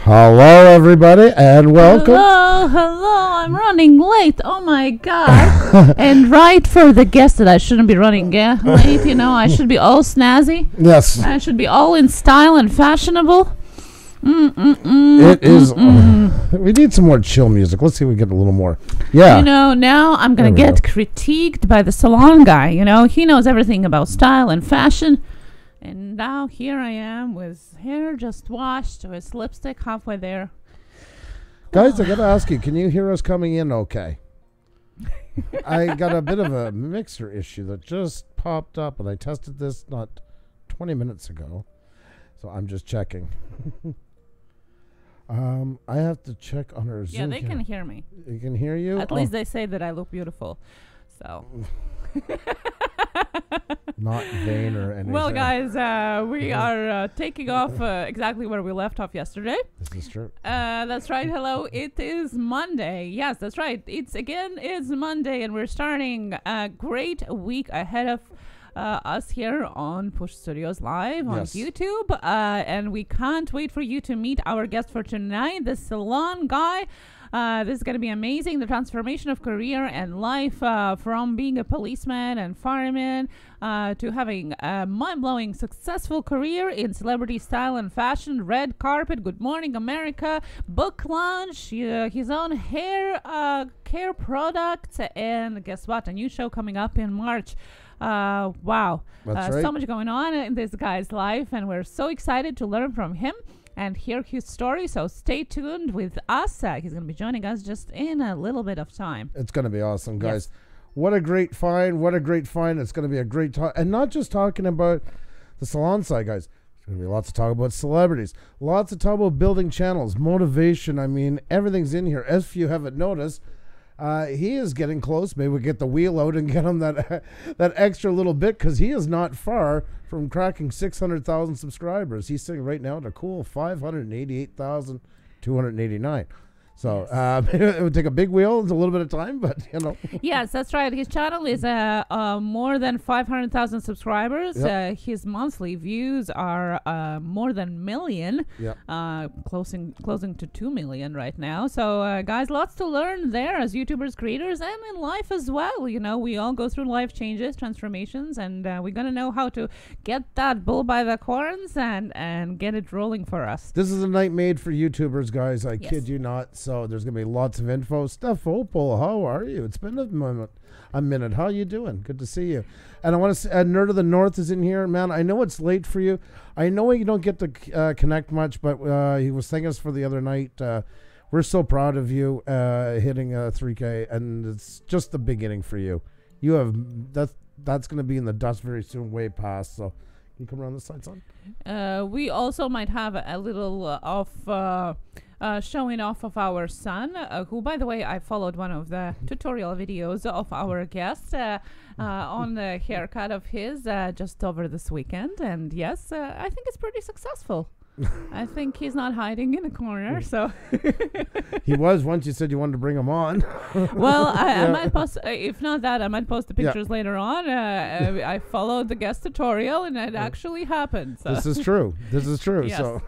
Hello, everybody, and welcome. Hello, I'm running late. Oh, my God. And right for the guest that I shouldn't be running late, you know. I should be all snazzy. Yes. I should be all in style and fashionable. It is. We need some more chill music. Let's see if we get a little more. Yeah. You know, now I'm going to get critiqued by the salon guy. You know, he knows everything about style and fashion. And now here I am with hair just washed, with lipstick halfway there. Guys, I got to ask you, can you hear us coming in okay? I got a bit of a mixer issue that just popped up, and I tested this not 20 minutes ago. So I'm just checking. I have to check on our Zoom. Yeah, they can hear me. They can hear you? At least they say that I look beautiful. So. Not vain or anything. Well, guys, we are taking off exactly where we left off yesterday. This is true. That's right. Hello. It is Monday. Yes, that's right. It's Monday, and we're starting a great week ahead of us here on Push Studios Live on YouTube. And we can't wait for you to meet our guest for tonight, the Salon Guy. This is going to be amazing. The transformation of career and life from being a policeman and fireman to having a mind-blowing successful career in celebrity style and fashion, red carpet, Good Morning America, book launch, his own hair care products, and guess what? A new show coming up in March. Wow. That's right. So much going on in this guy's life, and we're so excited to learn from him and hear his story. So stay tuned with us. He's going to be joining us just in a little bit of time. It's going to be awesome, guys. Yes. What a great find. What a great find. It's going to be a great talk. And not just talking about the salon side, guys. There's going to be lots of talk about celebrities. Lots of talk about building channels, motivation. I mean, everything's in here. If you haven't noticed, he is getting close. Maybe we'll get the wheel out and get him that extra little bit, because he is not far from cracking 600,000 subscribers. He's sitting right now at a cool 588,289. So it would take a big wheel. It's a little bit of time, but you know. Yes, that's right. His channel is more than 500,000 subscribers. Yep. His monthly views are more than million. Yep. Closing to 2 million right now. So guys, lots to learn there as YouTubers, creators, and in life as well. You know, we all go through life changes, transformations, and we're gonna know how to get that bull by the horns and get it rolling for us. This is a night made for YouTubers, guys. I kid you not. So there's going to be lots of info. Steph-Opal, how are you? It's been a minute. How you doing? Good to see you. And I want to say, Nerd of the North is in here. Man, I know it's late for you. I know you don't get to connect much, but he was thanking us for the other night. We're so proud of you hitting 3K, and it's just the beginning for you. You have that's going to be in the dust very soon, way past. So can you come around this side, son? We also might have a little showing off of our son, who, by the way, I followed one of the tutorial videos of our guest on the haircut of his just over this weekend. And yes, I think it's pretty successful. I think he's not hiding in a corner, so. He was once you said you wanted to bring him on. Well, I might post, if not that, I might post the pictures later on. I followed the guest tutorial, and it actually happened. So. This is true. Yes. So.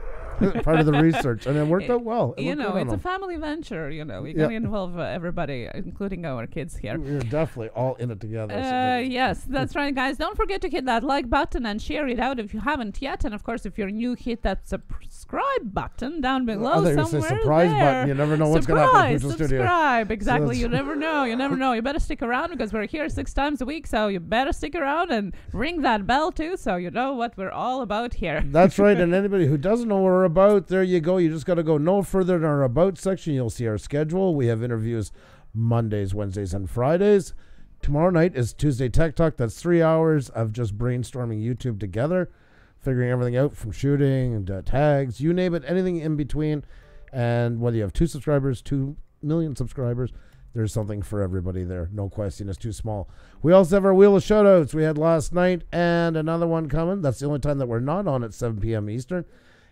Part of the research, and it worked out well. You know, it's a family venture. You know, we can involve everybody, including our kids here. We're definitely all in it together. Yes, that's right, guys. Don't forget to hit that like button and share it out if you haven't yet. And of course, if you're new, hit that subscribe button down below somewhere. Surprise button. You never know what's going to happen in the studio. Subscribe. Exactly. So you never know. You never know. You better stick around, because we're here 6 times a week. So you better stick around and ring that bell too, so you know what we're all about here. That's right. And anybody who doesn't know what we're about, there you go. You just got to go no further than our about section. You'll see our schedule. We have interviews Mondays, Wednesdays, and Fridays. Tomorrow night is Tuesday Tech Talk. That's 3 hours of just brainstorming YouTube together, figuring everything out from shooting and tags, you name it, anything in between. And whether you have 2 subscribers, 2 million subscribers, there's something for everybody there. No question, it's too small. We also have our Wheel of Shoutouts we had last night, and another one coming. That's the only time that we're not on at 7 p.m. Eastern.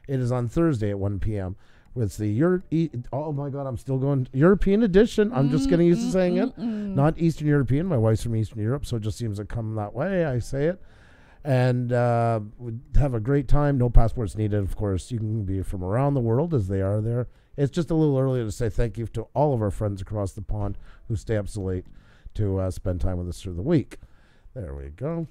It is on Thursday at 1 p.m. It's the oh my God, I'm still going European edition. I'm just getting used to saying it. Not Eastern European. My wife's from Eastern Europe, so it just seems to come that way. I say it. And we have a great time. No passports needed, of course. You can be from around the world, as they are there. It's just a little early to say thank you to all of our friends across the pond who stay up so late to spend time with us through the week. There we go.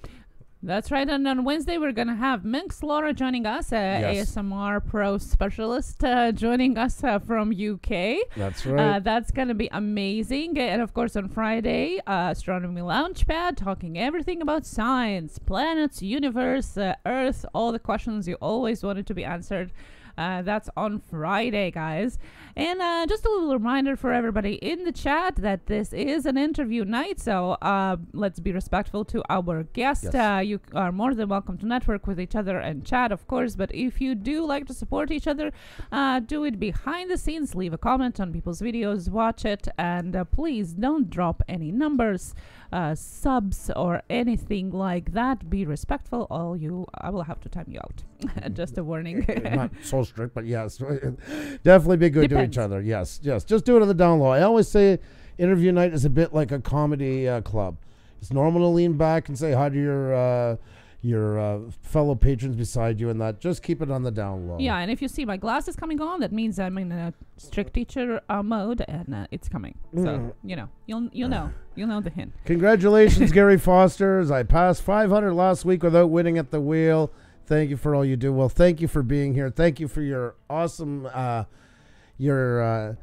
That's right. And on Wednesday, we're going to have Minx Laura joining us, ASMR Pro Specialist joining us from UK. That's right. That's going to be amazing. And of course, on Friday, Astronomy Launchpad, talking everything about science, planets, universe, Earth, all the questions you always wanted to be answered. That's on Friday, guys. And just a little reminder for everybody in the chat that this is an interview night, so let's be respectful to our guest. Yes. You are more than welcome to network with each other and chat, of course, but if you do like to support each other, do it behind the scenes. Leave a comment on people's videos, watch it, and please don't drop any numbers, subs, or anything like that. Be respectful. I will have to time you out. Just a warning. Not so strict, but yes, definitely be good to each other. Yes, just do it on the down low. I always say interview night is a bit like a comedy club. It's normal to lean back and say hi to your fellow patrons beside you, and that just keep it on the down low. Yeah, and if you see my glasses coming on, that means I'm in a strict teacher mode, and it's coming. So you'll know the hint. Congratulations, Gary Foster. I passed 500 last week without winning at the wheel. Thank you for all you do. Well, thank you for being here. Thank you for your awesome, your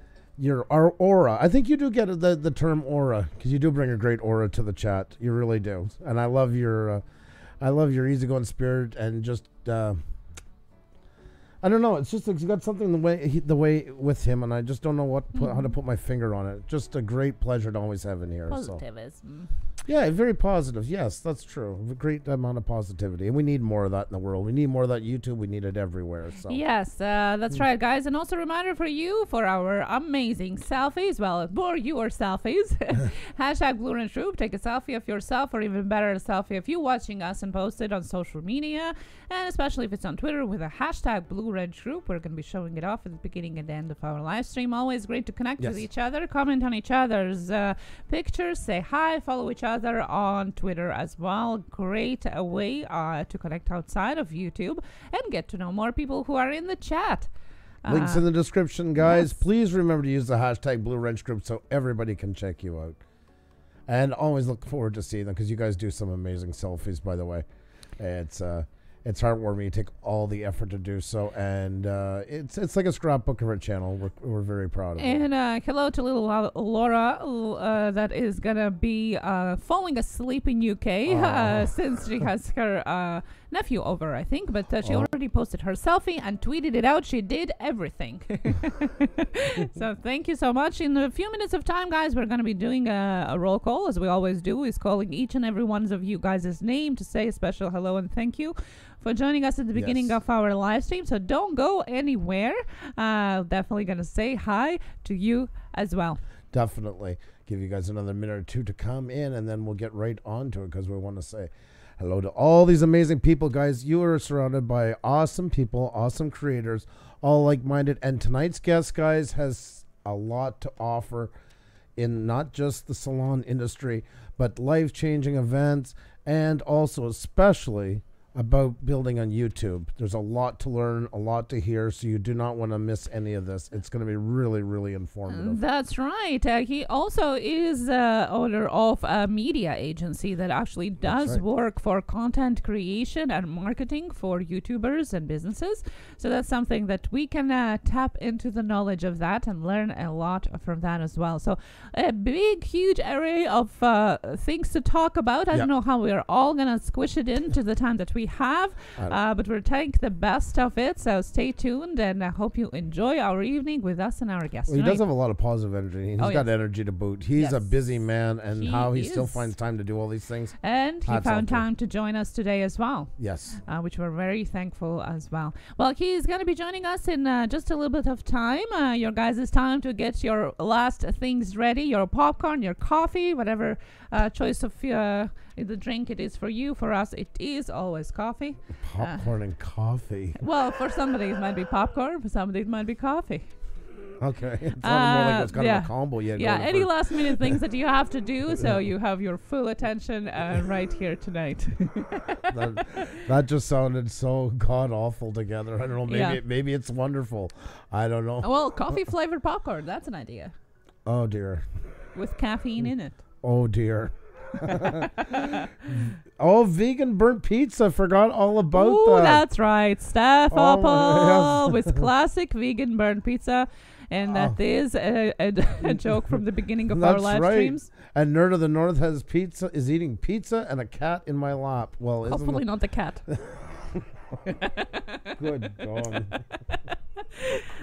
aura. I think you do get the term aura because you do bring a great aura to the chat. You really do, and I love your easygoing spirit and just. I don't know. It's just he's got something the way with him, and I just don't know how to put my finger on it. Just a great pleasure to always have in here. Positivism. Yeah, very positive. Yes, that's true. A great amount of positivity. And we need more of that in the world. We need more of that YouTube. We need it everywhere. So. Yes, that's right, guys. And also a reminder for you for our amazing selfies. Well, more your selfies. Hashtag Blue Ranch Group. Take a selfie of yourself, or even better, a selfie of you watching us and post it on social media. And especially if it's on Twitter with a hashtag Blue Ranch Group. We're going to be showing it off at the beginning and end of our live stream. Always great to connect with each other. Comment on each other's pictures. Say hi. Follow each other on Twitter as well. Great way to connect outside of YouTube and get to know more people who are in the chat. Links in the description, guys. Yes. Please remember to use the hashtag Blue Wrench Group so everybody can check you out. And always look forward to seeing them because you guys do some amazing selfies, by the way. It's heartwarming. You take all the effort to do so, and it's like a scrapbook of our channel. We're very proud of it. And hello to little Laura that is gonna be falling asleep in UK since she has her nephew over, I think. But she already posted her selfie and tweeted it out. She did everything. So thank you so much. In a few minutes of time, guys, we're gonna be doing a roll call, as we always do, is calling each and every one of you guys' name to say a special hello and thank you for joining us at the beginning of our live stream. So don't go anywhere. Definitely going to say hi to you as well. Definitely. Give you guys another minute or two to come in, and then we'll get right on to it because we want to say hello to all these amazing people, guys. You are surrounded by awesome people, awesome creators, all like-minded. And tonight's guest, guys, has a lot to offer in not just the salon industry, but life-changing events, and also especially about building on YouTube. There's a lot to learn, a lot to hear, so you do not want to miss any of this. It's going to be really, really informative. That's right. He also is owner of a media agency that actually does work for content creation and marketing for YouTubers and businesses. So that's something that we can tap into the knowledge of that and learn a lot from that as well. So a big, huge array of things to talk about. I don't know how we're all going to squish it into the time that we have, but we'll take the best of it, so stay tuned, and I hope you enjoy our evening with us and our guests. Well, he does have a lot of positive energy. He's got energy to boot. He's a busy man, and he still finds time to do all these things. And he found time to join us today as well. Yes. Which we're very thankful as well. Well, he's going to be joining us in just a little bit of time. Your guys' time to get your last things ready, your popcorn, your coffee, whatever choice of the drink it is for you. For us, it is always coffee. Popcorn and coffee. Well, for somebody it might be popcorn, for somebody it might be coffee. Okay. It's not more like it's kind of a combo yet. Yeah, any last minute things that you have to do, so you have your full attention right here tonight. that just sounded so god awful together. I don't know, maybe it's wonderful. I don't know. Well, coffee flavored popcorn, that's an idea. Oh dear. With caffeine in it. Oh dear. Oh, vegan burnt pizza. Forgot all about Ooh, that. that's right. Steph Oh, Apple yes. with classic vegan burnt pizza. And that is a joke from the beginning of our That's live right. streams. And Nerd of the North is eating pizza and a cat in my lap. Well, Hopefully not the cat. Good God.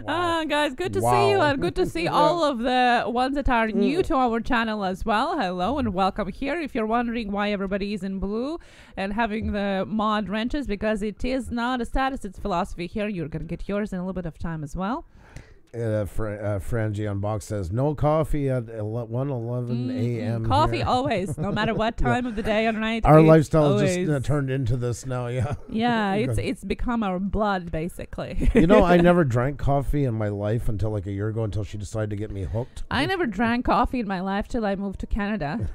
Guys, good to see Wow. you, and good to see all of the ones that are new to our channel as well. Hello and welcome here. If you're wondering why everybody is in blue and having the mod wrenches, because it is not a status, it's philosophy here. You're going to get yours in a little bit of time as well. Frangie on box says no coffee at 1:11 a.m. Coffee here. always, no matter what time of the day or night. Our it's lifestyle is always- just turned into this now. Yeah. Yeah, it's become our blood basically. You know, I never drank coffee in my life until like a year ago, until she decided to get me hooked. I never drank coffee in my life till I moved to Canada.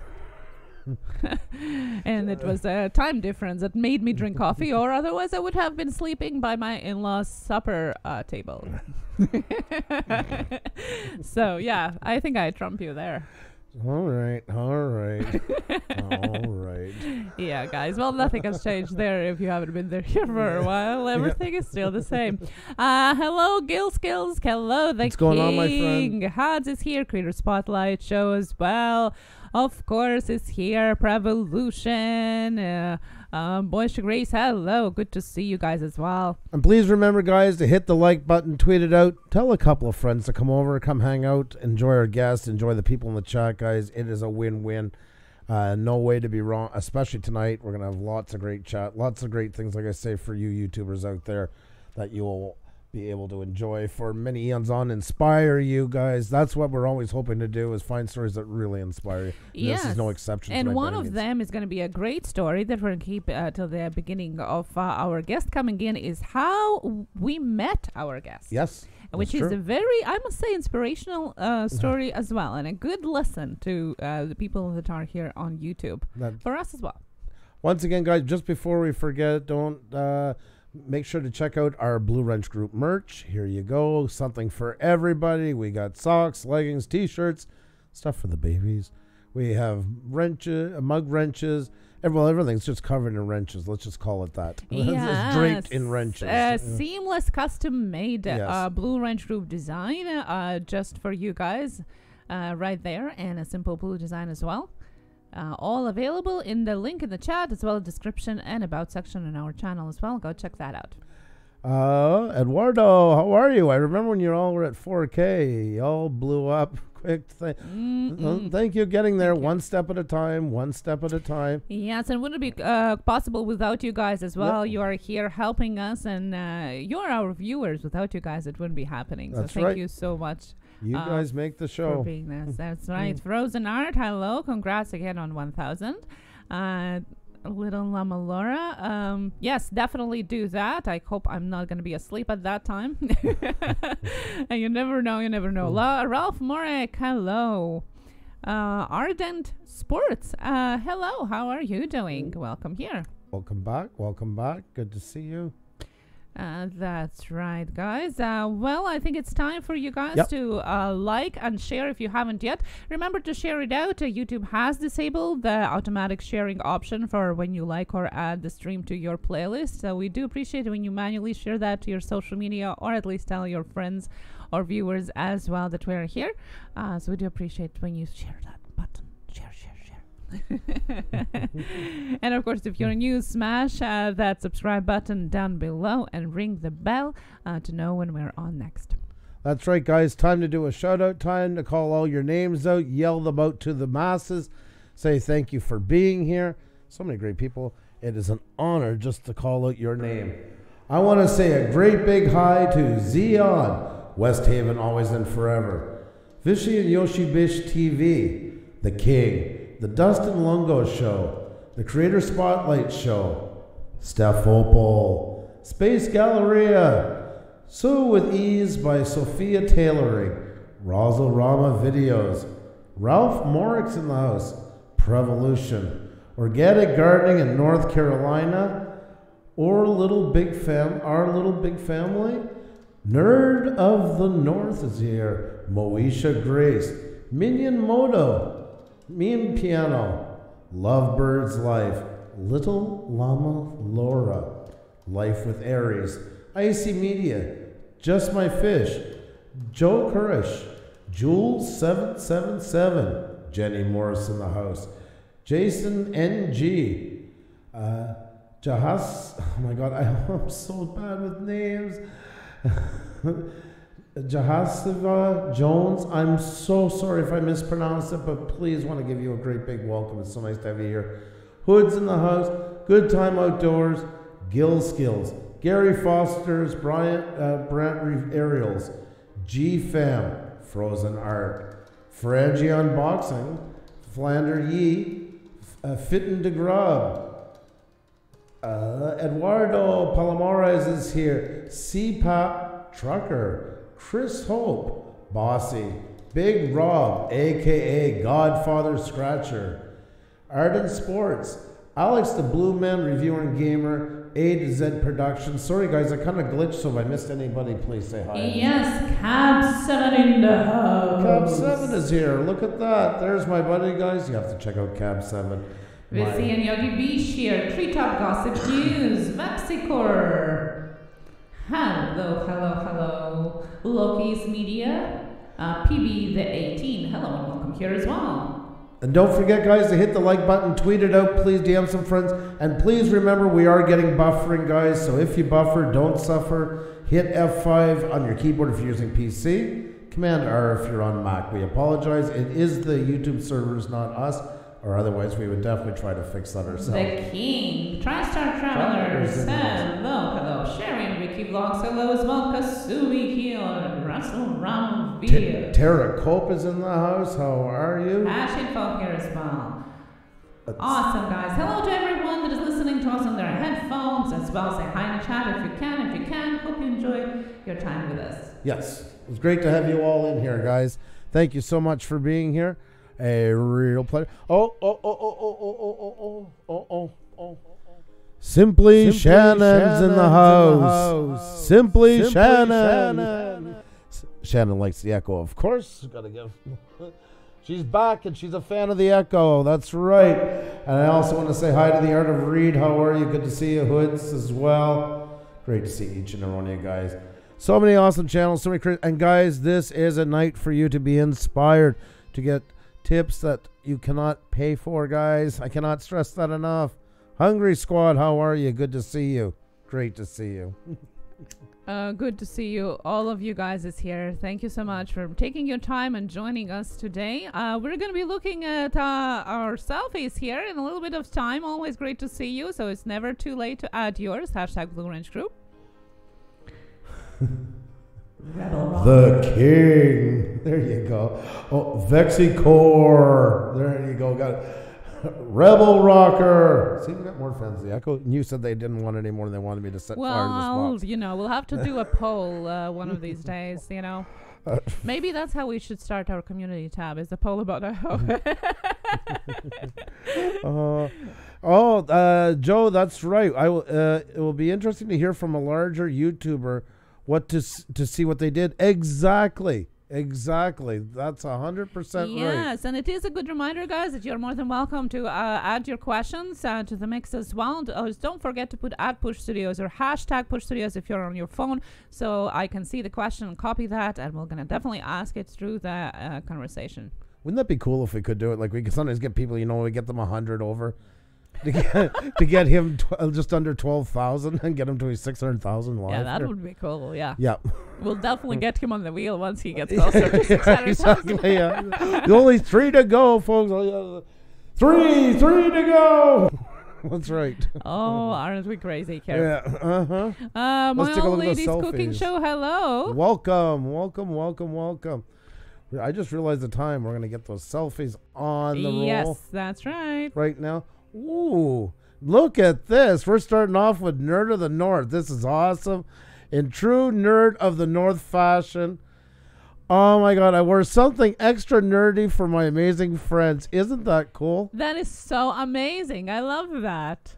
And it was a time difference that made me drink coffee, or otherwise I would have been sleeping by my in-laws' supper table. So yeah, I think I trump you there. All right. All right. Yeah, guys. Well, nothing has changed there if you haven't been there here for a while. Everything is still the same. Hello, Gil Skills. Hello, the What's going on, my friend? Hads is here. Creator Spotlight show as well. Of course, is here. Prevolution. Boys Grace. Hello. Good to see you guys as well. And please remember, guys, to hit the like button, tweet it out, tell a couple of friends to come over, come hang out, enjoy our guests, enjoy the people in the chat, guys. It is a win-win. No way to be wrong, especially tonight. We're going to have lots of great chat, lots of great things, like I say, for you YouTubers out there that you will be able to enjoy for many eons on, inspire you guys. That's what we're always hoping to do, is find stories that really inspire you. Yes. This is no exception. And tonight by one any of means. them is going to be a great story that we're going to keep till the beginning of our guest coming in, is how we met our guest. Yes. Which that's is true. a very, I must say, inspirational story as well, and a good lesson to the people that are here on YouTube, for us as well. Once again, guys, just before we forget, don't make sure to check out our Blue Wrench Group merch. Here you go. Something for everybody. We got socks, leggings, t-shirts, stuff for the babies. We have wrenches, mug wrenches. Everything's just covered in wrenches. Let's just call it that. It's draped in wrenches. Seamless, custom-made Yes. Blue Wrench Group design just for you guys right there, and a simple blue design as well. All available in the link in the chat, as well as description and about section on our channel as well. Go check that out. Eduardo, how are you? I remember when you all were at 4K. You all blew up quick. Thank you, getting there one step at a time, one step at a time. Yes, and wouldn't it be possible without you guys as well? Yep. You are here helping us, and you're our viewers. Without you guys, it wouldn't be happening. That's so thank right. you so much. You guys make the For show. being this. That's right. Frozen Art, hello. Congrats again on 1,000. Little Llama Laura. Yes, definitely do that. I hope I'm not going to be asleep at that time. And you never know. You never know. Ralph Morek, hello. Ardent Sports, hello. How are you doing? Welcome here. Welcome back. Welcome back. Good to see you. That's right, guys. Well, I think it's time for you guys to like and share if you haven't yet. Remember to share it out. YouTube has disabled the automatic sharing option for when you like or add the stream to your playlist. So we do appreciate it when you manually share that to your social media, or at least tell your friends or viewers as well that we're here. So we do appreciate when you share that button. Share. And of course, if you're new, smash that subscribe button down below and ring the bell to know when we're on next. That's right, guys. Time to do a shout out. Time to call all your names out, yell them out to the masses, say thank you for being here. So many great people. It is an honor just to call out your name. I want to say a great big hi to Zion, West Haven, always and forever. Vishy and Yoshi Bish TV, The King, The Dustin Lungo Show, The Creator Spotlight Show, Steph Opal, Space Galleria, Sew with Ease by Sophia Tailoring, Rama Videos, Ralph Morix in the house, Prevolution, Organic Gardening in North Carolina, Our Little Big Family, Nerd of the North is here, Moesha Grace, Minion Moto, Meme Piano, Lovebird's Life, Little Llama Laura, Life with Aries, Icy Media, Just My Fish, Joe Kurish, Jules777, Jenny Morris in the house, Jason NG, Jahas, oh my god, I'm so bad with names. Jahasiva Jones, I'm so sorry if I mispronounced it, but please want to give you a great big welcome. It's so nice to have you here. Hood's in the house, Good Time Outdoors, Gill Skills, Gary Foster's, Brant Ariels, G Fam, Frozen Art, Fergie Unboxing, Flander Yee, Fitten de Grub, Eduardo Palomares is here, CPAP Trucker, Chris Hope, Bossy, Big Rob, aka Godfather Scratcher, Arden Sports, Alex the Blue Man, Reviewer and Gamer, A to Z Productions. Sorry guys, I kind of glitched, so if I missed anybody, please say hi. Yes, Cab7 in the house. Cab7 is here. Look at that. There's my buddy, guys. You have to check out Cab7. Visi and Yogi Beach here. Treetop Gossip News. Mexico. Hello. Loki's Media. PB the 18. Hello and welcome here as well. And don't forget, guys, to hit the like button, tweet it out, please DM some friends. And please remember, we are getting buffering, guys. So if you buffer, don't suffer. Hit F5 on your keyboard if you're using PC. Command R if you're on Mac. We apologize. It is the YouTube servers, not us. Or otherwise, we would definitely try to fix that ourselves. The King, TriStar Travelers, hello, Sherry and Ricky Vlogs, hello as well, Kasumi here, Russell Ramvia. Tara Cope is in the house, how are you? Ash Info here as well. Awesome, guys. Hello to everyone that is listening to us on their headphones as well. Say hi in the chat if you can. Hope you enjoyed your time with us. Yes, it was great to have you all in here, guys. Thank you so much for being here. A real pleasure. Simply Shannon's in the house. Simply Shannon. Shannon likes the echo, of course. Gotta give. She's back and she's a fan of the echo. That's right. And I also want to say hi to the Art of Read. How are you? Good to see you, Hoods, as well. Great to see each and every one of you guys. So many awesome channels. So many and guys, this is a night for you to be inspired, to get tips that you cannot pay for, guys. I cannot stress that enough. Hungry Squad, how are you? Good to see you. Great to see you. Good to see you. All of you guys is here. Thank you so much for taking your time and joining us today. We're going to be looking at our selfies here in a little bit of time. Always great to see you. So it's never too late to add yours. # Blue Ranch Group. The King. There you go. Oh, Vexicore. There you go. Got it. Rebel Rocker. See, we got more fans. The Echo. You said they didn't want any more than they wanted me to set fire to this box. You know, we'll have to do a poll one of these days, you know. Maybe that's how we should start our community tab, is a poll about Echo. Joe, that's right. It will be interesting to hear from a larger YouTuber to see what they did. Exactly. That's 100% right. Yes, and it is a good reminder, guys, that you're more than welcome to add your questions to the mix as well. Don't forget to put @Push Studios or #Push Studios if you're on your phone, so I can see the question and copy that, and we're gonna definitely ask it through the conversation. Wouldn't that be cool if we could do it? Like, we could sometimes get people, we get them 100 over. to get him just under 12,000 and get him to his 600,000 live. Yeah, that would be cool. Yeah. We'll definitely get him on the wheel once he gets closer to 600,000. Exactly. Yeah. There's only 3 to go, folks. Three to go. That's right. Oh, aren't we crazy, Karen? Yeah. My old ladies cooking show. Hello. Welcome. I just realized the time. We're gonna get those selfies on the roll. Yes, that's right. Right now. Ooh, look at this. We're starting off with Nerd of the North. This is awesome. In true Nerd of the North fashion. Oh my God, I wore something extra nerdy for my amazing friends. Isn't that cool? That is so amazing. I love that.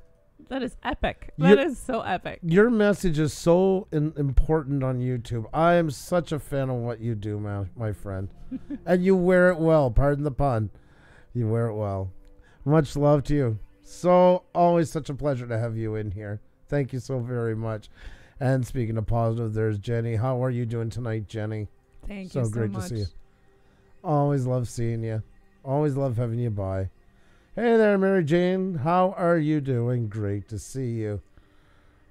That is epic. That is so epic. Your message is so important on YouTube. I am such a fan of what you do, my friend. And you wear it well. Pardon the pun. You wear it well. Much love to you. So, always such a pleasure to have you in here. Thank you so very much. And speaking of positive, there's Jenny. How are you doing tonight, Jenny? Thank you so great much. to see you. Always love seeing you. Always love having you by. Hey there, Mary Jane. How are you doing? Great to see you.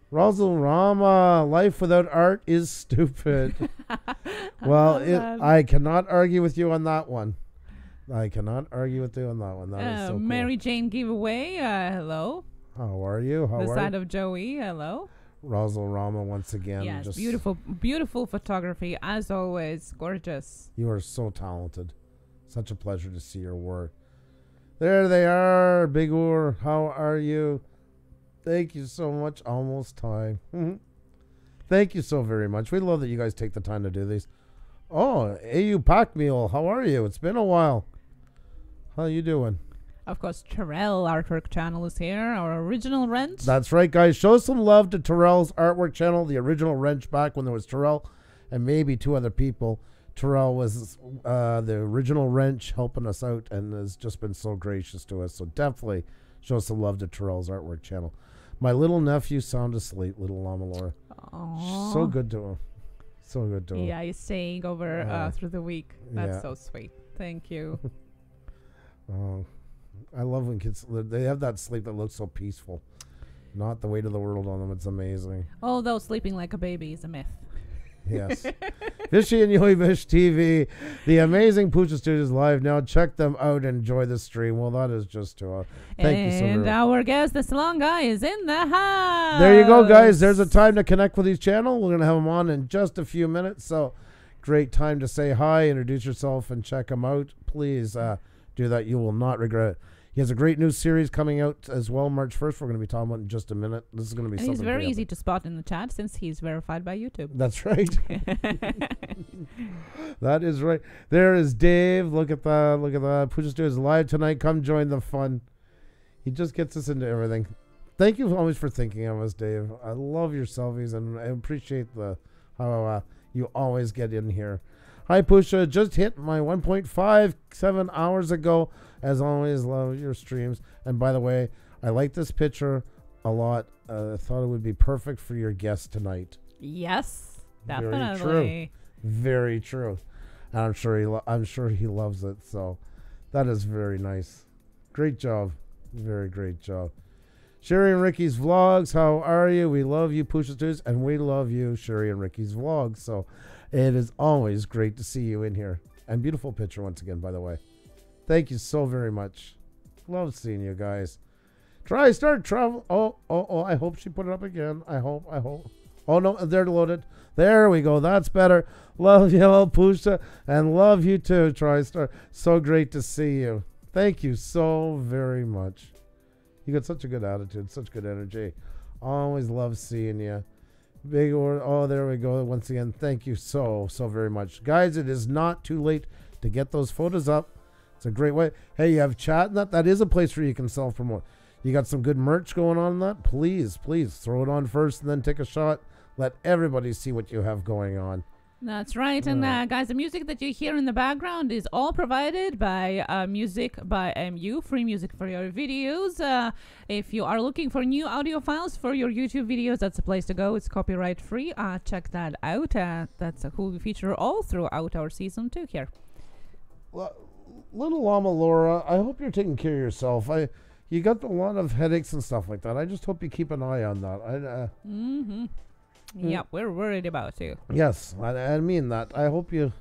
Rosal Rama, life without art is stupid. Well, I cannot argue with you on that one. I cannot argue with you on that one. That is so cool. Mary Jane giveaway. Hello. How are you? The side of Joey. Hello. Rosal Rama once again. Yes, just beautiful photography as always. Gorgeous. You are so talented. Such a pleasure to see your work. There they are, Big Ur. How are you? Thank you so much. Almost time. Thank you so very much. We love that you guys take the time to do these. Oh, AU Pack Meal. How are you? It's been a while. How you doing? Of course, Terrell Artwork Channel is here. Our original wrench. That's right, guys. Show some love to Terrell's Artwork Channel, the original wrench back when there was Terrell and maybe two other people. Terrell was the original wrench helping us out and has just been so gracious to us. So definitely show some love to Terrell's Artwork Channel. My little nephew sound asleep, little Llama Laura. Aww. So good to him. So good to him. Yeah, he's staying over through the week. That's so sweet. Thank you. Oh, I love when kids, they have that sleep that looks so peaceful. Not the weight of the world on them. It's amazing. Although sleeping like a baby is a myth. Yes. Fishy and Yoy Fish TV, the amazing Pusa Studios live now. Check them out and enjoy the stream. Well, that is just too thank you so much. And our guest, TheSalonGuy, is in the house. There you go, guys. There's a time to connect with his channel. We're going to have him on in just a few minutes. So great time to say hi, introduce yourself, and check him out. Please do that. You will not regret it. He has a great new series coming out as well, March 1st. We're going to be talking about in just a minute. This is going to be something. He's very easy to spot in the chat since he's verified by YouTube. That's right. That is right. There is Dave. Look at that. Look at that. Pusa Studios live tonight. Come join the fun. He just gets us into everything. Thank you always for thinking of us, Dave. I love your selfies and I appreciate how you always get in here. Hi, Pusa. Just hit my 1.57 hours ago. As always, love your streams. And by the way, I like this picture a lot. I thought it would be perfect for your guest tonight. Yes, definitely. Very true. Very true. And I'm sure he loves it. So that is very nice. Great job. Very great job. Sherry and Ricky's vlogs. How are you? We love you, Pusa Studios, and we love you, Sherry and Ricky's vlogs. So it is always great to see you in here. And beautiful picture once again, by the way. Thank you so very much. Love seeing you guys. Start travel. Oh, I hope she put it up again. I hope. Oh, no, they're loaded. There we go. That's better. Love you all, Pusa. And love you too, TriStar. So great to see you. Thank you so very much. You got such a good attitude, such good energy. Always love seeing you. Big or oh, there we go. Once again, thank you so very much. Guys, it is not too late to get those photos up. It's a great way. Hey, you have chat and that is a place where you can self-promote. You got some good merch going on in that? Please throw it on first and then take a shot. Let everybody see what you have going on. That's right. And guys, the music that you hear in the background is all provided by Music by MU, free music for your videos. If you are looking for new audio files for your YouTube videos, that's the place to go. It's copyright free. Check that out. That's a cool feature all throughout our season 2 here. Well, little Llama Laura, I hope you're taking care of yourself. You got a lot of headaches and stuff like that. I just hope you keep an eye on that. Yeah, we're worried about you. Yes, I mean that. I hope you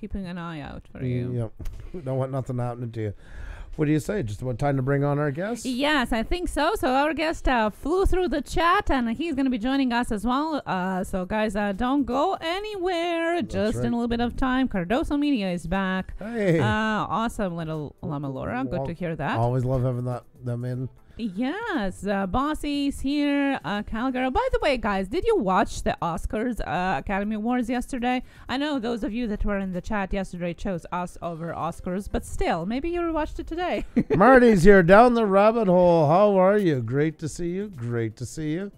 keeping an eye out for you. Yep. We don't want nothing happening to you. What do you say? Just about time to bring on our guest? Yes, I think so. So our guest flew through the chat, and he's going to be joining us as well. So guys, don't go anywhere. That's just in a little bit of time. Cardoso Media is back. Hey. Awesome, little Llama Laura. Good to hear that. Always love having them in. Yes, Bossy's here. Calgary. By the way, guys, did you watch the Oscars Academy Awards yesterday? I know those of you that were in the chat yesterday chose us over Oscars, but still, maybe you watched it today. Marty's here, down the rabbit hole. How are you? Great to see you. Great to see you.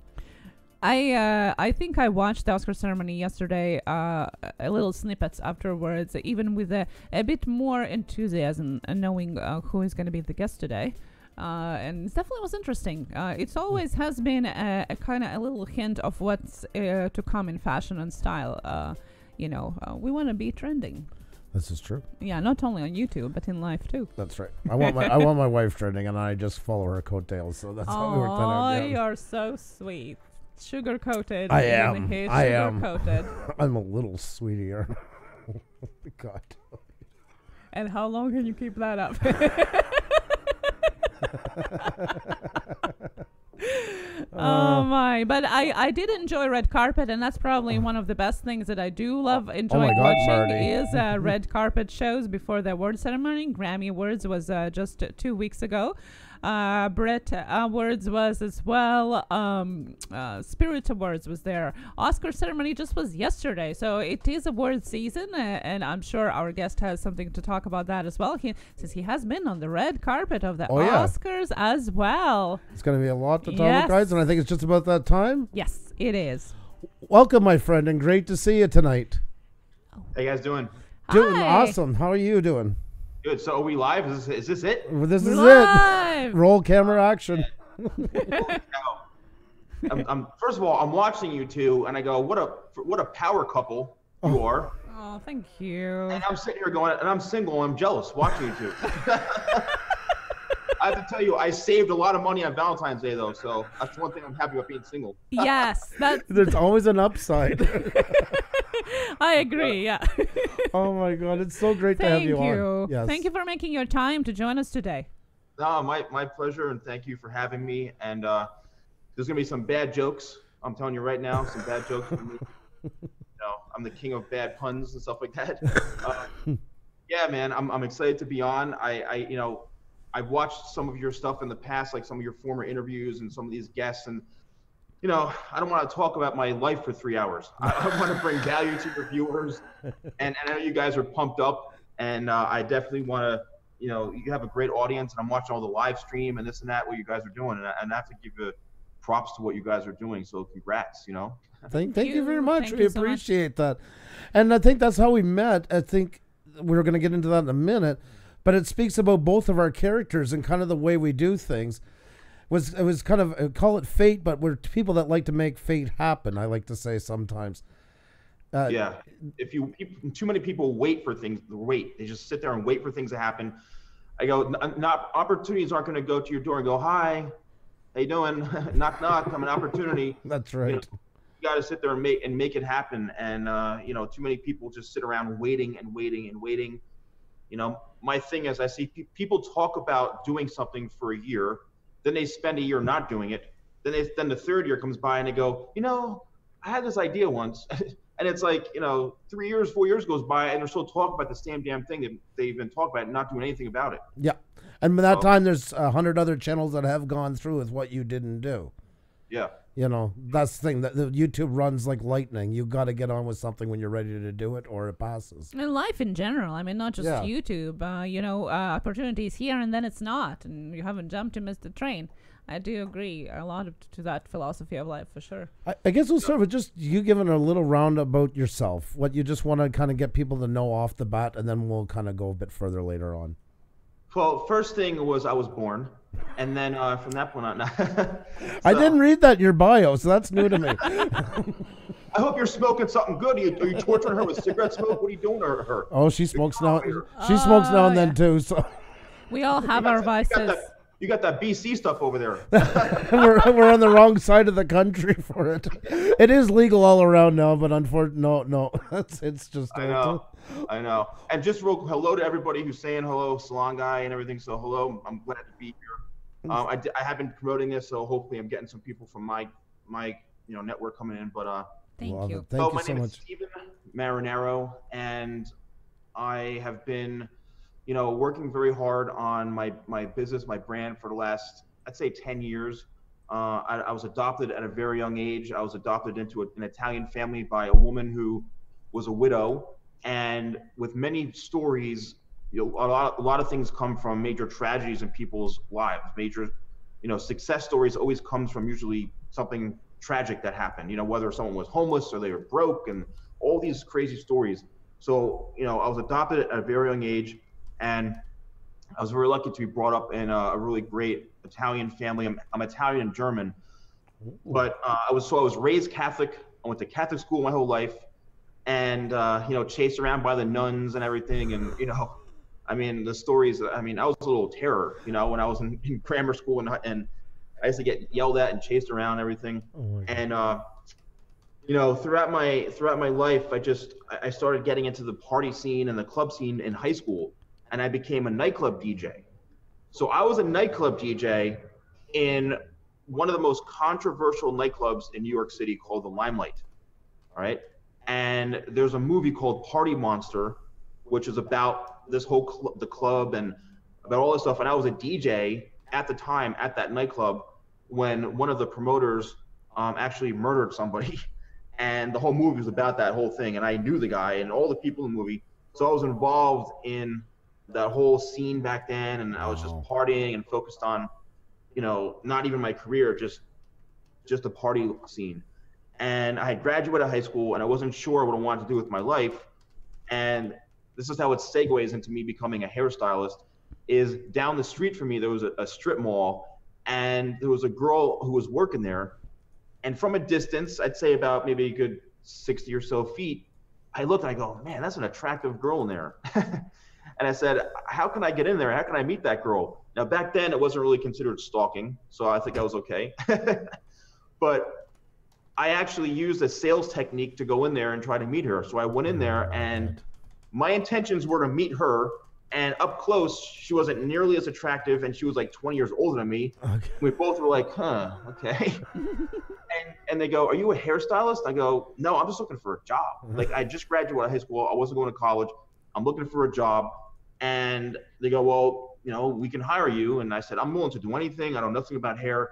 I think I watched the Oscar ceremony yesterday, a little snippets afterwards, even with a bit more enthusiasm, knowing who is going to be the guest today. And it definitely was interesting. It always has been a kind of a little hint of what's to come in fashion and style. We want to be trending. This is true. Yeah, not only on YouTube, but in life too. That's right. I want my wife trending, and I just follow her coattails. So that's how we work that out. Oh, you're so sweet. Sugar coated. I am. Coated. I'm a little sweetie. God. And how long can you keep that up? Oh my! But I did enjoy red carpet, and that's probably one of the best things that I do love enjoying watching Marty. is red carpet shows before the award ceremony. Grammy Awards was just 2 weeks ago. Brit Awards was as well. Spirit Awards was there. Oscar ceremony just was yesterday, so it is award season, and I'm sure our guest has something to talk about that as well. Since he has been on the red carpet of the Oscars as well. It's going to be a lot to talk about, guys, and I think it's just about that time. Yes, it is. Welcome, my friend, and great to see you tonight. How you guys doing? Doing Hi. awesome. How are you doing? Good. So are we live? Is this it? This is Live. it. Roll camera action. I'm first of all, I'm watching you two, and I go, what a power couple you are. Oh, thank you. And I'm sitting here going, and I'm single, and I'm jealous watching you two. I have to tell you, I saved a lot of money on Valentine's Day, though, so that's one thing I'm happy about being single. Yes, There's always an upside. I agree. Yeah. Oh my God, it's so great to have you on. Yes. Thank you for making your time to join us today. No, my pleasure, and thank you for having me. And there's gonna be some bad jokes. I'm telling you right now, some bad jokes. I'm the king of bad puns and stuff like that. Yeah, man, I'm excited to be on. I've watched some of your stuff in the past, like some of your former interviews and some of these guests, and I don't want to talk about my life for 3 hours. I want to bring value to your viewers, and I know you guys are pumped up, and I definitely want to, you have a great audience, and I'm watching all the live stream and this and that, what you guys are doing, and I have to give you props to what you guys are doing, so congrats, Thank you very much. Thank We you so appreciate that. And I think that's how we met. I think we're going to get into that in a minute, but it speaks about both of our characters and kind of the way we do things. It was kind of, call it fate, but we're people that like to make fate happen, I like to say sometimes. Yeah. Too many people wait for things. They just sit there and wait for things to happen. I go, not opportunities aren't going to go to your door and go, hi, how you doing? Knock, knock. I'm an opportunity. That's right. You got to sit there and make it happen. And, too many people just sit around waiting and waiting and waiting. My thing is I see people talk about doing something for a year, then they spend a year not doing it. Then the third year comes by and they go, I had this idea once. And it's like, 3 years, 4 years goes by and they're still talking about the same damn thing that they've been talking about and not doing anything about it. Yeah. And by that time, there's 100 other channels that have gone through with what you didn't do. Yeah. That's the thing. That the YouTube runs like lightning. You got to get on with something when you're ready to do it, or it passes. And life in general. I mean, not just YouTube. Opportunities here and then it's not, and you haven't jumped to miss the train. I do agree a lot to that philosophy of life for sure. I guess we'll start with just you giving a little round about yourself. What you just want to kind of get people to know off the bat, and then we'll kind of go a bit further later on. Well, first thing was I was born, and then from that point on, I didn't read that in your bio, so that's new to me. I hope you're smoking something good. Are you torturing her with cigarette smoke? What are you doing to her? Oh, she smokes now. She smokes now and then too. So we all have our vices. You got that BC stuff over there. we're on the wrong side of the country for it. It is legal all around now, but unfortunately, no. It's just. I know. And just hello to everybody who's saying hello, SalonGuy and everything. So hello, I'm glad to be here. I have been promoting this, so hopefully I'm getting some people from my network coming in. But thank you. Thank you my so name much. is Steven Marinaro, and I have been working very hard on my business, my brand for the last, I'd say 10 years. I was adopted at a very young age. I was adopted into an Italian family by a woman who was a widow. And with many stories, a lot of things come from major tragedies in people's lives. Major, success stories always comes from usually something tragic that happened, whether someone was homeless or they were broke and all these crazy stories. So, I was adopted at a very young age. And I was very lucky to be brought up in a really great Italian family. I'm Italian and German, but I was raised Catholic. I went to Catholic school my whole life, and chased around by the nuns and everything. And I mean, the stories. I mean, I was a little terror. When I was in grammar school, and I used to get yelled at and chased around and everything. And throughout my life, I started getting into the party scene and the club scene in high school, and I became a nightclub DJ. So I was a nightclub DJ in one of the most controversial nightclubs in New York City called the Limelight. All right. And there's a movie called Party Monster, which is about this whole the club and about all this stuff. And I was a DJ at the time at that nightclub when one of the promoters actually murdered somebody. And the whole movie was about that whole thing. And I knew the guy and all the people in the movie. So I was involved in that whole scene back then. And I was just partying and focused on, not even my career, just the party scene. And I had graduated high school and I wasn't sure what I wanted to do with my life. And this is how it segues into me becoming a hairstylist. Is down the street from me, there was a strip mall, and there was a girl who was working there. And from a distance, I'd say about maybe a good 60 or so feet, I looked and I go, man, that's an attractive girl in there. And I said, how can I get in there? How can I meet that girl? Now, back then, it wasn't really considered stalking, so I think I was okay. But I actually used a sales technique to go in there and try to meet her. So I went in there, and my intentions were to meet her. And up close, she wasn't nearly as attractive, and she was like 20 years older than me. Okay. We both were like, huh, okay. and they go, are you a hairstylist? I go, no, I'm just looking for a job. Like, I just graduated high school. I wasn't going to college. I'm looking for a job. And they go, well, we can hire you. And I said, I'm willing to do anything. I know nothing about hair.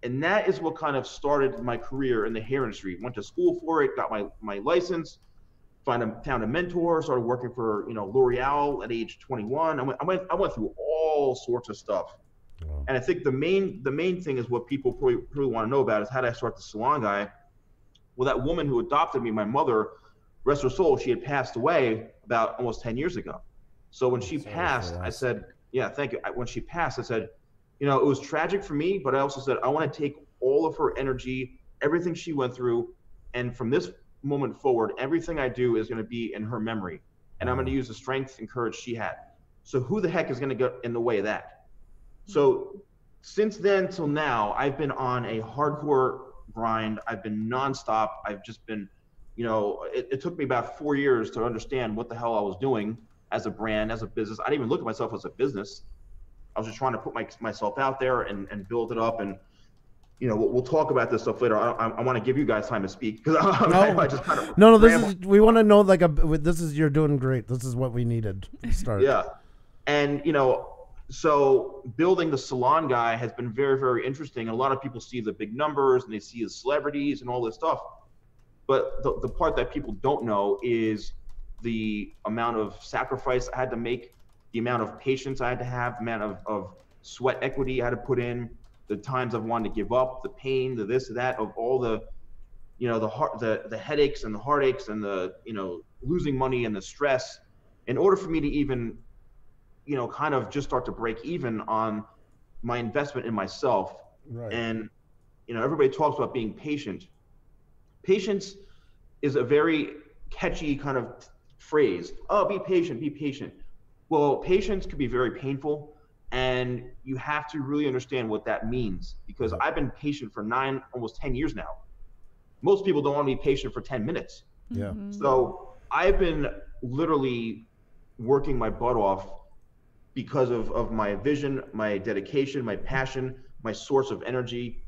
And that is what kind of started my career in the hair industry. Went to school for it, got my license, found a mentor, started working for L'Oreal at age 21. I went through all sorts of stuff. Wow. And I think the main thing is what people probably want to know about is how did I start the Salon Guy? Well, that woman who adopted me, my mother, rest her soul, she had passed away about almost 10 years ago. So when she passed, I said, yeah, thank you. When she passed, I said, it was tragic for me, but I also said, I want to take all of her energy, everything she went through, and from this moment forward, everything I do is going to be in her memory. And I'm going to use the strength and courage she had. So who the heck is going to get in the way of that? So since then till now, I've been on a hardcore grind. I've been nonstop. I've just been, it took me about 4 years to understand what the hell I was doing as a brand, as a business. I didn't even look at myself as a business. I was just trying to put myself out there and build it up. And, we'll talk about this stuff later. I want to give you guys time to speak because I just kind of we want to know you're doing great. This is what we needed to start. Yeah. And, so building the Salon Guy has been very, very interesting. A lot of people see the big numbers and they see the celebrities and all this stuff. But the part that people don't know is the amount of sacrifice I had to make, the amount of patience I had to have, the amount of sweat equity I had to put in, the times I've wanted to give up, the pain, the this, that, of all the, the headaches and the heartaches and the, losing money and the stress in order for me to even, kind of just start to break even on my investment in myself. Right. And, everybody talks about being patient. Patience is a very catchy kind of phrase. Oh, be patient, be patient. Well, patience could be very painful. And you have to really understand what that means, because I've been patient for almost 10 years now. Most people don't want to be patient for 10 minutes. Yeah. Mm-hmm. So I've been literally working my butt off because of my vision, my dedication, my passion, my source of energy,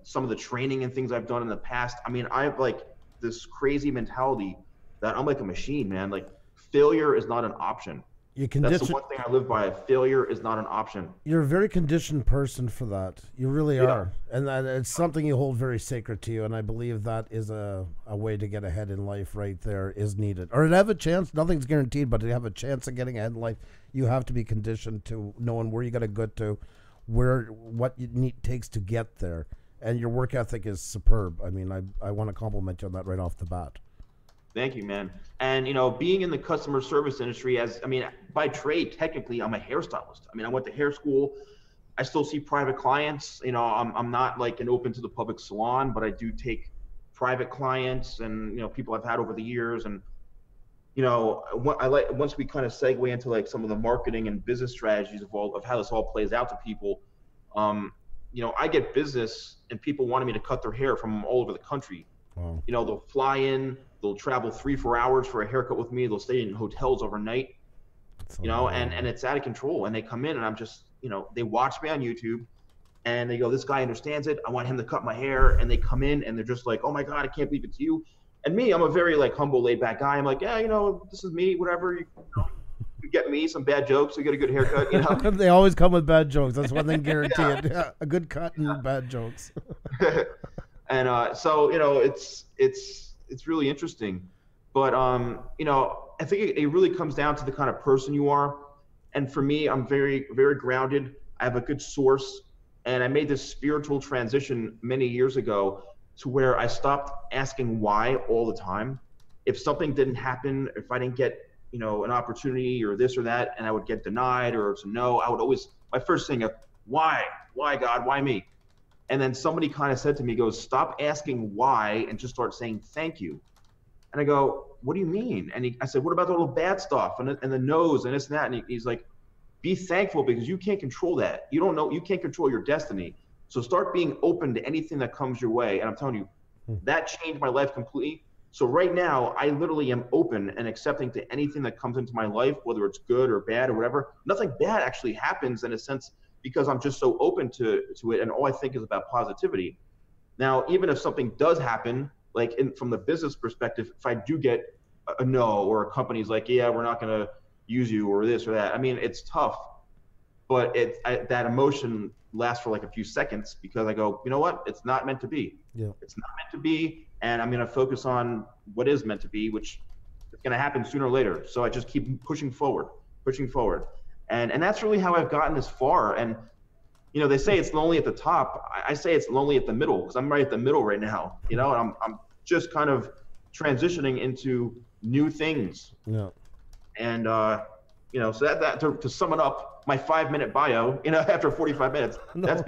some of the training and things I've done in the past. I mean, I have like this crazy mentality that I'm like a machine, man. Like failure is not an option. That's the one thing I live by. Failure is not an option. You're a very conditioned person for that. You really are. And that it's something you hold very sacred to you. And I believe that is a way to get ahead in life right there is needed. Or to have a chance, nothing's guaranteed, but to have a chance of getting ahead in life, you have to be conditioned to knowing where you got to go to, what you takes to get there. And your work ethic is superb. I mean, I want to compliment you on that right off the bat. Thank you, man. And being in the customer service industry, by trade, technically, I'm a hairstylist. I went to hair school. I still see private clients. I'm not like an open to the public salon, but I do take private clients and people I've had over the years. And once we kind of segue into like some of the marketing and business strategies of how this all plays out to people. I get business and people wanting me to cut their hair from all over the country. Wow. They'll fly in, they'll travel 3-4 hours for a haircut with me. They'll stay in hotels overnight, and it's out of control. And they come in and I'm just, they watch me on YouTube and they go, this guy understands it. I want him to cut my hair. And they come in and they're just like, oh my God, I can't believe it's you. And me, I'm a very like humble, laid back guy. I'm like, yeah, this is me, whatever. You get me some bad jokes, you get a good haircut, They always come with bad jokes. That's one thing guaranteed. Yeah, a good cut and bad jokes. And so it's really interesting, but I think it really comes down to the kind of person you are. And for me, I'm very, very grounded. I have a good source, and I made this spiritual transition many years ago to where I stopped asking why all the time. If something didn't happen, if I didn't get an opportunity or this or that, and I would get denied or it's a no, I would always, my first thing of why God, why me? And then somebody kind of said to me, goes, stop asking why and just start saying thank you. And I go, what do you mean? And I said, what about the little bad stuff and the no's and this and that? And he's like, be thankful because you can't control that. You can't control your destiny. So start being open to anything that comes your way. And I'm telling you, that changed my life completely. So right now, I literally am open and accepting to anything that comes into my life, whether it's good or bad or whatever. Nothing bad actually happens in a sense because I'm just so open to it, and all I think is about positivity. Now, even if something does happen, like from the business perspective, if I do get a no or a company's like, yeah, we're not going to use you or this or that. It's tough, but that emotion lasts for like a few seconds because I go, you know what? It's not meant to be. Yeah. It's not meant to be. And I'm going to focus on what is meant to be, which is going to happen sooner or later. So I just keep pushing forward. And that's really how I've gotten this far. And, they say it's lonely at the top. I say it's lonely at the middle because I'm right at the middle right now, and I'm just kind of transitioning into new things. Yeah. And, so that to sum it up, my 5-minute bio, after 45 minutes, that's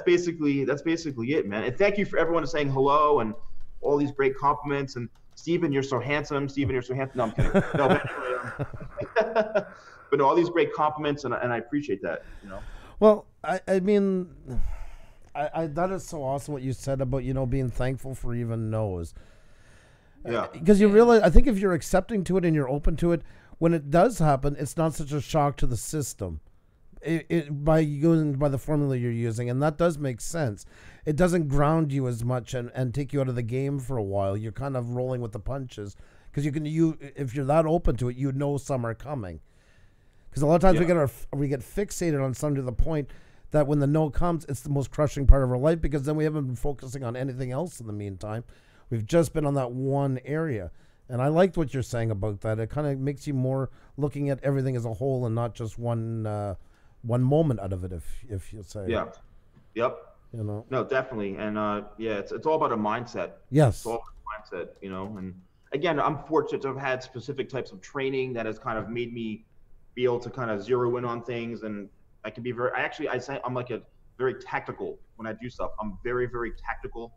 basically it, man. And thank you for everyone saying hello and all these great compliments. And Steven, you're so handsome. No, I'm kidding. No, but anyway, but no, all these great compliments, and I appreciate that. Well, I that is so awesome what you said about being thankful for even no's. Yeah. Because you realize, I think if you're accepting to it and you're open to it, when it does happen, it's not such a shock to the system. By going by the formula you're using, and that does make sense. It doesn't ground you as much and take you out of the game for a while. You're kind of rolling with the punches because if you're that open to it, some are coming. Because a lot of times we get fixated on something to the point that when the no comes, it's the most crushing part of our life because then we haven't been focusing on anything else in the meantime. We've just been on that one area. And I liked what you're saying about that. It kind of makes you more looking at everything as a whole and not just one moment out of it, if you say. Yeah. Yep. No, definitely. And it's all about a mindset. Yes. It's all about a mindset, and again, I'm fortunate to have had specific types of training that has kind of made me be able to kind of zero in on things. And I can be I say I'm like a very tactical when I do stuff. I'm very, very tactical.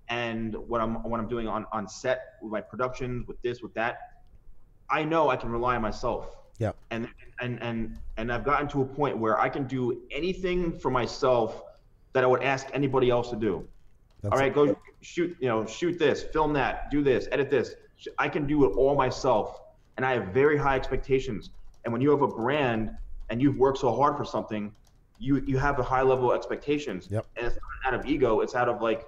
And what I'm doing on set with my productions, with this, with that, I know I can rely on myself. Yeah. And I've gotten to a point where I can do anything for myself that I would ask anybody else to do. All right, go shoot this, film that, do this, edit this. I can do it all myself, and I have very high expectations. And when you have a brand and you've worked so hard for something, you have a high level of expectations. Yep. And it's not out of ego. It's out of like,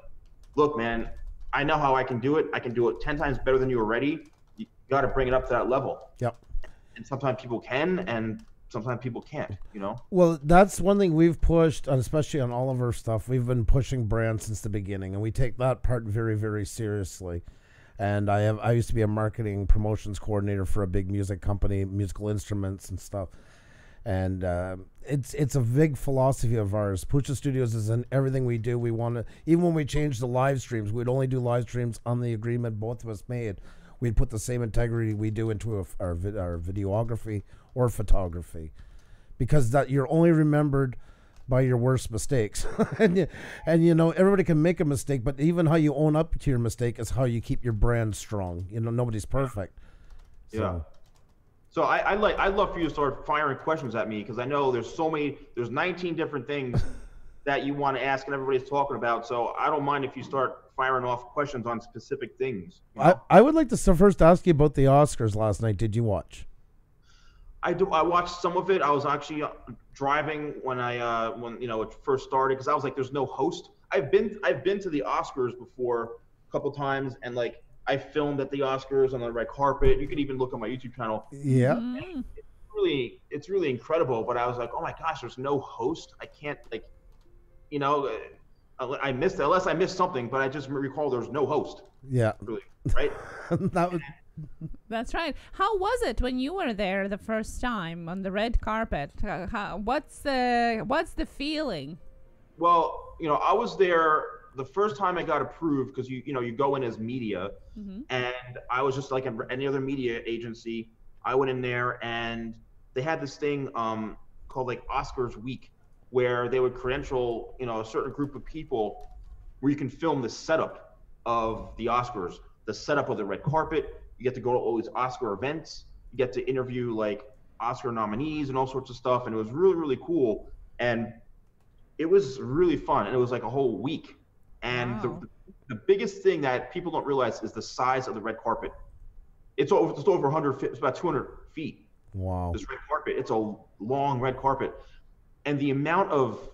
look, man, I know how I can do it. I can do it 10 times better than you already. You got to bring it up to that level. Yep. And sometimes people can, and sometimes people can't, Well, that's one thing we've pushed, and especially on all of our stuff. We've been pushing brands since the beginning, and we take that part very, very seriously. And I used to be a marketing promotions coordinator for a big music company, musical instruments and stuff. And it's a big philosophy of ours. Pusa Studios is in everything we do. We want to, even when we changed the live streams, we'd only do live streams on the agreement both of us made. we'd put the same integrity we do into our videography or photography, because that you're only remembered by your worst mistakes. and everybody can make a mistake, but even how you own up to your mistake is how you keep your brand strong. Nobody's perfect. Yeah. So I'd love for you to start firing questions at me, because I know there's 19 different things that you want to ask and everybody's talking about. So I don't mind if you start firing off questions on specific things. I would like to first ask you about the Oscars last night. Did you watch? I watched some of it. I was actually driving when it first started, because I was like, there's no host. I've been to the Oscars before a couple times, and like I filmed at the Oscars on the red carpet. You could even look on my YouTube channel. Yeah. It's really incredible. But I was like, oh my gosh, there's no host. I can't I missed it, unless I missed something, but I just recall there's no host. Yeah. Really, right? That's right. How was it when you were there the first time on the red carpet? What's the feeling? Well, I was there the first time I got approved, because you go in as media, and I was just like any other media agency. I went in there, and they had this thing called like Oscars Week, where they would credential a certain group of people where you can film the setup of the Oscars, the setup of the red carpet. You get to go to all these Oscar events. You get to interview like Oscar nominees and all sorts of stuff, and it was really, really cool. And it was really fun, and it was like a whole week. And wow. the biggest thing that people don't realize is the size of the red carpet. It's over 100 feet. It's about 200 feet. Wow. This red carpet. It's a long red carpet, and the amount of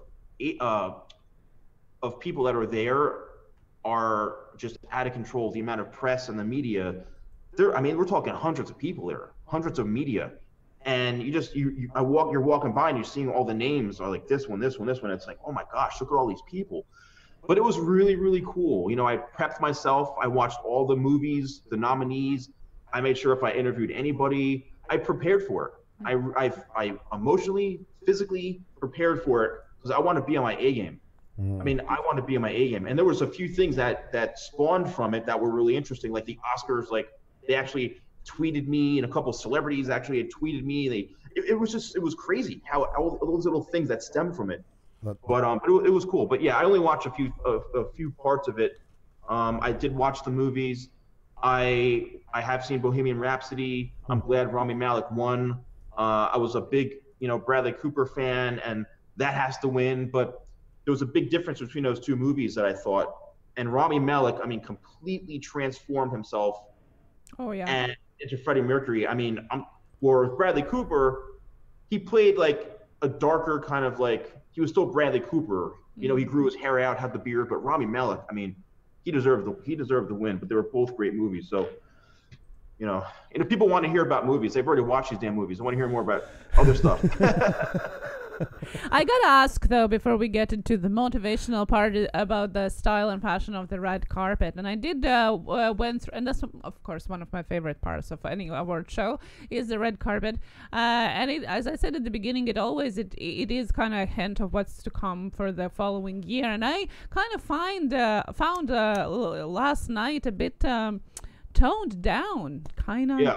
people that are there are just out of control. The amount of press and the media. We're talking hundreds of people there, hundreds of media, and you're walking by and you're seeing all the names are like this one. It's like, oh my gosh, look at all these people. But it was really, really cool. I prepped myself. I watched all the movies, the nominees. I made sure if I interviewed anybody, I prepared for it. I emotionally, physically prepared for it, because I want to be on my A game. I want to be on my A game. And there was a few things that spawned from it that were really interesting, like the Oscars. Like they actually tweeted me, and a couple of celebrities actually had tweeted me. It was crazy how all those little things that stemmed from it. But it was cool. But yeah, I only watched a few parts of it. I did watch the movies. I have seen Bohemian Rhapsody. I'm glad Rami Malek won. I was a big Bradley Cooper fan, and that has to win. But there was a big difference between those two movies that I thought. And Rami Malek, completely transformed himself. Oh yeah. And into Freddie Mercury. For Bradley Cooper, he played like a darker kind of like, he was still Bradley Cooper. He grew his hair out, had the beard, but Rami Malek, he deserved the win. But they were both great movies. So, and if people want to hear about movies, they've already watched these damn movies. I want to hear more about other stuff. I gotta ask though, before we get into the motivational part, about the style and fashion of the red carpet. And I did went through, and that's of course one of my favorite parts of any award show is the red carpet. And as I said at the beginning, it is kind of a hint of what's to come for the following year. And I kind of found last night a bit toned down, kind of. Yeah.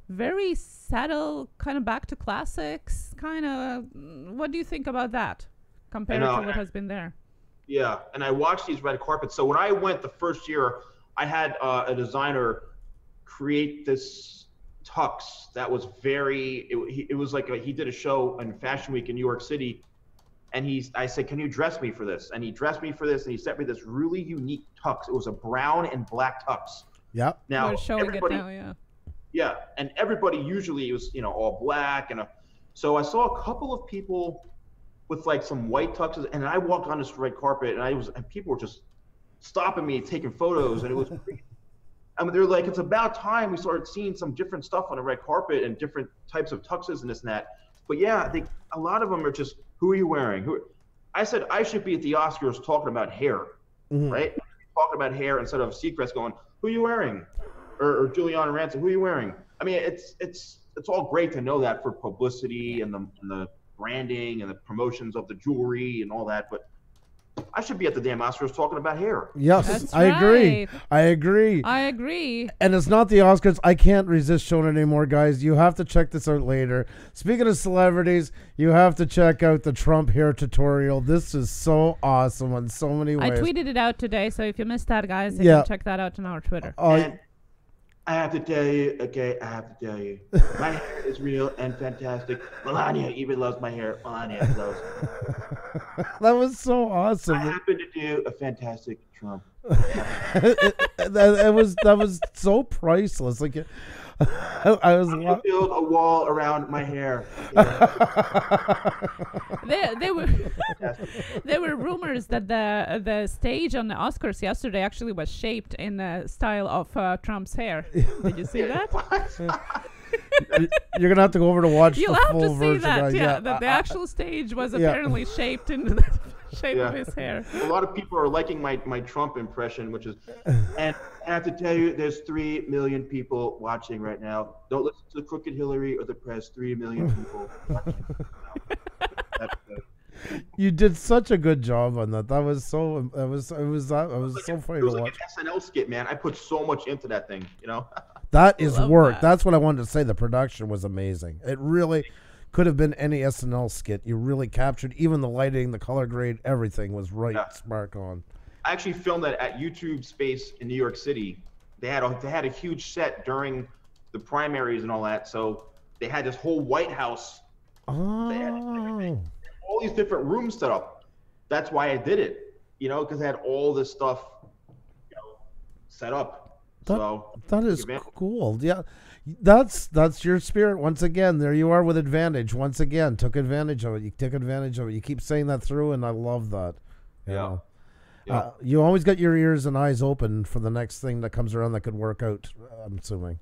Very subtle, kind of back to classics, kind of. What do you think about that compared to what has been there? Yeah, and I watched these red carpets. So when I went the first year, I had a designer create this tux that was it was like he did a show in Fashion Week in New York City, and I said, can you dress me for this? And he dressed me for this, and he sent me this really unique tux. It was a brown and black tux. Yeah. Now we're showing it now, yeah. Yeah, and everybody usually was, all black, and so I saw a couple of people with like some white tuxes, and I walked on this red carpet, and people were just stopping me, taking photos, and it was crazy. They're like, it's about time we started seeing some different stuff on the red carpet and different types of tuxes and this and that. But yeah, a lot of them are just, who are you wearing? I said I should be at the Oscars talking about hair, right? Talking about hair instead of Seacrest going, who are you wearing? Or Juliana Rancic, who are you wearing? It's all great to know that for publicity and the branding and the promotions of the jewelry and all that, but I should be at the damn Oscars talking about hair. Yes, That's I agree. right. I agree. I agree. And it's not the Oscars. I can't resist showing it anymore, guys. You have to check this out later. Speaking of celebrities, you have to check out the Trump hair tutorial. This is so awesome in so many ways. I tweeted it out today, so if you missed that, guys, you can check that out on our Twitter. And I have to tell you, okay, my hair is real and fantastic. Melania even loves my hair. Melania loves it. That was so awesome. I happen to do a fantastic Trump. that was so priceless. Like, I was I'm gonna build a wall around my hair. There were rumors that the stage on the Oscars yesterday actually was shaped in the style of Trump's hair. Did you see that? You're gonna have to go over to watch You'll the have full to see version. that. Yeah, That the actual stage was apparently shaped into the shape of his hair. A lot of people are liking my Trump impression, which is, and I have to tell you, there's 3 million people watching right now. Don't listen to the crooked Hillary or the press. 3 million people watching. That's good. You did such a good job on that. That was so. It was so funny to watch. Like an SNL skit, man. I put so much into that thing. You know. That is work. That. That's what I wanted to say. The production was amazing. It really could have been any SNL skit. You really captured even the lighting, the color grade, everything was right spark on. I actually filmed that at YouTube Space in New York City. They had a huge set during the primaries and all that. So they had this whole White House. Oh. They had all these different rooms set up. That's why I did it. You know, because they had all this stuff, set up. That is cool. Yeah, that's your spirit. Once again, there you are with advantage. Once again, took advantage of it. You took advantage of it. You keep saying that through, and I love that. You know. You always got your ears and eyes open for the next thing that comes around that could work out. I'm assuming.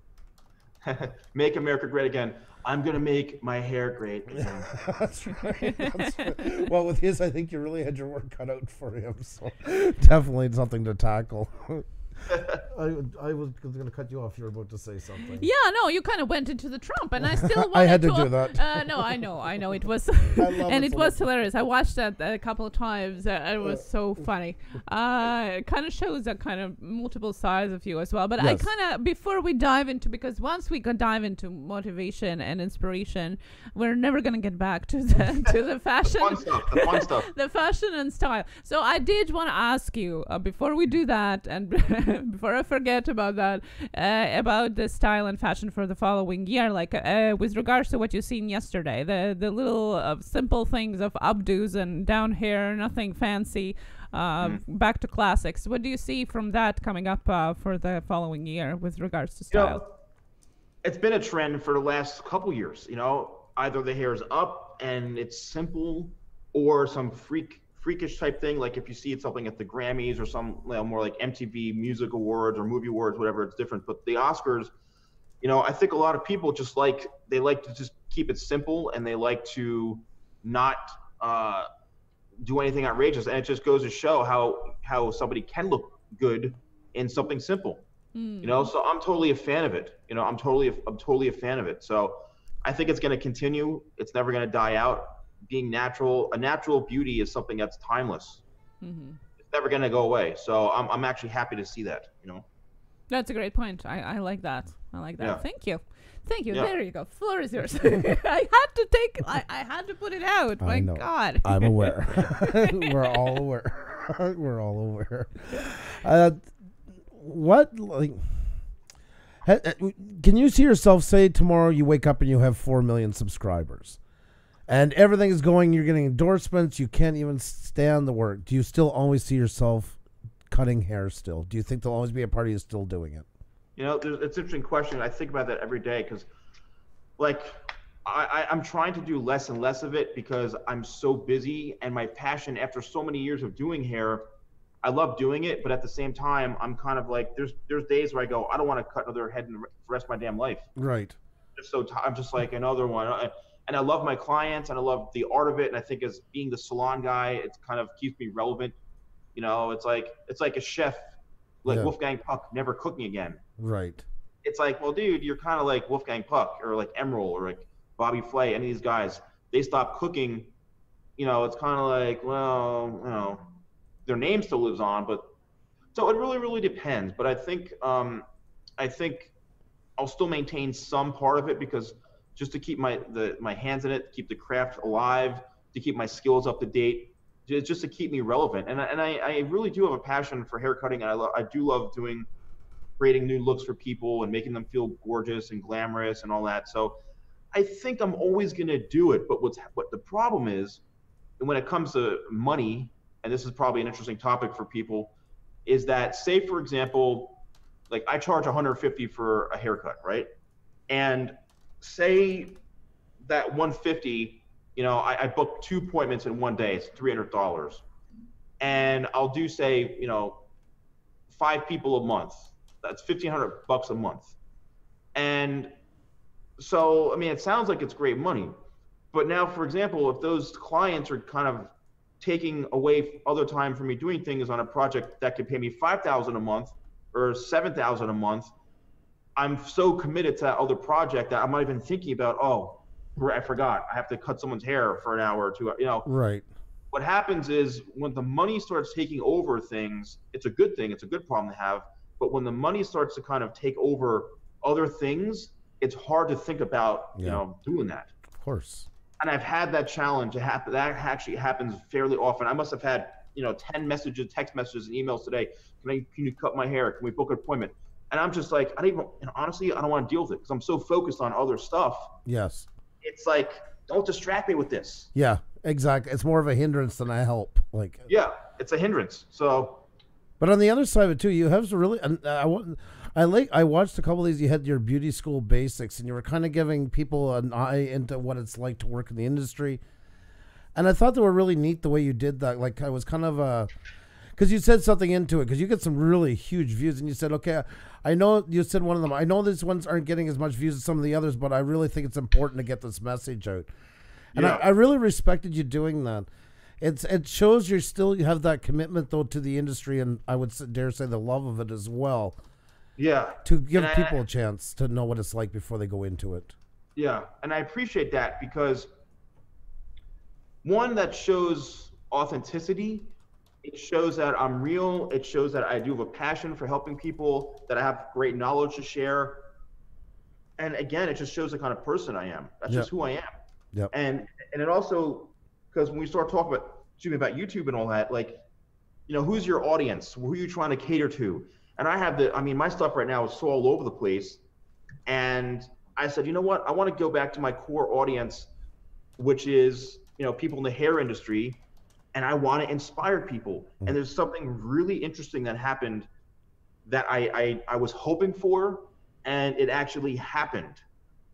Make America great again. I'm gonna make my hair great again. That's right. That's right. Well, with his, I think you really had your work cut out for him. So definitely something to tackle. I was going to cut you off. You were about to say something. Yeah, no, you kind of went into the Trump, and I still wanted I had to do that. No, I know. It was, and it was hilarious. I watched that a couple of times. It was so funny. It kind of shows that kind of multiple sides of you as well. But I kind of, before we dive into, because once we could dive into motivation and inspiration, we're never going to get back to the fashion, the fun stuff, the fashion and style. So I did want to ask you before we do that, and before I forget about that, about the style and fashion for the following year, like with regards to what you seen yesterday, the little simple things of updos and down hair, nothing fancy, back to classics. What do you see from that coming up for the following year with regards to style? You know, it's been a trend for the last couple years. You know, either the hair is up and it's simple, or some freakish type thing, like if you see something at the Grammys or some more like MTV Music Awards or Movie Awards, whatever, it's different. But the Oscars, you know, I think a lot of people just they like to just keep it simple, and they like to not do anything outrageous. And it just goes to show how somebody can look good in something simple. You know, so I'm totally a fan of it. You know, I'm totally a fan of it. So I think it's going to continue. It's never going to die out. Being natural, a natural beauty is something that's timeless. It's never going to go away. So I'm actually happy to see that, you know. That's a great point. I like that. Yeah. Thank you. Yeah. There you go. Floor is yours. I had to put it out. My God. I'm aware. We're all aware. We're all aware. Can you see yourself, say tomorrow you wake up and you have 4 million subscribers? And everything is going, you're getting endorsements, you can't even stand the work. Do you still always see yourself cutting hair still? Do you think there'll always be a part of you still doing it? You know, it's an interesting question. I think about that every day because, like, I'm trying to do less and less of it because I'm so busy, and my passion after so many years of doing hair, I love doing it, but at the same time, I'm kind of like, there's days where I go, I don't want to cut another head in the rest of my damn life. Right. I'm just like another one. And I love my clients, and I love the art of it. And I think as being the salon guy, it kind of keeps me relevant. You know, it's like a chef, like Wolfgang Puck, never cooking again. Right. It's like, well, dude, you're kind of like Wolfgang Puck or like Emerald or like Bobby Flay. Any of these guys, they stop cooking. You know, it's kind of like, well, you know, their name still lives on, but so it really depends. But I think I'll still maintain some part of it, because just to keep my hands in it, keep the craft alive, to keep my skills up to date, just to keep me relevant. And I really do have a passion for haircutting, and I do love creating new looks for people and making them feel gorgeous and glamorous and all that. So I think I'm always going to do it. But what the problem is, and when it comes to money, and this is probably an interesting topic for people, is that, say for example, like I charge $150 for a haircut, right? And say that $150, I book 2 appointments in one day, it's $300. And I'll do, say, 5 people a month. That's $1,500 a month. And so, I mean, it sounds like it's great money. But now, for example, if those clients are kind of taking away other time from me doing things on a project that could pay me $5,000 a month or $7,000 a month, I'm so committed to that other project that I'm not even thinking about, oh, I forgot, I have to cut someone's hair for an hour or two, Right. What happens is, when the money starts taking over things, it's a good thing, it's a good problem to have, but when the money starts to kind of take over other things, it's hard to think about, doing that. Of course. And I've had that challenge. That actually happens fairly often. I must have had, 10 messages, text messages, and emails today. Can you cut my hair? Can we book an appointment? And I'm just like, honestly, I don't want to deal with it, because I'm so focused on other stuff. Yes. It's like, don't distract me with this. Yeah, exactly. It's more of a hindrance than a help. Yeah, it's a hindrance. So. But on the other side of it too, you have to really. I watched a couple of these. You had your beauty school basics, and you were kind of giving people an eye into what it's like to work in the industry. And I thought they were really neat the way you did that. Like, I was kind of because you said something into it, because you get some really huge views, and you said, okay, I know you said one of them, I know these ones aren't getting as much views as some of the others, but I really think it's important to get this message out. And I really respected you doing that. It shows you have that commitment, though, to the industry, and I would dare say the love of it as well. Yeah. To give people a chance to know what it's like before they go into it. Yeah, and I appreciate that, because one, that shows authenticity. It shows that I'm real. It shows that I do have a passion for helping people, that I have great knowledge to share. And again, it just shows the kind of person I am. That's just who I am. Yep. And it also, because when we start talking about YouTube and all that, like, who's your audience? Who are you trying to cater to? And my stuff right now is so all over the place. And I said, you know what? I want to go back to my core audience, which is, people in the hair industry. And I want to inspire people. And there's something really interesting that happened that I was hoping for, and it actually happened.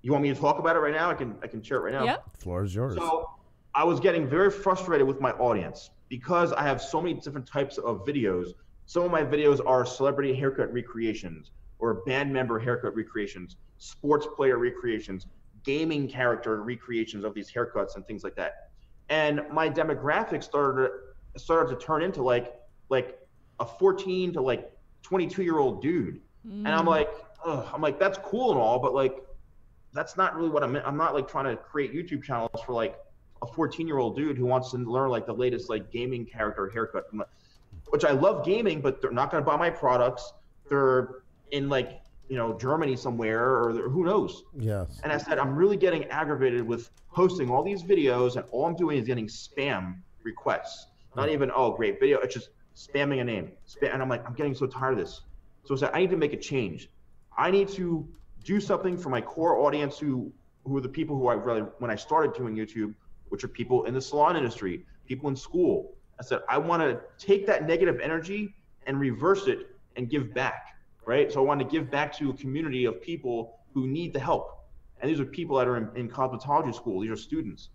You want me to talk about it right now? I can share it right now. Yeah. The floor is yours. So I was getting very frustrated with my audience, because I have so many different types of videos. Some of my videos are celebrity haircut recreations, or band member haircut recreations, sports player recreations, gaming character recreations of these haircuts and things like that. And my demographic started to turn into like a 14 to 22-year-old dude. And I'm like, that's cool and all, but that's not really what I'm not trying to create YouTube channels for a 14-year-old dude who wants to learn the latest gaming character haircut, which I love gaming, but they're not going to buy my products. They're in Germany somewhere, or who knows. Yes. And I said, I'm really getting aggravated with posting all these videos, and all I'm doing is getting spam requests. Not even, oh, great video. It's just spamming a name. And I'm like, I'm getting so tired of this. So I said, I need to make a change. I need to do something for my core audience, who are the people who when I started doing YouTube, which are people in the salon industry, people in school. I said, I want to take that negative energy and reverse it and give back, right? So I want to give back to a community of people who need the help. And these are people that are in cosmetology school. These are students.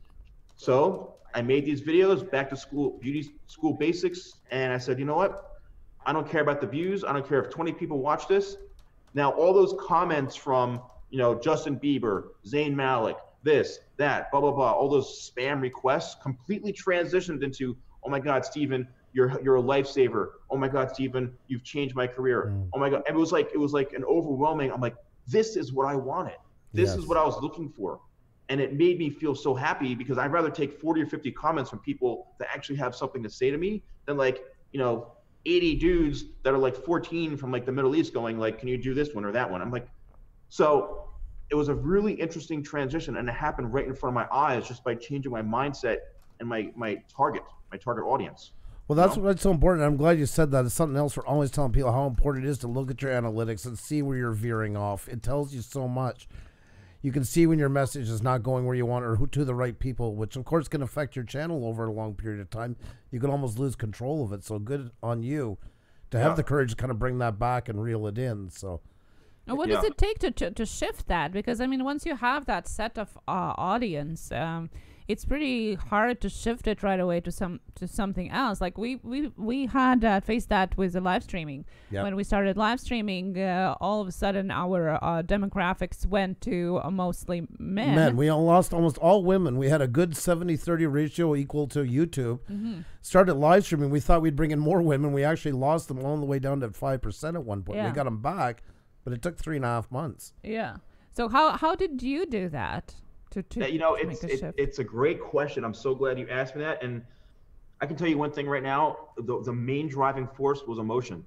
So I made these videos, back to school, beauty school basics. And I said, you know what? I don't care about the views. I don't care if 20 people watch this. Now, all those comments from, Justin Bieber, Zayn Malik, this, that, blah, blah, blah, all those spam requests completely transitioned into, oh my God, Steven, you're a lifesaver. Oh my God, Steven, you've changed my career. Oh my God. And it was like an overwhelming, I'm like, this is what I wanted. This is what I was looking for. And it made me feel so happy, because I'd rather take 40 or 50 comments from people that actually have something to say to me than you know, 80 dudes that are like 14 from like the Middle East going like, can you do this one or that one? I'm like, so it was a really interesting transition, and it happened right in front of my eyes just by changing my mindset and my target audience. Well, that's what's so important. I'm glad you said that. It's something else we're always telling people how important it is to look at your analytics and see where you're veering off. It tells you so much. You can see when your message is not going where you want or to the right people, which of course can affect your channel over a long period of time. You can almost lose control of it. So good on you to have the courage to kind of bring that back and reel it in. So. And what does it take to shift that? Because I mean, once you have that set of audience, it's pretty hard to shift it right away to something else. Like we had faced that with the live streaming. When we started live streaming, all of a sudden our demographics went to mostly men. We all lost almost all women. We had a good 70-30 ratio equal to YouTube. Started live streaming. We thought we'd bring in more women. We actually lost them all the way down to 5% at one point. We got them back, but it took 3.5 months. Yeah. So how did you do that? You know, it's a great question. I'm so glad you asked me that. And I can tell you one thing right now, the main driving force was emotion.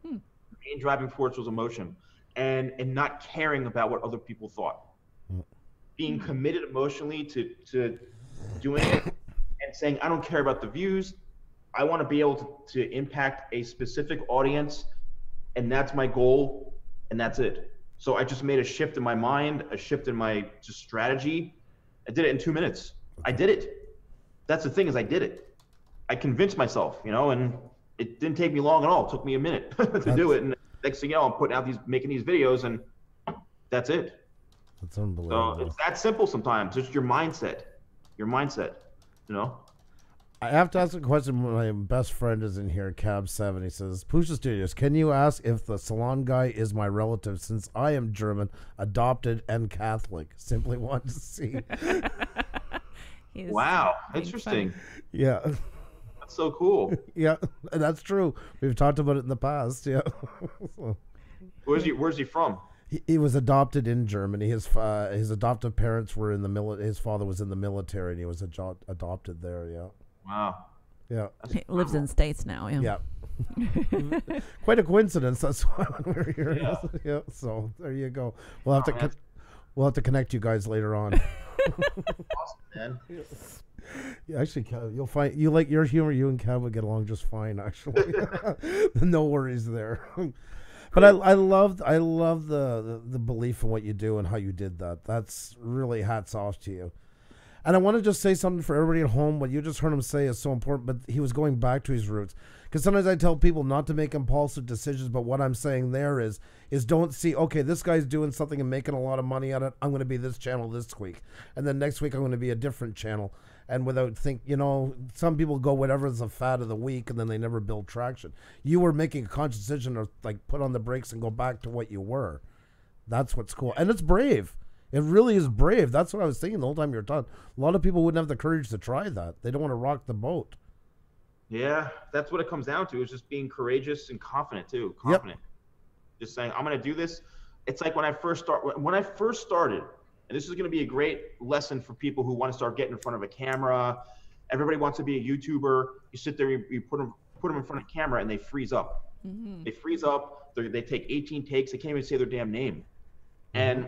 The main driving force was emotion and not caring about what other people thought. Being committed emotionally to doing it and saying, I don't care about the views. I want to be able to impact a specific audience, and that's my goal, and that's it. So I just made a shift in my mind, a shift in my just strategy. I did it in 2 minutes. I did it. That's the thing, is I did it. I convinced myself, you know, and it didn't take me long at all. It took me a minute to do it. And next thing you know, I'm putting out making these videos, and that's it. That's unbelievable. So it's that simple sometimes. Just your mindset, you know? I have to ask a question. My best friend is in here, Cab7. He says, Pusa Studios, can you ask if the salon guy is my relative, since I am German, adopted, and Catholic? Simply want to see. Wow. Interesting. Yeah. That's so cool. Yeah, that's true. We've talked about it in the past. Yeah. So. Where's he from? He was adopted in Germany. His adoptive parents were in the military. His father was in the military, and he was adopted there. Yeah. Wow. Yeah. He lives in States now. Yeah. Quite a coincidence. That's why we're here. Yeah. So there you go. We'll have to connect you guys later on. Awesome, man. Yeah, actually, Kev, you'll find you like your humor. You and Kev would get along just fine. Actually, no worries there. But I love the belief in what you do and how you did that. That's really hats off to you. And I want to just say something for everybody at home. What you just heard him say is so important, but he was going back to his roots. Because sometimes I tell people not to make impulsive decisions, but what I'm saying there is don't see, okay, this guy's doing something and making a lot of money on it. I'm going to be this channel this week. And then next week I'm going to be a different channel. And without some people go whatever's the fad of the week and then they never build traction. You were making a conscious decision to like put on the brakes and go back to what you were. That's what's cool. And it's brave. It really is brave. That's what I was thinking the whole time you were talking. A lot of people wouldn't have the courage to try that. They don't want to rock the boat. Yeah, that's what it comes down to, is just being courageous and confident too. Confident. Yep. Just saying, I'm going to do this. It's like when I first started, and this is going to be a great lesson for people who want to start getting in front of a camera. Everybody wants to be a YouTuber. You sit there, you put them in front of the camera, and they freeze up. Mm-hmm. They freeze up. They take 18 takes. They can't even say their damn name. Mm-hmm. And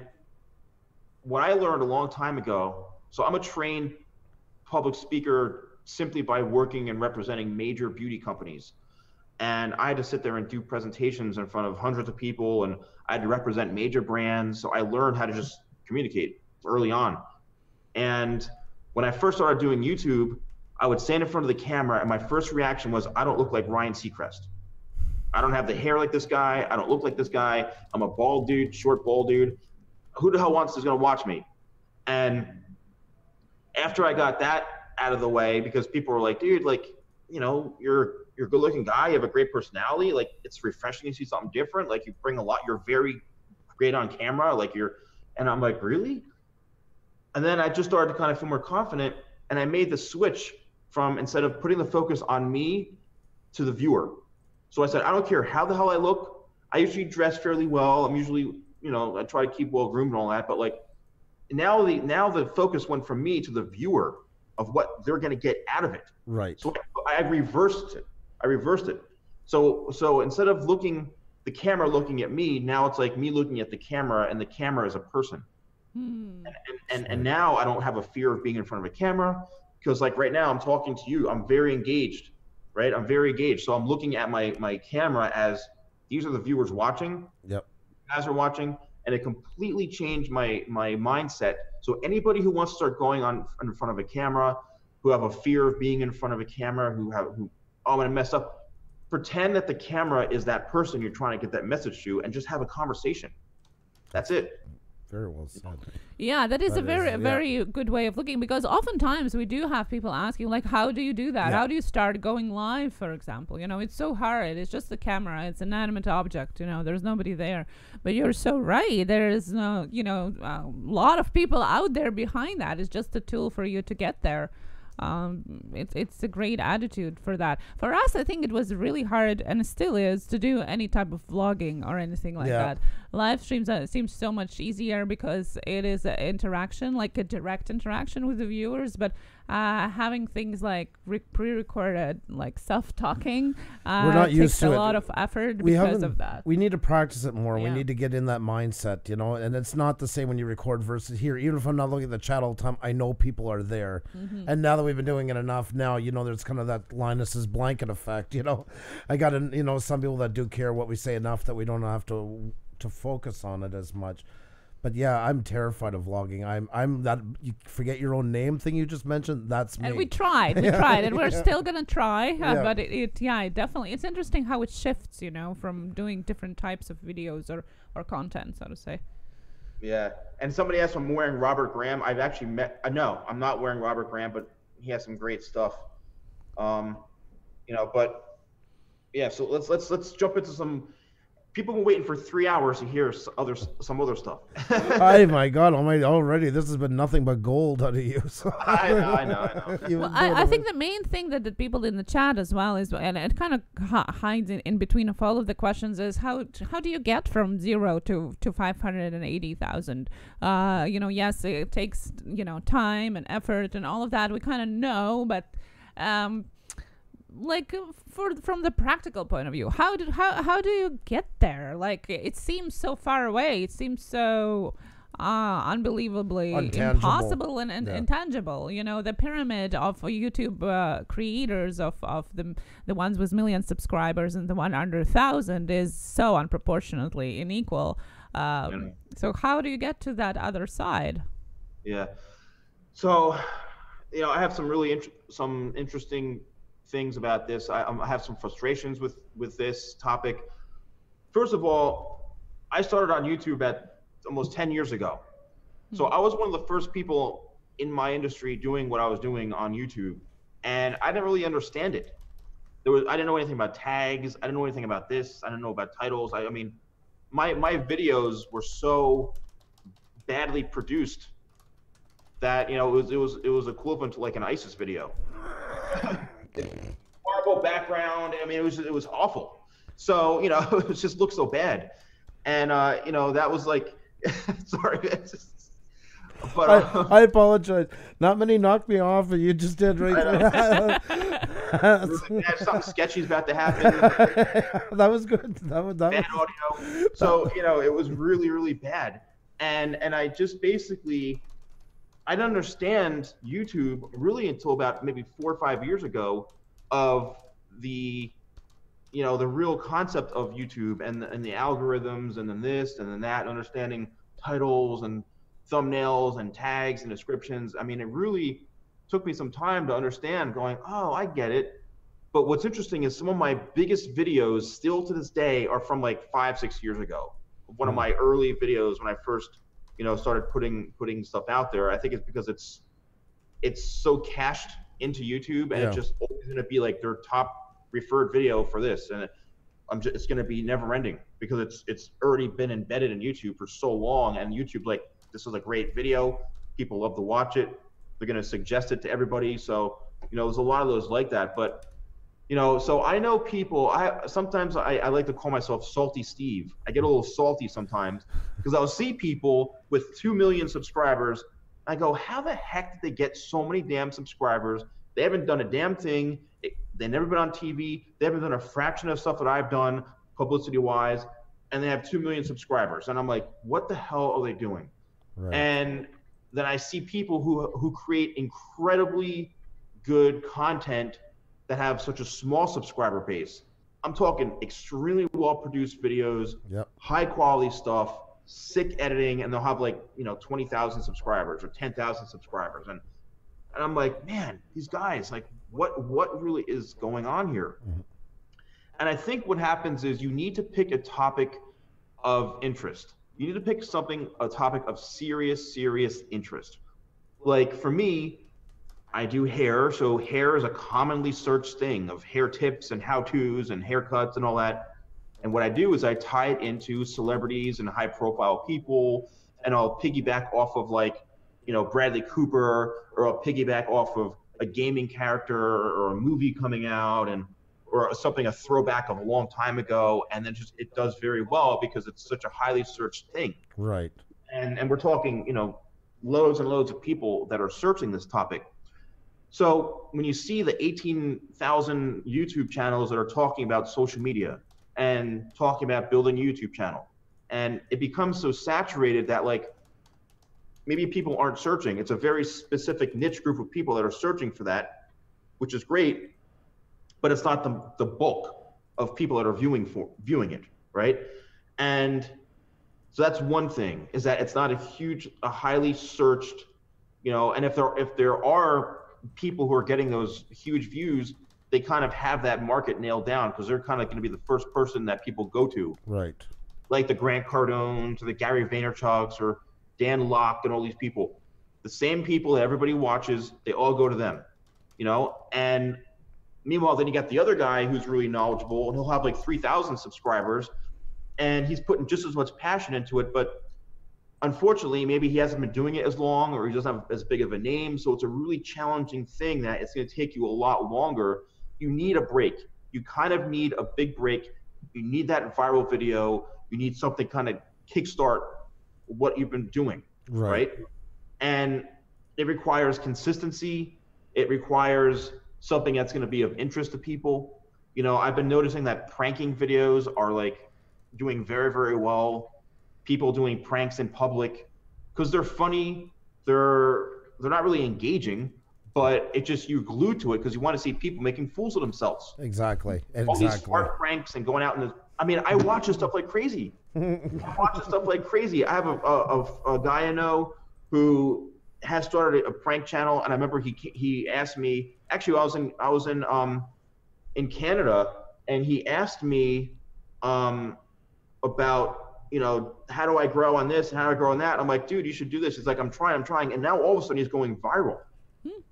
what I learned a long time ago, so I'm a trained public speaker simply by working and representing major beauty companies. And I had to sit there and do presentations in front of hundreds of people, and I had to represent major brands. So I learned how to just communicate early on. And when I first started doing YouTube, I would stand in front of the camera, and my first reaction was, I don't look like Ryan Seacrest. I don't have the hair like this guy. I don't look like this guy. I'm a bald dude, short bald dude. Who the hell is going to watch me? And after I got that out of the way, because people were like, dude, like, you know, you're a good looking guy. You have a great personality. Like, it's refreshing to see something different. Like, you bring a lot. You're very great on camera. Like, and I'm like, really? And then I just started to kind of feel more confident. And I made the switch from, instead of putting the focus on me, to the viewer. So I said, I don't care how the hell I look. I usually dress fairly well. I'm usually, you know, I try to keep well groomed and all that, but like now the focus went from me to the viewer of what they're going to get out of it. Right. So I reversed it. I reversed it. So instead of the camera looking at me, now it's like me looking at the camera, and the camera is a person. And now I don't have a fear of being in front of a camera, because like right now I'm talking to you, I'm very engaged, right? I'm very engaged. So I'm looking at my camera as these are the viewers watching. Yep. You guys are watching, and it completely changed my mindset. So anybody who wants to start going on in front of a camera, who have a fear of being in front of a camera, who oh, I'm gonna mess up, pretend that the camera is that person you're trying to get that message to, and just have a conversation. That's it. Very well said. Yeah, that is a very good way of looking, because oftentimes we do have people asking, like, how do you do that? How do you start going live, for example? You know, it's so hard. It's just the camera. It's an inanimate object. You know, there's nobody there. But you're so right. There is no, you know, a lot of people out there behind that. It's just a tool for you to get there. It's a great attitude for that. For us, I think it was really hard, and it still is, to do any type of vlogging or anything like that. Live streams seems so much easier because it is an interaction, like a direct interaction with the viewers. But having things like pre-recorded, like self-talking, we're not used to it. Takes a lot of effort because of that. We need to practice it more. Yeah. We need to get in that mindset, you know. And it's not the same when you record versus here. Even if I'm not looking at the chat all the time, I know people are there. And now that we've been doing it enough, now, you know, there's kind of that Linus's blanket effect, you know. I got, you know, some people that do care what we say enough that we don't have to focus on it as much. But yeah, I'm terrified of vlogging. I'm that you forget your own name thing you just mentioned. That's me. And we tried, and we're still gonna try. But it definitely. It's interesting how it shifts, you know, from doing different types of videos or content, so to say. Yeah, and somebody asked if I'm wearing Robert Graham. I've actually met. No, I'm not wearing Robert Graham, but he has some great stuff. You know, but yeah. So let's jump into some. People have been waiting for 3 hours to hear some other stuff. Oh my God! Already this has been nothing but gold out of you. So. I know. Well, I think the main thing that the people in the chat as well is, and it kind of hides in between of all of the questions, is how do you get from 0 to 580,000? You know, yes, it takes, you know, time and effort and all of that. We kind of know, but. Like from the practical point of view, how do you get there? Like, it seems so far away. It seems so unbelievably impossible and intangible. You know, the pyramid of YouTube creators of the ones with million subscribers and the one under 1,000 is so unproportionately unequal. So how do you get to that other side? Yeah. So, you know, I have some really interesting things about this. I have some frustrations with this topic. First of all, I started on YouTube at almost 10 years ago. So I was one of the first people in my industry doing what I was doing on YouTube, and I didn't really understand it. I didn't know anything about tags. I didn't know anything about this. I didn't know about titles. I mean, my videos were so badly produced that, you know, it was equivalent to like an ISIS video. Horrible background. I mean, it was awful. So, you know, it just looked so bad. And you know, that was like, sorry, but I apologize. Not many knocked me off, but you just did right there. Something sketchy is about to happen. That was good. That bad audio. So, you know, it was really, really bad. And I just basically, I didn't understand YouTube really until about maybe 4 or 5 years ago, of the, you know, the real concept of YouTube and the algorithms and then this and then that, and understanding titles and thumbnails and tags and descriptions. I mean, it really took me some time to understand, going, oh, I get it. But what's interesting is some of my biggest videos still to this day are from like 5-6 years ago. One of my early videos when I first, you know, started putting stuff out there. I think it's because it's so cached into YouTube, and it's just always going to be like their top referred video for this, and it's going to be never ending because it's already been embedded in YouTube for so long, and YouTube, like, this is a great video, people love to watch it, they're going to suggest it to everybody. So, you know, there's a lot of those like that. But, you know, so I know people, sometimes I like to call myself Salty Steve. I get a little salty sometimes because I'll see people with 2 million subscribers. I go, how the heck did they get so many damn subscribers They haven't done a damn thing. They've never been on TV. They haven't done a fraction of stuff that I've done publicity-wise, and they have 2 million subscribers. And I'm like, what the hell are they doing? Right. And then I see people who create incredibly good content that have such a small subscriber base. I'm talking extremely well-produced videos, high-quality stuff, sick editing, and they'll have like 20,000 subscribers or 10,000 subscribers, and I'm like, man, these guys, like, what really is going on here? And I think what happens is you need to pick a topic of interest. You need to pick a topic of serious interest. Like for me, I do hair, so hair is a commonly searched thing of hair tips and how-tos and haircuts and all that. And what I do is I tie it into celebrities and high-profile people, and I'll piggyback off of like, Bradley Cooper, or I'll piggyback off of a gaming character or a movie coming out, or something, a throwback of a long time ago, and then just it does very well because it's such a highly searched thing. Right. And we're talking, loads and loads of people that are searching this topic. So when you see the 18,000 YouTube channels that are talking about social media and talking about building a YouTube channel, and it becomes so saturated that like maybe people aren't searching. It's a very specific niche group of people that are searching for that, which is great, but it's not the bulk of people that are viewing it, right? And so that's one thing, is that it's not a highly searched, and if there are people who are getting those huge views, they kind of have that market nailed down because they're kind of going to be the first person that people go to. Right. Like the Grant Cardones or the Gary Vaynerchuks or Dan Locke and all these people. The same people that everybody watches, they all go to them, and meanwhile, then you got the other guy who's really knowledgeable, and he'll have like 3,000 subscribers, and he's putting just as much passion into it, but unfortunately, maybe he hasn't been doing it as long, or he doesn't have as big of a name, so it's a really challenging thing that it's going to take you a lot longer. You need a break. You kind of need a big break. You need that viral video. You need something kind of kickstart what you've been doing, right? And it requires consistency. It requires something that's going to be of interest to people. I've been noticing that pranking videos are like doing very, very well. People doing pranks in public because they're funny. They're not really engaging, but it just, you're glued to it because you want to see people making fools of themselves. Exactly. All these smart pranks and going out I watch this stuff like crazy. I have a guy I know who has started a prank channel, and I remember he asked me. Actually, I was in Canada, and he asked me about how do I grow on this and how do I grow on that. I'm like, dude, you should do this. He's like, I'm trying, and now all of a sudden he's going viral,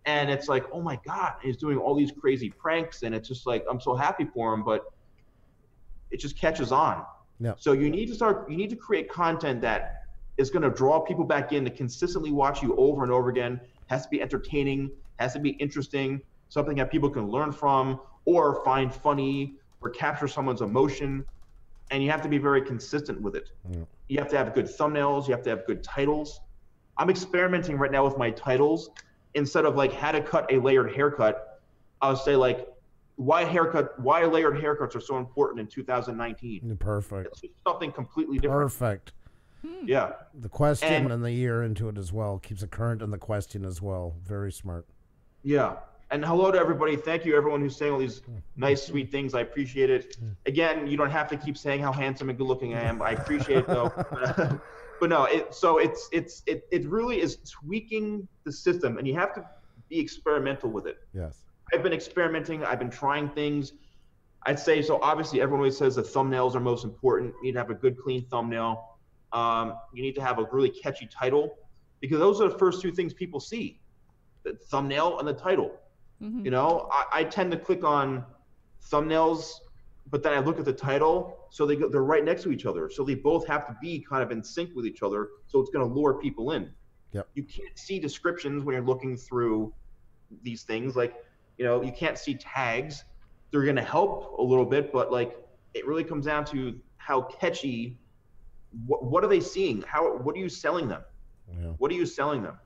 and it's like, oh my god, he's doing all these crazy pranks, and it's just like I'm so happy for him, but it just catches on. Yeah. So you need to create content that is going to draw people back in to consistently watch you over and over again. Has to be entertaining, has to be interesting, something that people can learn from or find funny or capture someone's emotion. And you have to be very consistent with it. Yeah. You have to have good thumbnails. You have to have good titles. I'm experimenting right now with my titles. Instead of like how to cut a layered haircut, I'll say like why layered haircuts are so important in 2019. Perfect. It's something completely different. Perfect. Yeah. The question and the year into it as well. Keeps it current in the question as well. Very smart. Yeah. And hello to everybody. Thank you, everyone who's saying all these nice, sweet things. I appreciate it. Again, you don't have to keep saying how handsome and good looking I am. I appreciate it though. But no, it really is tweaking the system, and you have to be experimental with it. Yes. I've been experimenting. I've been trying things. I'd say, so obviously everyone always says the thumbnails are most important. You need to have a good, clean thumbnail. You need to have a really catchy title, because those are the first two things people see, the thumbnail and the title. Mm-hmm. I tend to click on thumbnails, but then I look at the title, so they're right next to each other. So they both have to be kind of in sync with each other, so it's going to lure people in. Yep. You can't see descriptions when you're looking through these things. Like, you can't see tags. They're going to help a little bit, but like it really comes down to how catchy. What are they seeing? What are you selling them? Yeah. What are you selling them?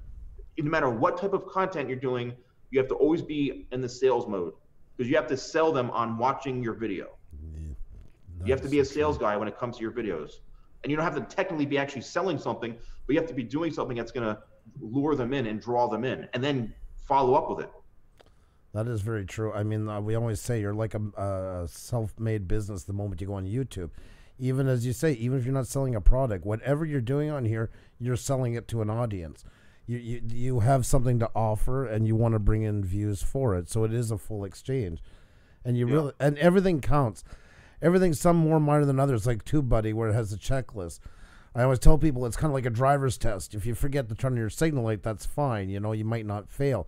No matter what type of content you're doing, you have to always be in the sales mode because you have to sell them on watching your video. You have to be a sales guy when it comes to your videos. And you don't have to technically be actually selling something, but you have to be doing something that's going to lure them in and draw them in and then follow up with it. That is very true. I mean, we always say you're like a self-made business the moment you go on YouTube. Even as you say, even if you're not selling a product, whatever you're doing on here, you're selling it to an audience. You have something to offer, and you want to bring in views for it. So it is a full exchange, and really, and everything counts. Everything's some more minor than others, like TubeBuddy, where it has a checklist. I always tell people it's kind of like a driver's test. If you forget to turn on your signal light, that's fine. You know, you might not fail.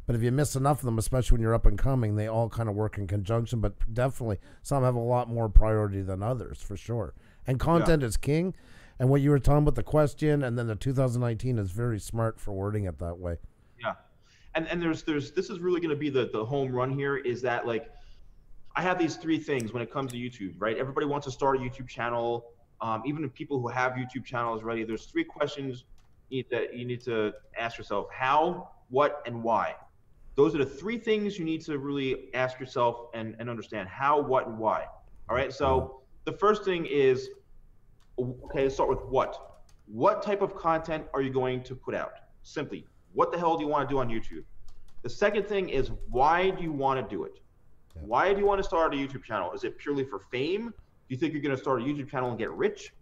But if you miss enough of them, especially when you're up and coming, they all kind of work in conjunction. But definitely, some have a lot more priority than others, for sure. And content is king. And what you were talking about, the question, and then the 2019 is very smart for wording it that way. Yeah. And there's this is really going to be the home run here, is that, like, I have these three things when it comes to YouTube, right? Everybody wants to start a YouTube channel. Even the people who have YouTube channels already, there's three questions you need to ask yourself: how, what, and why. Those are the three things you need to really ask yourself and understand: how, what, and why. All right. So the first thing is, okay, let's start with what. What type of content are you going to put out? Simply, what the hell do you want to do on YouTube? The second thing is, why do you want to do it? Why do you want to start a YouTube channel? Is it purely for fame? Do you think you're going to start a YouTube channel and get rich?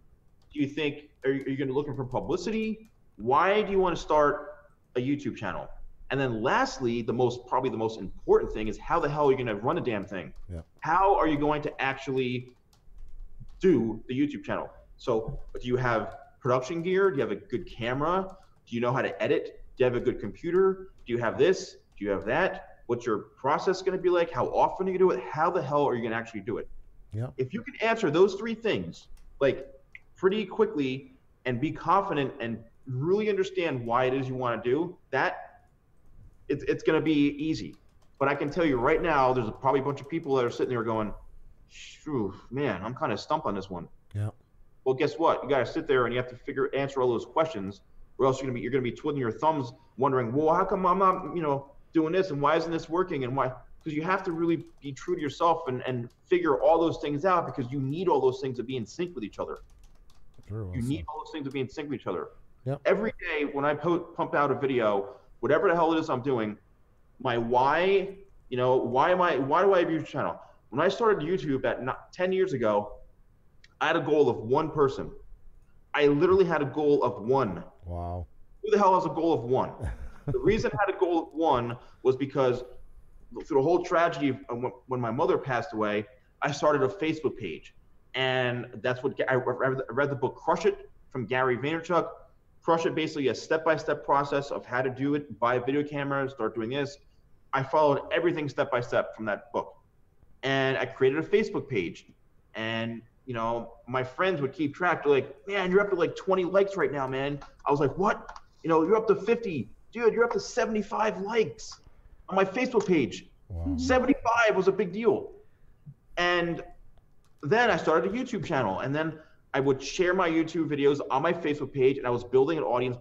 Do you think, are you going to be looking for publicity? Why do you want to start a YouTube channel? And then lastly, probably the most important thing is, how the hell are you going to run a damn thing? Yeah. How are you going to actually do the YouTube channel? So do you have production gear? Do you have a good camera? Do you know how to edit? Do you have a good computer? Do you have this? Do you have that? What's your process going to be like? How often are you going to do it? How the hell are you going to actually do it? Yeah. If you can answer those three things, like, pretty quickly, and be confident and really understand why it is you want to do that, it's going to be easy. But I can tell you right now, there's probably a bunch of people that are sitting there going, "Phew, man, I'm kind of stumped on this one." Yeah. Well, guess what? You got to sit there and you have to answer all those questions, or else you're going to be twiddling your thumbs, wondering, well, how come I'm not, doing this, and why isn't this working, and why? Because you have to really be true to yourself and figure all those things out, because you need all those things to be in sync with each other. You need all those things to be in sync with each other. Yep. Every day when I pump out a video, whatever the hell it is I'm doing, my why, why do I have a YouTube channel? When I started YouTube 10 years ago, I had a goal of one person. I literally had a goal of one. Wow. Who the hell has a goal of one? The reason I had a goal of one was because through the whole tragedy of when my mother passed away, I started a Facebook page. And that's what I read the book Crush It from Gary Vaynerchuk. Crush It, basically a step-by-step process of how to do it. Buy a video camera, start doing this. I followed everything step-by-step from that book. And I created a Facebook page. And, my friends would keep track. They're like, "Man, you're up to like 20 likes right now, man." I was like, "What? You're up to 50. Dude, you're up to 75 likes on my Facebook page." Wow. 75 was a big deal. And then I started a YouTube channel, and then I would share my YouTube videos on my Facebook page, and I was building an audience.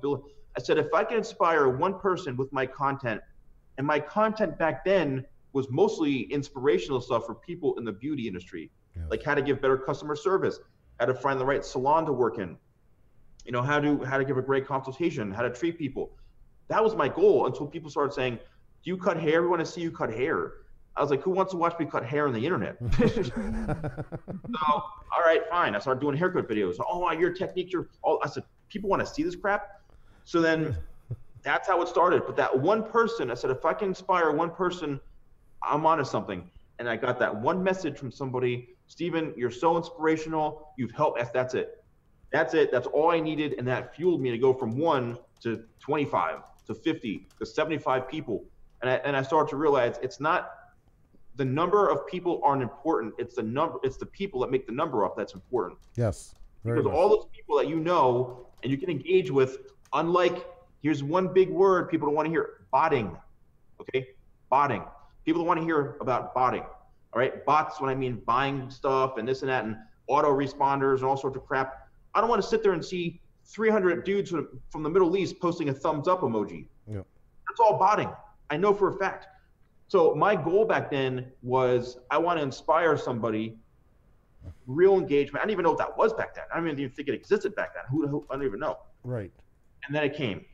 I said, if I can inspire one person with my content, and my content back then was mostly inspirational stuff for people in the beauty industry, like how to give better customer service, how to find the right salon to work in, how to give a great consultation, how to treat people. That was my goal until people started saying, "Do you cut hair? We want to see you cut hair." I was like, who wants to watch me cut hair on the internet? So, all right, fine. I started doing haircut videos. Oh, your techniques are all, I said, people want to see this crap. So then that's how it started. But that one person, I said, if I can inspire one person, I'm onto something. And I got that one message from somebody: "Steven, you're so inspirational. You've helped." That's it. That's it. That's all I needed. And that fueled me to go from 1 to 25 to 50 to 75 people. And I started to realize it's not the number of people aren't important. It's the people that make the number up that's important. Yes. Because all those people that and you can engage with, unlike, here's one big word people don't want to hear: botting. Okay? Botting. People don't want to hear about botting. All right? Bots, when I mean buying stuff and this and that and auto responders and all sorts of crap. I don't want to sit there and see 300 dudes from the Middle East posting a thumbs up emoji. Yeah. That's all botting. I know for a fact. So my goal back then was I want to inspire somebody, real engagement. I didn't even know what that was back then. I didn't even think it existed back then. Who I don't even know. Right. And then it came.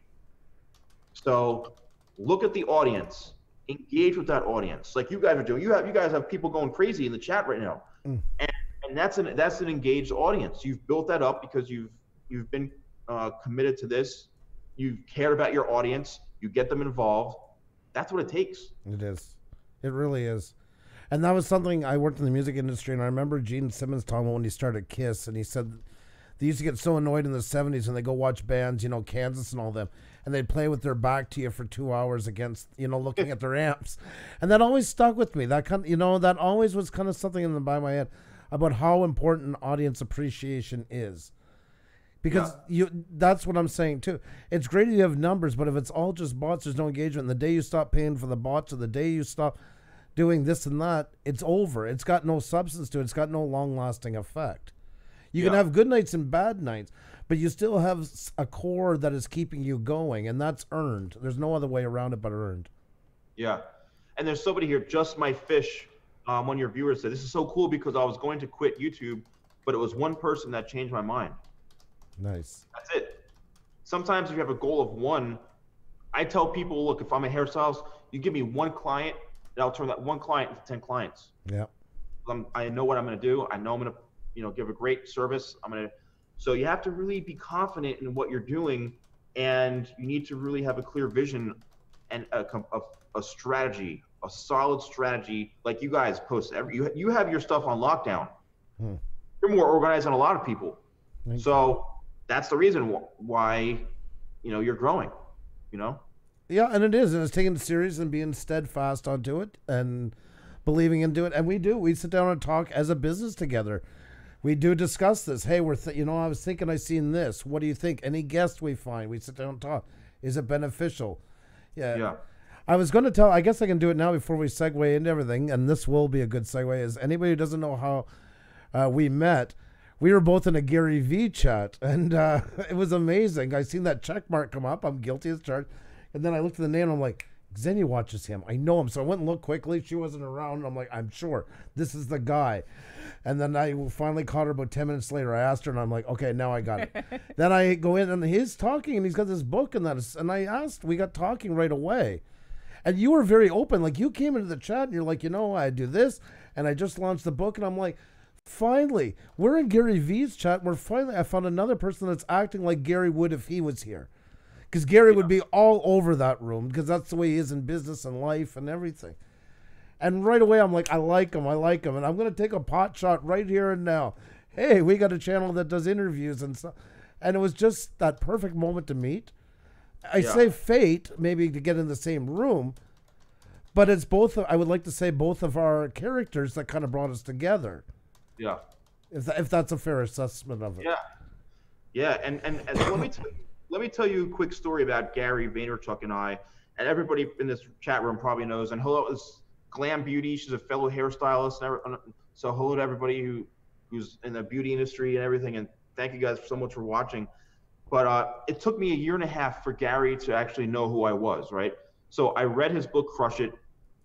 So look at the audience, engage with that audience, like you guys are doing. You guys have people going crazy in the chat right now, and that's an engaged audience. You've built that up because you've been committed to this. You've cared about your audience. You get them involved. That's what it takes. It is. It really is. And that was something I worked in the music industry, and I remember Gene Simmons talking about when he started Kiss, and he said they used to get so annoyed in the 70s when they go watch bands, you know, Kansas and all them, and they'd play with their back to you for 2 hours against, you know, looking at their amps. And that always stuck with me. That kind of, you know, that always was kind of something in the back of my head about how important audience appreciation is. Because that's what I'm saying too. It's great if you have numbers, but if it's all just bots, there's no engagement. The day you stop paying for the bots, or the day you stop doing this and that, it's over. It's got no substance to it. It's got no long-lasting effect. You can have good nights and bad nights, but you still have a core that is keeping you going, and that's earned. There's no other way around it but earned. Yeah. And there's somebody here, Just My Fish, one of your viewers said, this is so cool because I was going to quit YouTube, but it was one person that changed my mind. Nice. That's it. Sometimes if you have a goal of one, I tell people, look, if I'm a hairstylist, you give me one client, and I'll turn that one client into 10 clients. Yeah. I know what I'm going to do. I know I'm going to, you know, give a great service. So you have to really be confident in what you're doing, and you need to really have a clear vision and a strategy, a solid strategy. Like you guys post you have your stuff on lockdown. You're more organized than a lot of people. So that's the reason why, you know, you're growing, you know? Yeah, and it is. And it's taking it serious and being steadfast onto it and believing into it. And we sit down and talk as a business together. We do discuss this. Hey, you know, I was thinking I seen this. What do you think? Any guests we find, we sit down and talk. Is it beneficial? Yeah. I was going to tell, I guess I can do it now before we segue into everything. And this will be a good segue. Is anybody who doesn't know how we met, we were both in a Gary V chat, and it was amazing. I seen that check mark come up. I'm guilty as charged. And then I looked at the name, and I'm like, Xenia watches him. I know him. So I went and looked quickly. She wasn't around. And I'm like, I'm sure this is the guy. And then I finally caught her about 10 minutes later. I asked her, and I'm like, okay, now I got it. Then I go in, and he's talking, and he's got this book and that. And I asked, we got talking right away. And you were very open. Like, you came into the chat, and you're like, you know, I do this, and I just launched the book. And I'm like, finally, we're in Gary V's chat. I found another person that's acting like Gary would if he was here. Because Gary would be all over that room, because that's the way he is in business and life and everything. And right away, I'm like, I like him. And I'm going to take a pot shot right here and now. Hey, we got a channel that does interviews and stuff. And it was just that perfect moment to meet. I say fate, maybe to get in the same room, but it's both, I would like to say both of our characters that kind of brought us together. Yeah. If that's a fair assessment of it. Yeah. Yeah. And let me tell you a quick story about Gary Vaynerchuk and I, and everybody in this chat room probably knows. And hello is Glam Beauty. She's a fellow hairstylist. So hello to everybody who's in the beauty industry and everything. And thank you guys so much for watching. But it took me a year and a half for Gary to actually know who I was, right? So I read his book, Crush It,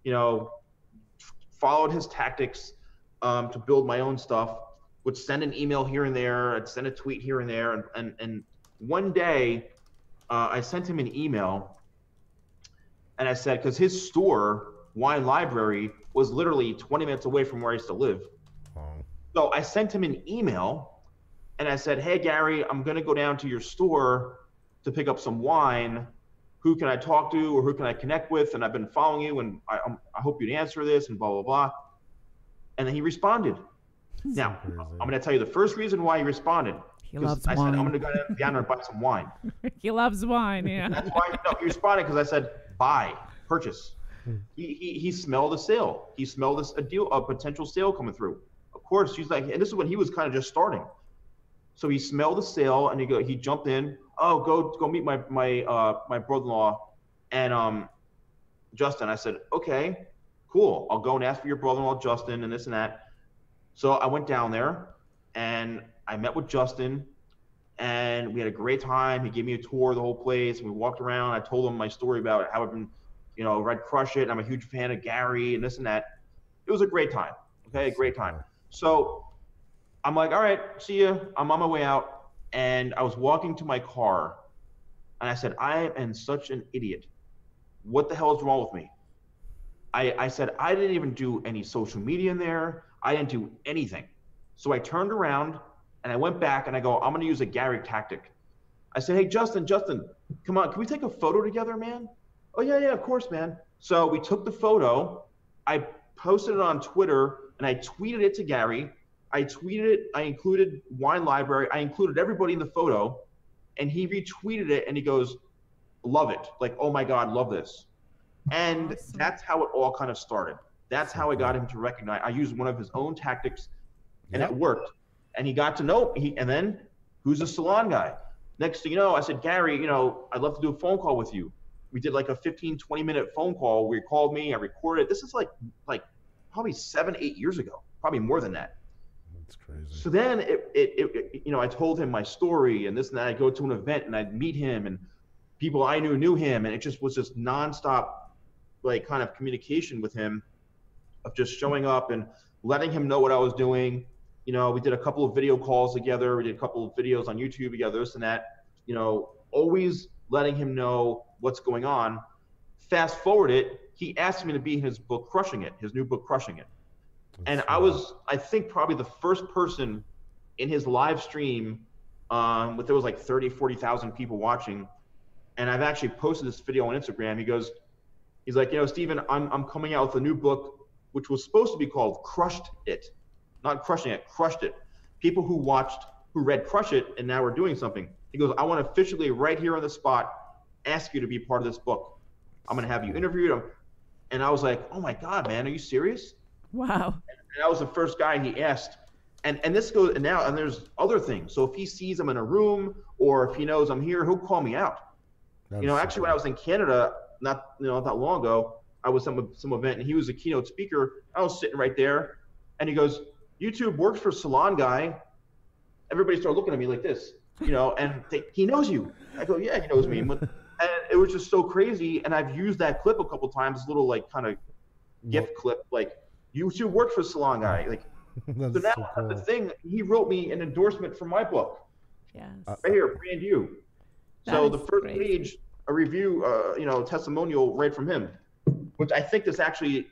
you know, followed his tactics to build my own stuff, would send an email here and there, I'd send a tweet here and there. And one day I sent him an email, and I said, because his store, Wine Library, was literally 20 minutes away from where I used to live. So I sent him an email, and I said, hey, Gary, I'm going to go down to your store to pick up some wine. Who can I talk to, or who can I connect with? And I've been following you, and I hope you'd answer this, and blah, blah, blah. And then he responded. Now, I'm going to tell you the first reason why he responded. He loves I wine. said, I'm going to go down there and buy some wine. He loves wine, yeah. That's why he responded, because I said, buy, purchase. He smelled a sale. He smelled a potential sale coming through. Of course, he's like, and this is when he was kind of just starting. So he smelled the sale, and he jumped in. Oh, go meet my brother-in-law and Justin. I said, okay, cool. I'll go and ask for your brother-in-law Justin and this and that. So I went down there, and I met with Justin, and we had a great time. He gave me a tour of the whole place, and we walked around. I told him my story about how I've been, read Crush It. I'm a huge fan of Gary and this and that. It was a great time. Okay, a great time. So I'm like, all right, see ya. I'm on my way out, and I was walking to my car, and I said, I am such an idiot. What the hell is wrong with me? I said, I didn't even do any social media in there. I didn't do anything. So I turned around and I went back and I go, I'm going to use a Gary tactic. I said, hey, Justin, come on, can we take a photo together, man? Oh, yeah, of course, man. So we took the photo. I posted it on Twitter and I tweeted it to Gary. I tweeted it. I included Wine Library. I included everybody in the photo, and he retweeted it and he goes, love it. Like, oh my God, love this. And that's how it all kind of started. That's how I got him to recognize. I used one of his own tactics, and it worked. And he got to know. And then, who's the salon guy? Next thing you know, I said, Gary, I'd love to do a phone call with you. We did like a 15, 20-minute phone call where he called me. I recorded. This is like probably 7, 8 years ago, probably more than that. That's crazy. So then I told him my story and this and that. I'd go to an event and I'd meet him, and people I knew him, and it just was just nonstop, like, kind of communication with him of just showing up and letting him know what I was doing. We did a couple of video calls together. We did a couple of videos on YouTube together, this and that, always letting him know what's going on. Fast forward it, he asked me to be in his book, Crushing It, his new book, Crushing It. And I was, I think, probably the first person in his live stream, there was like 30, 40,000 people watching. And I've actually posted this video on Instagram. He's like, Steven, I'm coming out with a new book, which was supposed to be called Crushed It. Not Crushing It, Crushed It. People who read Crush It, and now we're doing something. He goes, I want to officially, right here on the spot, ask you to be part of this book. I'm going to have you interviewed. And I was like, oh my God, man, are you serious? Wow. And I was the first guy he asked. And this goes, and there's other things. So if he sees I'm in a room, or if he knows I'm here, he'll call me out. Actually, when I was in Canada, not that long ago, I was some event, and he was a keynote speaker. I was sitting right there, and he goes, YouTube works for SalonGuy. Everybody started looking at me like this, and he knows you. I go, yeah, he knows me. And it was just so crazy. And I've used that clip a couple times, little like kind of gift clip, like YouTube works for SalonGuy. Like, so now so cool. The thing, he wrote me an endorsement for my book. Yes. Right here, brand new. So the first page, a review, testimonial right from him, which I think this actually,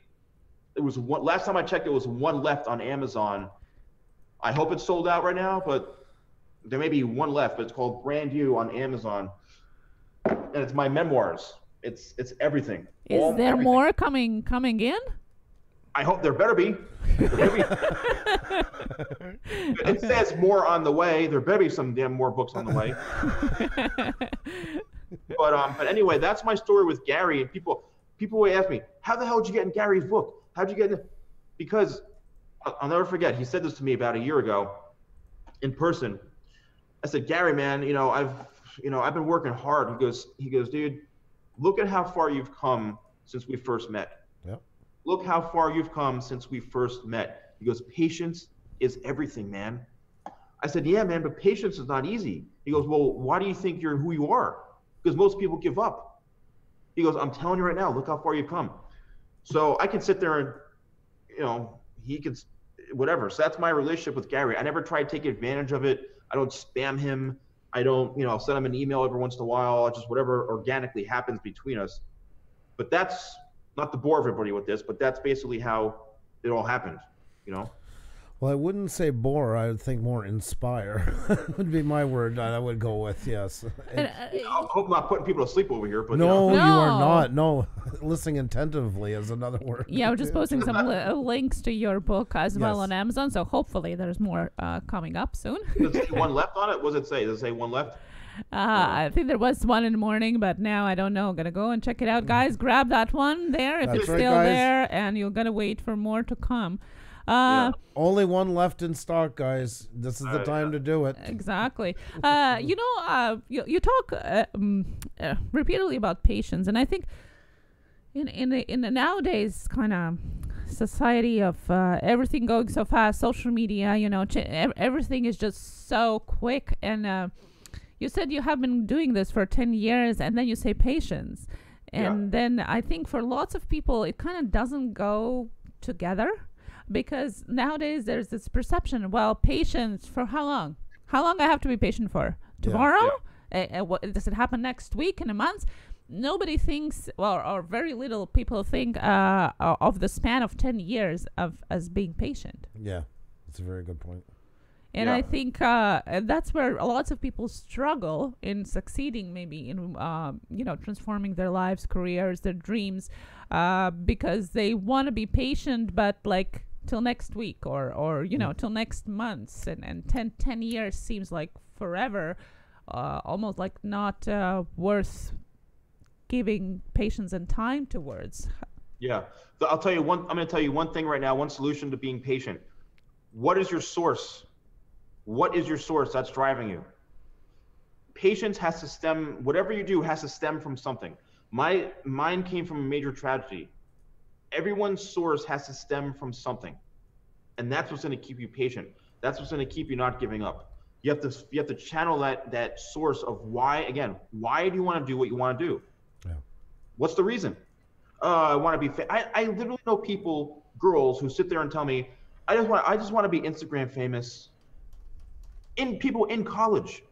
it was one, last time I checked, it was one left on Amazon. I hope it's sold out right now, but there may be one left, but it's called Brand New on Amazon. And it's my memoirs. It's everything. Is there more coming in? I hope there better be. It says more on the way. There better be some damn more books on the way. But anyway, that's my story with Gary. And people would ask me, how the hell did you get in Gary's book? How'd you get in? Because I'll never forget, he said this to me about a year ago in person. I said, Gary, man, I've been working hard. He goes, dude, look at how far you've come since we first met. Yep. Look how far you've come since we first met. He goes, patience is everything, man. I said, yeah, man, but patience is not easy. He goes, well, why do you think you're who you are? Because most people give up. He goes, I'm telling you right now, look how far you've come. So I can sit there and, he can, whatever. So that's my relationship with Gary. I never try to take advantage of it. I don't spam him. I don't, I'll send him an email every once in a while, just whatever organically happens between us. But that's not to bore everybody with this, but that's basically how it all happened, Well, I wouldn't say bore. I would think more inspire would be my word I would go with, yes. I hope I'm not putting people to sleep over here. But no, you are not. No, listening attentively is another word. Yeah, we're just posting some links to your book as well on Amazon, so hopefully there's more coming up soon. Does it say one left on it? What does it say? Does it say one left? I think there was one in the morning, but now I don't know. Gonna go and check it out, guys. Grab that one there if it's still there, and you're gonna wait for more to come. Only one left in stock, guys. This is the time to do it. Exactly. You talk repeatedly about patience, and I think in the nowadays kind of society of everything going so fast, social media, everything is just so quick. And you said you have been doing this for 10 years, and then you say patience. And then I think for lots of people, it kind of doesn't go together, because nowadays there's this perception, well, patience for how long? How long I have to be patient for? Tomorrow? What, does it happen next week, in a month? Nobody thinks, well, or very little people think of the span of 10 years as being patient. Yeah, that's a very good point. And I think that's where lots of people struggle in succeeding, maybe in transforming their lives, careers, their dreams, because they want to be patient, but like till next week or till next month, and 10 years seems like forever, almost like not worth giving patience and time towards. Yeah, so I'm going to tell you one thing right now, one solution to being patient. What is your source? What is your source that's driving you? Patience has to stem, whatever you do has to stem from something. Mine came from a major tragedy. Everyone's source has to stem from something. And that's what's going to keep you patient. That's what's going to keep you not giving up. You have to channel that source of why do you want to do what you want to do? Yeah. What's the reason? I want to be I literally know girls who sit there and tell me, I just want to be Instagram famous. People in college,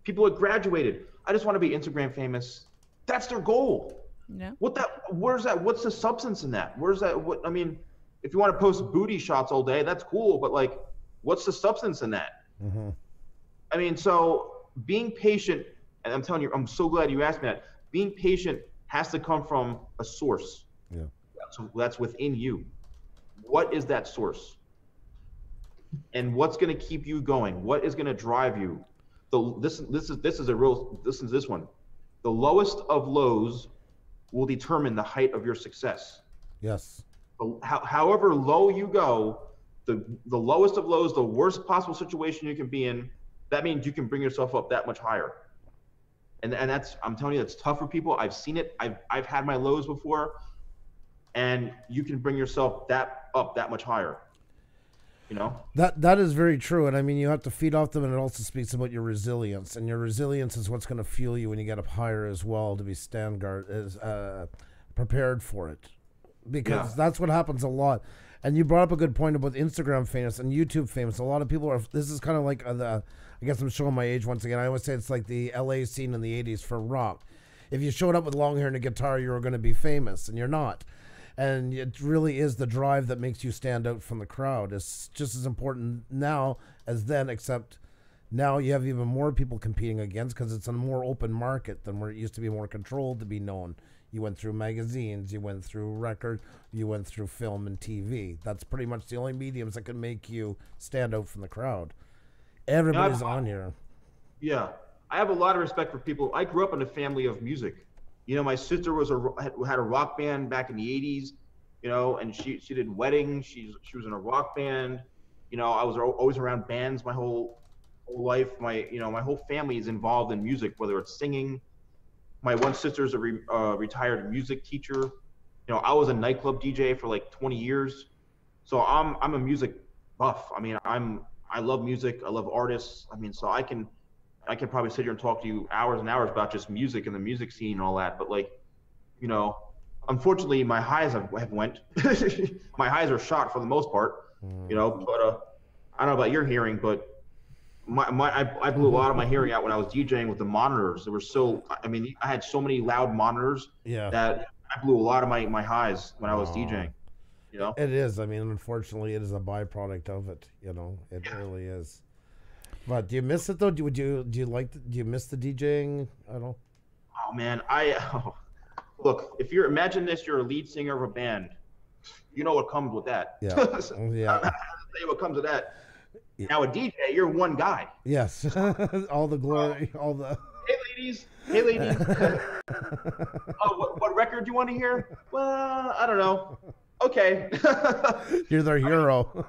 people that graduated, I just want to be Instagram famous. That's their goal. Yeah. Where's that? What's the substance in that? Where's that? If you want to post booty shots all day, that's cool. But like, what's the substance in that? Mm-hmm. So being patient, and I'm telling you, I'm so glad you asked me that. Being patient has to come from a source. Yeah. That's within you. What is that source? And what's going to keep you going? What is going to drive you? This is this one. The lowest of lows will determine the height of your success. Yes. However low you go, the lowest of lows, the worst possible situation you can be in, that means you can bring yourself up that much higher. And that's, I'm telling you, that's tough for people. I've seen it. I've had my lows before, and you can bring yourself up that much higher. That is very true, and you have to feed off them, and it also speaks about your resilience, and your resilience is what's going to fuel you when you get up higher as well, to be prepared for it, because that's what happens a lot. And you brought up a good point about Instagram famous and YouTube famous. A lot of people are. This is kind of like I guess I'm showing my age once again. I always say it's like the LA scene in the '80s for rock. If you showed up with long hair and a guitar, you were going to be famous, and you're not. And it really is the drive that makes you stand out from the crowd. It's just as important now as then, except now you have even more people competing against, because it's a more open market than where it used to be more controlled to be known. You went through magazines, you went through record, you went through film and TV. That's pretty much the only mediums that can make you stand out from the crowd. Everybody's on here. Yeah. I have a lot of respect for people. I grew up in a family of music. My sister had a rock band back in the 80s, and she did weddings. She was in a rock band. I was always around bands my whole life. My whole family is involved in music, whether it's singing. My one sister's a retired music teacher. I was a nightclub DJ for like 20 years. So I'm a music buff. I love music. I love artists. So I can probably sit here and talk to you hours and hours about just music and the music scene and all that. But unfortunately, my highs have went. My highs are shot for the most part, But I don't know about your hearing, but I blew a lot of my hearing out when I was DJing with the monitors. There were I had so many loud monitors that I blew a lot of my highs when I was DJing. It is. Unfortunately, it is a byproduct of it. It really is. But do you miss it though? Do you miss the DJing at all? Oh man, look. If imagine this, you're a lead singer of a band. You know what comes with that. Yeah. Yeah. I'll tell you what comes with that. Yeah. Now a DJ, you're one guy. Yes. All the glory, all the. Hey ladies. Oh, what record do you want to hear? Well, I don't know. Okay. You're their hero.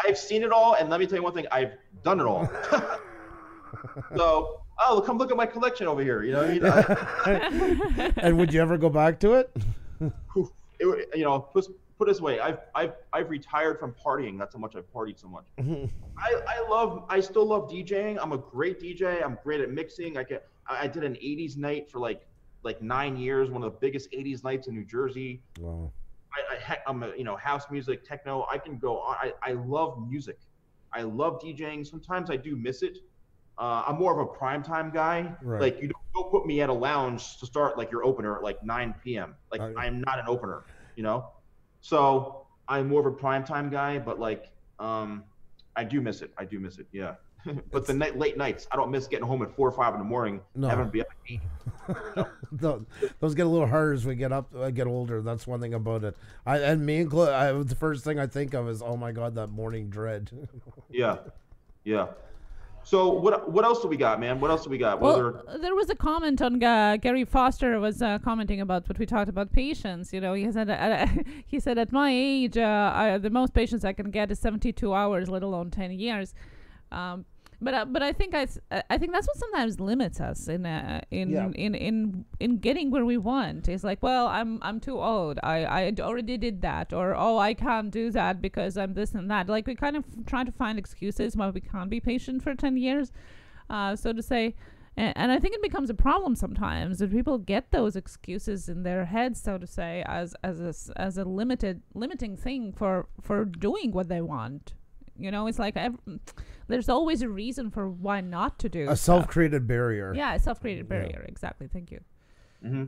I've seen it all, and let me tell you one thing, I've done it all. So, come look at my collection over here. And would you ever go back to it? Put it this way, I've retired from partying. That's how much I've partied so much. I still love DJing. I'm a great DJ. I'm great at mixing. I did an 80s night for like like 9 years, one of the biggest 80s nights in New Jersey. Wow. I'm a, house music, techno. I can go on. I love music. I love DJing. Sometimes I do miss it. I'm more of a primetime guy. Right. Like, you don't put me at a lounge to start like your opener at like 9 p.m. Like, I'm not an opener, So I'm more of a primetime guy, but like, I do miss it. Yeah. But the late nights, I don't miss getting home at 4 or 5 in the morning. No. Having to be up at 8. Those get a little harder as we get older. That's one thing about it. The first thing I think of is, oh my God, that morning dread. Yeah. So what else do we got, man? What else do we got? Well, there was a comment on Gary Foster was commenting about what we talked about patience. He said he said at my age, the most patience I can get is 72 hours, let alone 10 years. But I think that's what sometimes limits us in getting where we want. It's like, well, I'm too old. I already did that, or I can't do that because I'm this and that. Like, we kind of try to find excuses why we can't be patient for 10 years, so to say. And I think it becomes a problem sometimes that people get those excuses in their heads, so to say, as a limiting thing for doing what they want. It's like there's always a reason for why not to do a self-created barrier. Yeah, a self-created barrier. Yeah. Exactly. Thank you. Mm-hmm.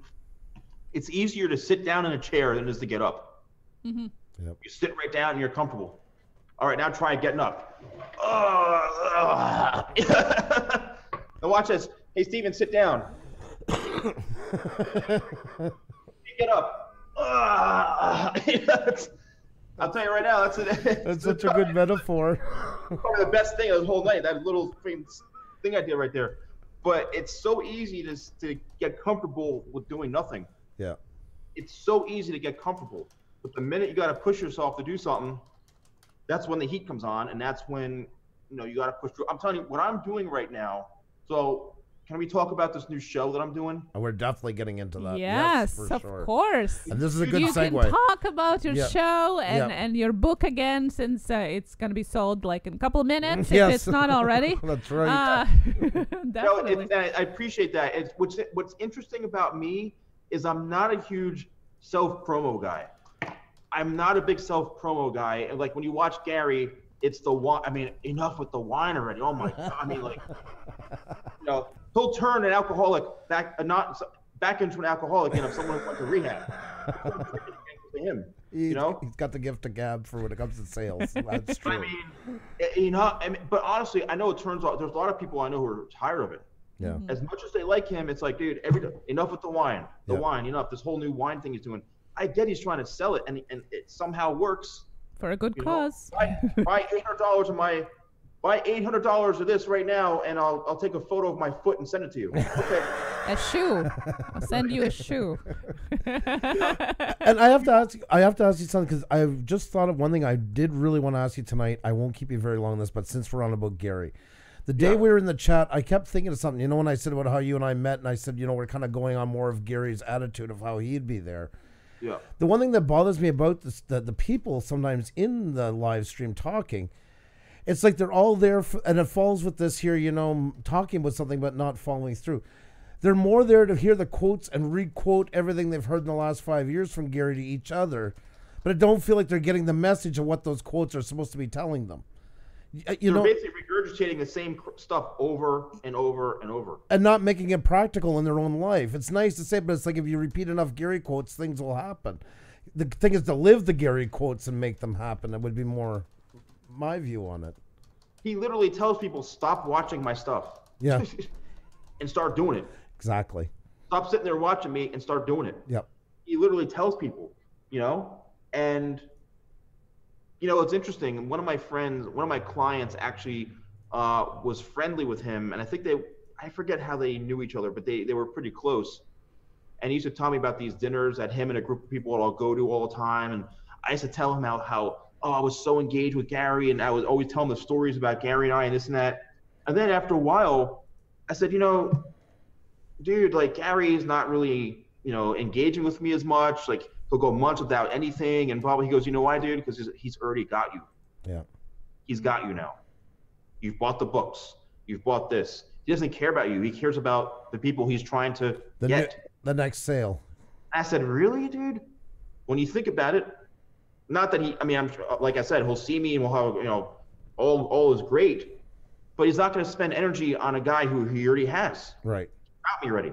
It's easier to sit down in a chair than it is to get up. Mm-hmm. Yep. You sit right down and you're comfortable. All right, now try getting up. Now watch this. Hey, Steven, sit down. Get up. I'll tell you right now, that's such a good metaphor. Probably the best thing of the whole night, that little thing I did right there. But it's so easy to get comfortable with doing nothing. Yeah. It's so easy to get comfortable. But the minute you got to push yourself to do something, that's when the heat comes on, and that's when you got to push through. I'm telling you, what I'm doing right now. So, can we talk about this new show that I'm doing? And we're definitely getting into that. Yes, of course. And this is a good segue. You can talk about your show and your book again, since it's going to be sold like in a couple of minutes, if it's not already. That's right. Definitely. I appreciate that. What's interesting about me is I'm not a huge self-promo guy. I'm not a big self-promo guy. And like when you watch Gary, it's the wine. I mean, enough with the wine already. Oh my God. I mean, like, he'll turn an alcoholic back into an alcoholic, if someone went to rehab. To him, he's got the gift of gab for when it comes to sales. That's true. But honestly, I know it turns out there's a lot of people I know who are tired of it. Yeah. As much as they like him, it's like, dude, enough with the wine. Wine, enough. This whole new wine thing he's doing. I get he's trying to sell it, and it somehow works. For a good cause. Buy $800 of buy $800 of this right now, and I'll take a photo of my foot and send it to you. Okay. A shoe. I'll send you a shoe. And I have to ask you something, because I've just thought of one thing I did really want to ask you tonight. I won't keep you very long on this, but since we're on about Gary, the day we were in the chat, I kept thinking of something. When I said about how you and I met, and I said, we're kind of going on more of Gary's attitude of how he'd be there. Yeah. The one thing that bothers me about this, the people sometimes in the live stream talking, it's like they're all there, and it falls with this here, talking about something but not following through. They're more there to hear the quotes and re-quote everything they've heard in the last 5 years from Gary to each other, but I don't feel like they're getting the message of what those quotes are supposed to be telling them. They're basically regurgitating the same stuff over and over and over. And not making it practical in their own life. It's nice to say, but it's like if you repeat enough Gary quotes, things will happen. The thing is to live the Gary quotes and make them happen. That would be more my view on it. He literally tells people, stop watching my stuff. Yeah. And start doing it. Exactly. Stop sitting there watching me and start doing it. Yep. He literally tells people, and it's interesting. One of my clients actually was friendly with him, and I think I forget how they knew each other, but they were pretty close. And he used to tell me about these dinners that him and a group of people would all go to all the time. And I used to tell him how I was so engaged with Gary, and I was always telling the stories about Gary and I and this and that. And then after a while, I said, dude, like Gary is not really, engaging with me as much. Like he'll go months without anything, and blah. He goes, you know why, dude? Because he's already got you. Yeah. He's got you now. You've bought the books. You've bought this. He doesn't care about you. He cares about the people he's trying to get. The next sale. I said, really, dude? When you think about it, not that I'm like I said, he'll see me and we'll have, all is great, but he's not going to spend energy on a guy who he already has. Right. Got me ready.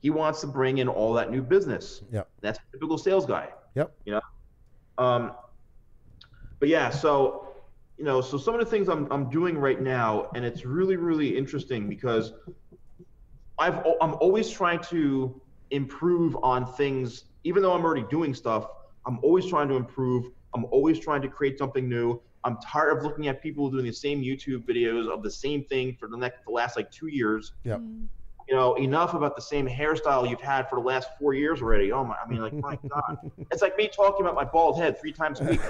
He wants to bring in all that new business. Yep. That's a typical sales guy. Yep. But yeah, so so some of the things I'm doing right now, and it's really, really interesting because I'm always trying to improve on things. Even though I'm already doing stuff, I'm always trying to improve. I'm always trying to create something new. I'm tired of looking at people doing the same YouTube videos of the same thing for the last like 2 years. Yep. Enough about the same hairstyle you've had for the last 4 years already. Oh my, my God. It's like me talking about my bald head 3 times a week.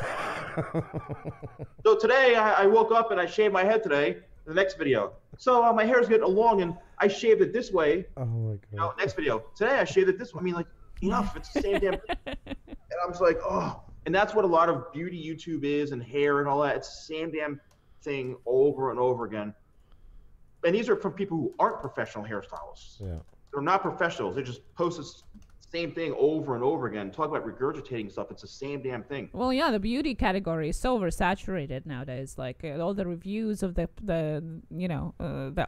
So today I woke up and I shaved my head today in the next video. So my hair's getting long and I shaved it this way. Oh my God. Next video. Today I shaved it this way. Enough. It's the same damn thing. And I'm just like, oh. And that's what a lot of beauty YouTube is, and hair and all that. It's the same damn thing over and over again. And these are from people who aren't professional hairstylists. Yeah. They're not professionals. They just post the same thing over and over again. Talk about regurgitating stuff. It's the same damn thing. Well, yeah, the beauty category is so oversaturated nowadays. Like all the reviews of the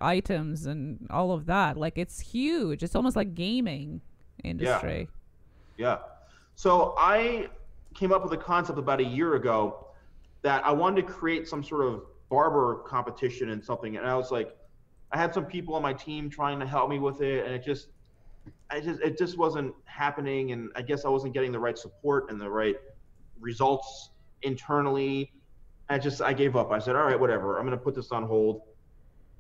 items and all of that. Like it's huge. It's almost like gaming industry. Yeah. So I came up with a concept about a year ago that I wanted to create some sort of barber competition and something. And I was like, I had some people on my team trying to help me with it, and it just wasn't happening. And I guess I wasn't getting the right support and the right results internally. I gave up. I said, all right, whatever. I'm going to put this on hold.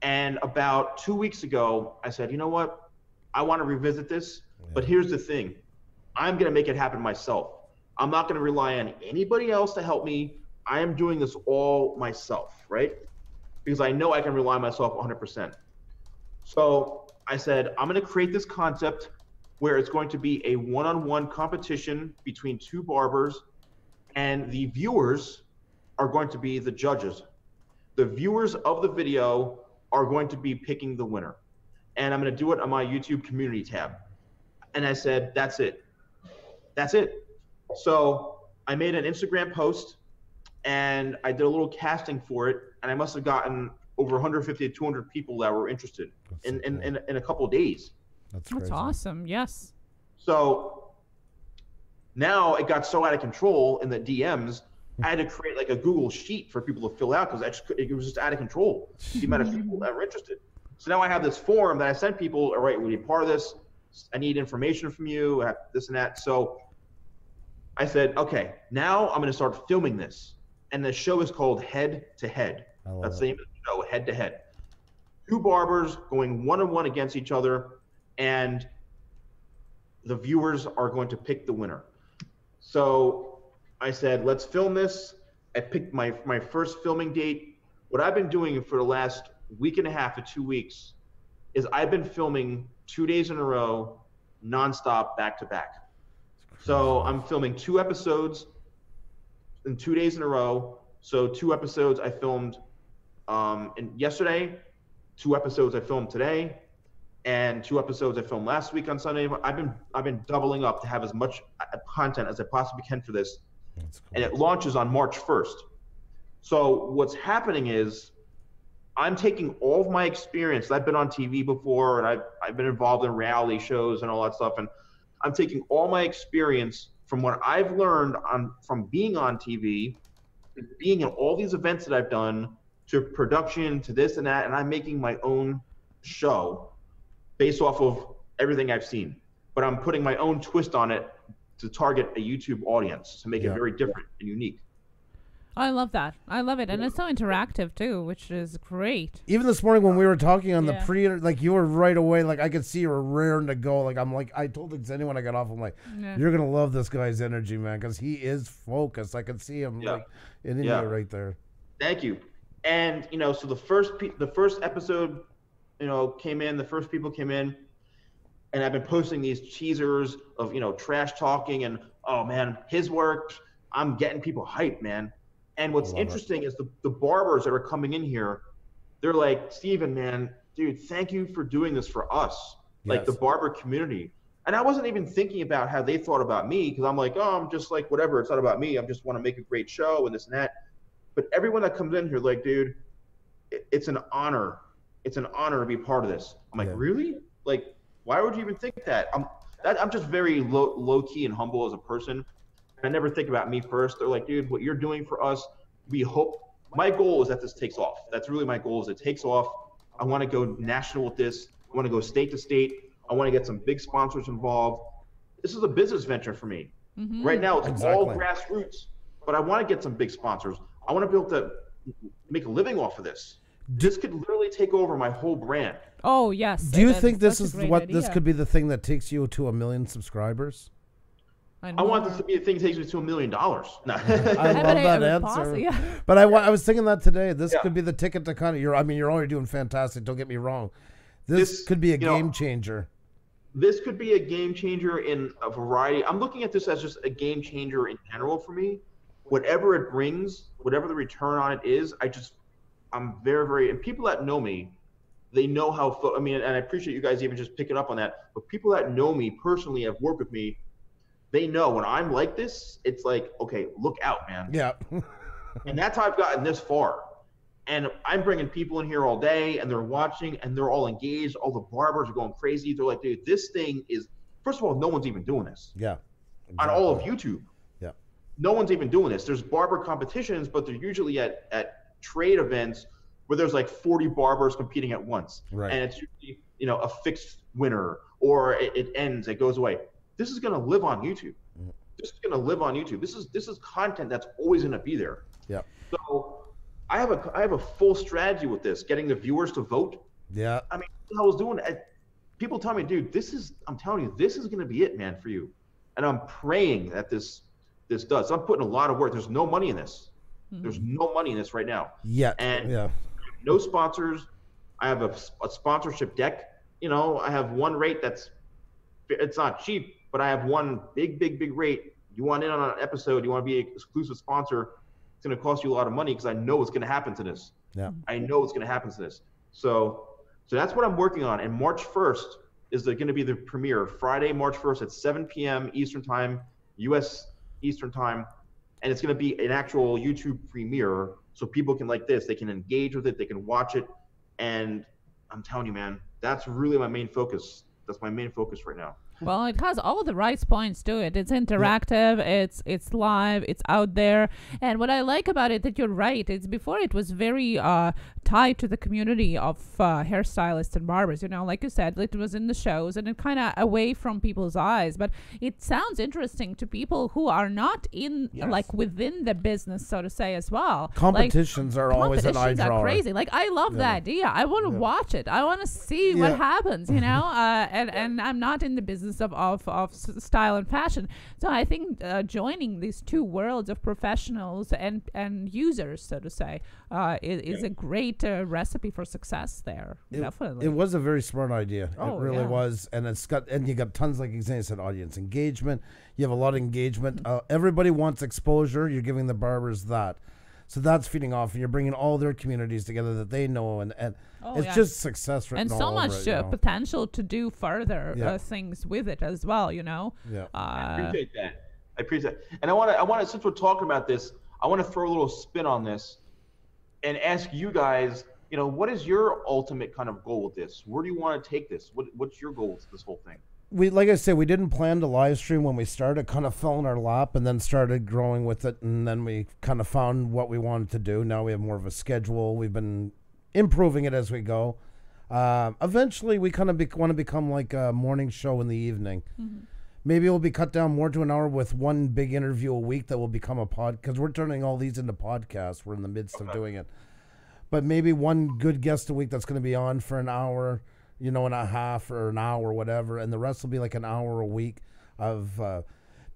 And about 2 weeks ago, I said, you know what? I want to revisit this, but here's the thing. I'm going to make it happen myself. I'm not going to rely on anybody else to help me. I am doing this all myself, right? Because I know I can rely on myself 100%. So I said, I'm going to create this concept where it's going to be a one-on-one competition between 2 barbers, and the viewers are going to be the judges. The viewers of the video are going to be picking the winner. And I'm going to do it on my YouTube community tab. And I said, that's it. That's it. So I made an Instagram post and I did a little casting for it, and I must have gotten over 150 to 200 people that were interested in a couple of days. That's awesome. Yes. So now it got so out of control in the DMs, I had to create like a Google sheet for people to fill out because it was just out of control, the amount of people that were interested. So now I have this form that I send people, all right, will you be part of this? I need information from you, I have this and that. So I said, okay, now I'm going to start filming this. And the show is called Head to Head. That's the name of the show, Head to Head. 2 barbers going one-on-one against each other, and the viewers are going to pick the winner. So I said, let's film this. I picked my first filming date. What I've been doing for the last week and a half to 2 weeks is I've been filming 2 days in a row, nonstop, back to back. So I'm filming 2 episodes in 2 days in a row. So 2 episodes I filmed yesterday, 2 episodes I filmed today, and 2 episodes I filmed last week on Sunday. I've been doubling up to have as much content as I possibly can for this. That's cool. And it launches on March 1st. So what's happening is I'm taking all of my experience. I've been on TV before, and I've been involved in reality shows and all that stuff, and I'm taking all my experience from what I've learned from being on TV, being in all these events that I've done, to production, to this and that, and I'm making my own show based off of everything I've seen. But I'm putting my own twist on it to target a YouTube audience, to make it very different and unique. I love that. I love it. And it's so interactive too, which is great. Even this morning when we were talking on the pre, like you were right away, like I could see you were raring to go. Like I told Xenia when I got off, I'm like, you're going to love this guy's energy, man, because he is focused. I could see him like in India right there. Thank you. And, so the first episode, came in, the first people came in, and I've been posting these teasers of, trash talking and, oh man, his work, I'm getting people hyped, man. And what's interesting is the barbers that are coming in here, they're like, Steven, man, dude, thank you for doing this for us. Like the barber community. And I wasn't even thinking about how they thought about me, because I'm like, oh, I'm just like, whatever. It's not about me. I just want to make a great show and this and that. But everyone that comes in here, like, dude, it's an honor. It's an honor to be part of this. I'm like, really? Like, why would you even think that? I'm just very low key and humble as a person. I never think about me first. They're like, dude, what you're doing for us, we hope. My goal is that this takes off. That's really my goal, is it takes off. I want to go national with this. I want to go state to state. I want to get some big sponsors involved. This is a business venture for me. Right now, it's all grassroots, but I want to get some big sponsors. I want to be able to make a living off of this. This could literally take over my whole brand. Oh, yes. Do you think this is what this could be the thing that takes you to 1 million subscribers? I want this to be a thing that takes me to $1 million. No. I love that answer. But I was thinking that today. This could be the ticket to kind of you're already doing fantastic. Don't get me wrong. This could be a game changer. This could be a game changer in a variety. I'm looking at this as just a game changer in general for me. Whatever it brings, whatever the return on it is, I'm very, very, and people that know me, they know how, and I appreciate you guys even just picking up on that, but people that know me personally, have worked with me, they know when I'm like this, it's like, okay, look out, man. Yeah. And that's how I've gotten this far. And I'm bringing people in here all day, and they're watching, and they're all engaged. All the barbers are going crazy. They're like, dude, this thing is, first of all, no one's even doing this. Yeah. Exactly. On all of YouTube. Yeah. No one's even doing this. There's barber competitions, but they're usually at trade events where there's like 40 barbers competing at once. Right. And it's usually, a fixed winner, or it ends, it goes away. This is going to live on YouTube. This is going to live on YouTube. This is content that's always going to be there. Yeah. So I have a full strategy with this, getting the viewers to vote. Yeah. I mean, I was doing it. People tell me, dude, I'm telling you, this is going to be it, man, for you. And I'm praying that this does. I'm putting a lot of work. There's no money in this. There's no money in this right now. And no sponsors. I have a sponsorship deck. I have one rate it's not cheap, but I have one big rate. You want in on an episode, you want to be an exclusive sponsor, it's going to cost you a lot of money, because I know it's going to happen to this. Yeah. I know it's going to happen to this. So that's what I'm working on. And March 1st is going to be the premiere. Friday, March 1st at 7 p.m. Eastern Time, U.S. Eastern Time. And it's going to be an actual YouTube premiere, so people can, like this, they can engage with it, they can watch it. And I'm telling you, man, that's really my main focus. That's my main focus right now. Well, it has all the right points to it. It's interactive, it's live, it's out there. And what I like about it, that you're right, it's before it was very tied to the community of hairstylists and barbers. Like you said, it was in the shows and it kind of away from people's eyes. But it sounds interesting to people who are not in, like, within the business, so to say, as well. Competitions are always an eye drawer. Are crazy. Like, I love the idea. I want to watch it. I want to see what happens, and I'm not in the business of style and fashion. So I think joining these two worlds of professionals and users, so to say, is a great recipe for success there. Definitely. It was a very smart idea. Oh, it really was. And you got tons, like you said, audience engagement. You have a lot of engagement. Everybody wants exposure. You're giving the barbers that. So that's feeding off, and you're bringing all their communities together that they know, and it's just success written all over it. And so much potential to do further things with it as well, Yeah. I appreciate that. And I want to, since we're talking about this, I want to throw a little spin on this and ask you guys, what is your ultimate kind of goal with this? Where do you want to take this? What's your goal with this whole thing? Like I said, we didn't plan to live stream when we started. Kind of fell in our lap, and then started growing with it, and then we kind of found what we wanted to do. Now we have more of a schedule. We've been improving it as we go. Eventually, we kind of want to become like a morning show in the evening. Maybe it'll be cut down more to an hour with one big interview a week that will become a pod, because we're turning all these into podcasts. We're in the midst of doing it. But maybe one good guest a week that's going to be on for an hour, and a half or an hour, whatever, and the rest will be like an hour a week of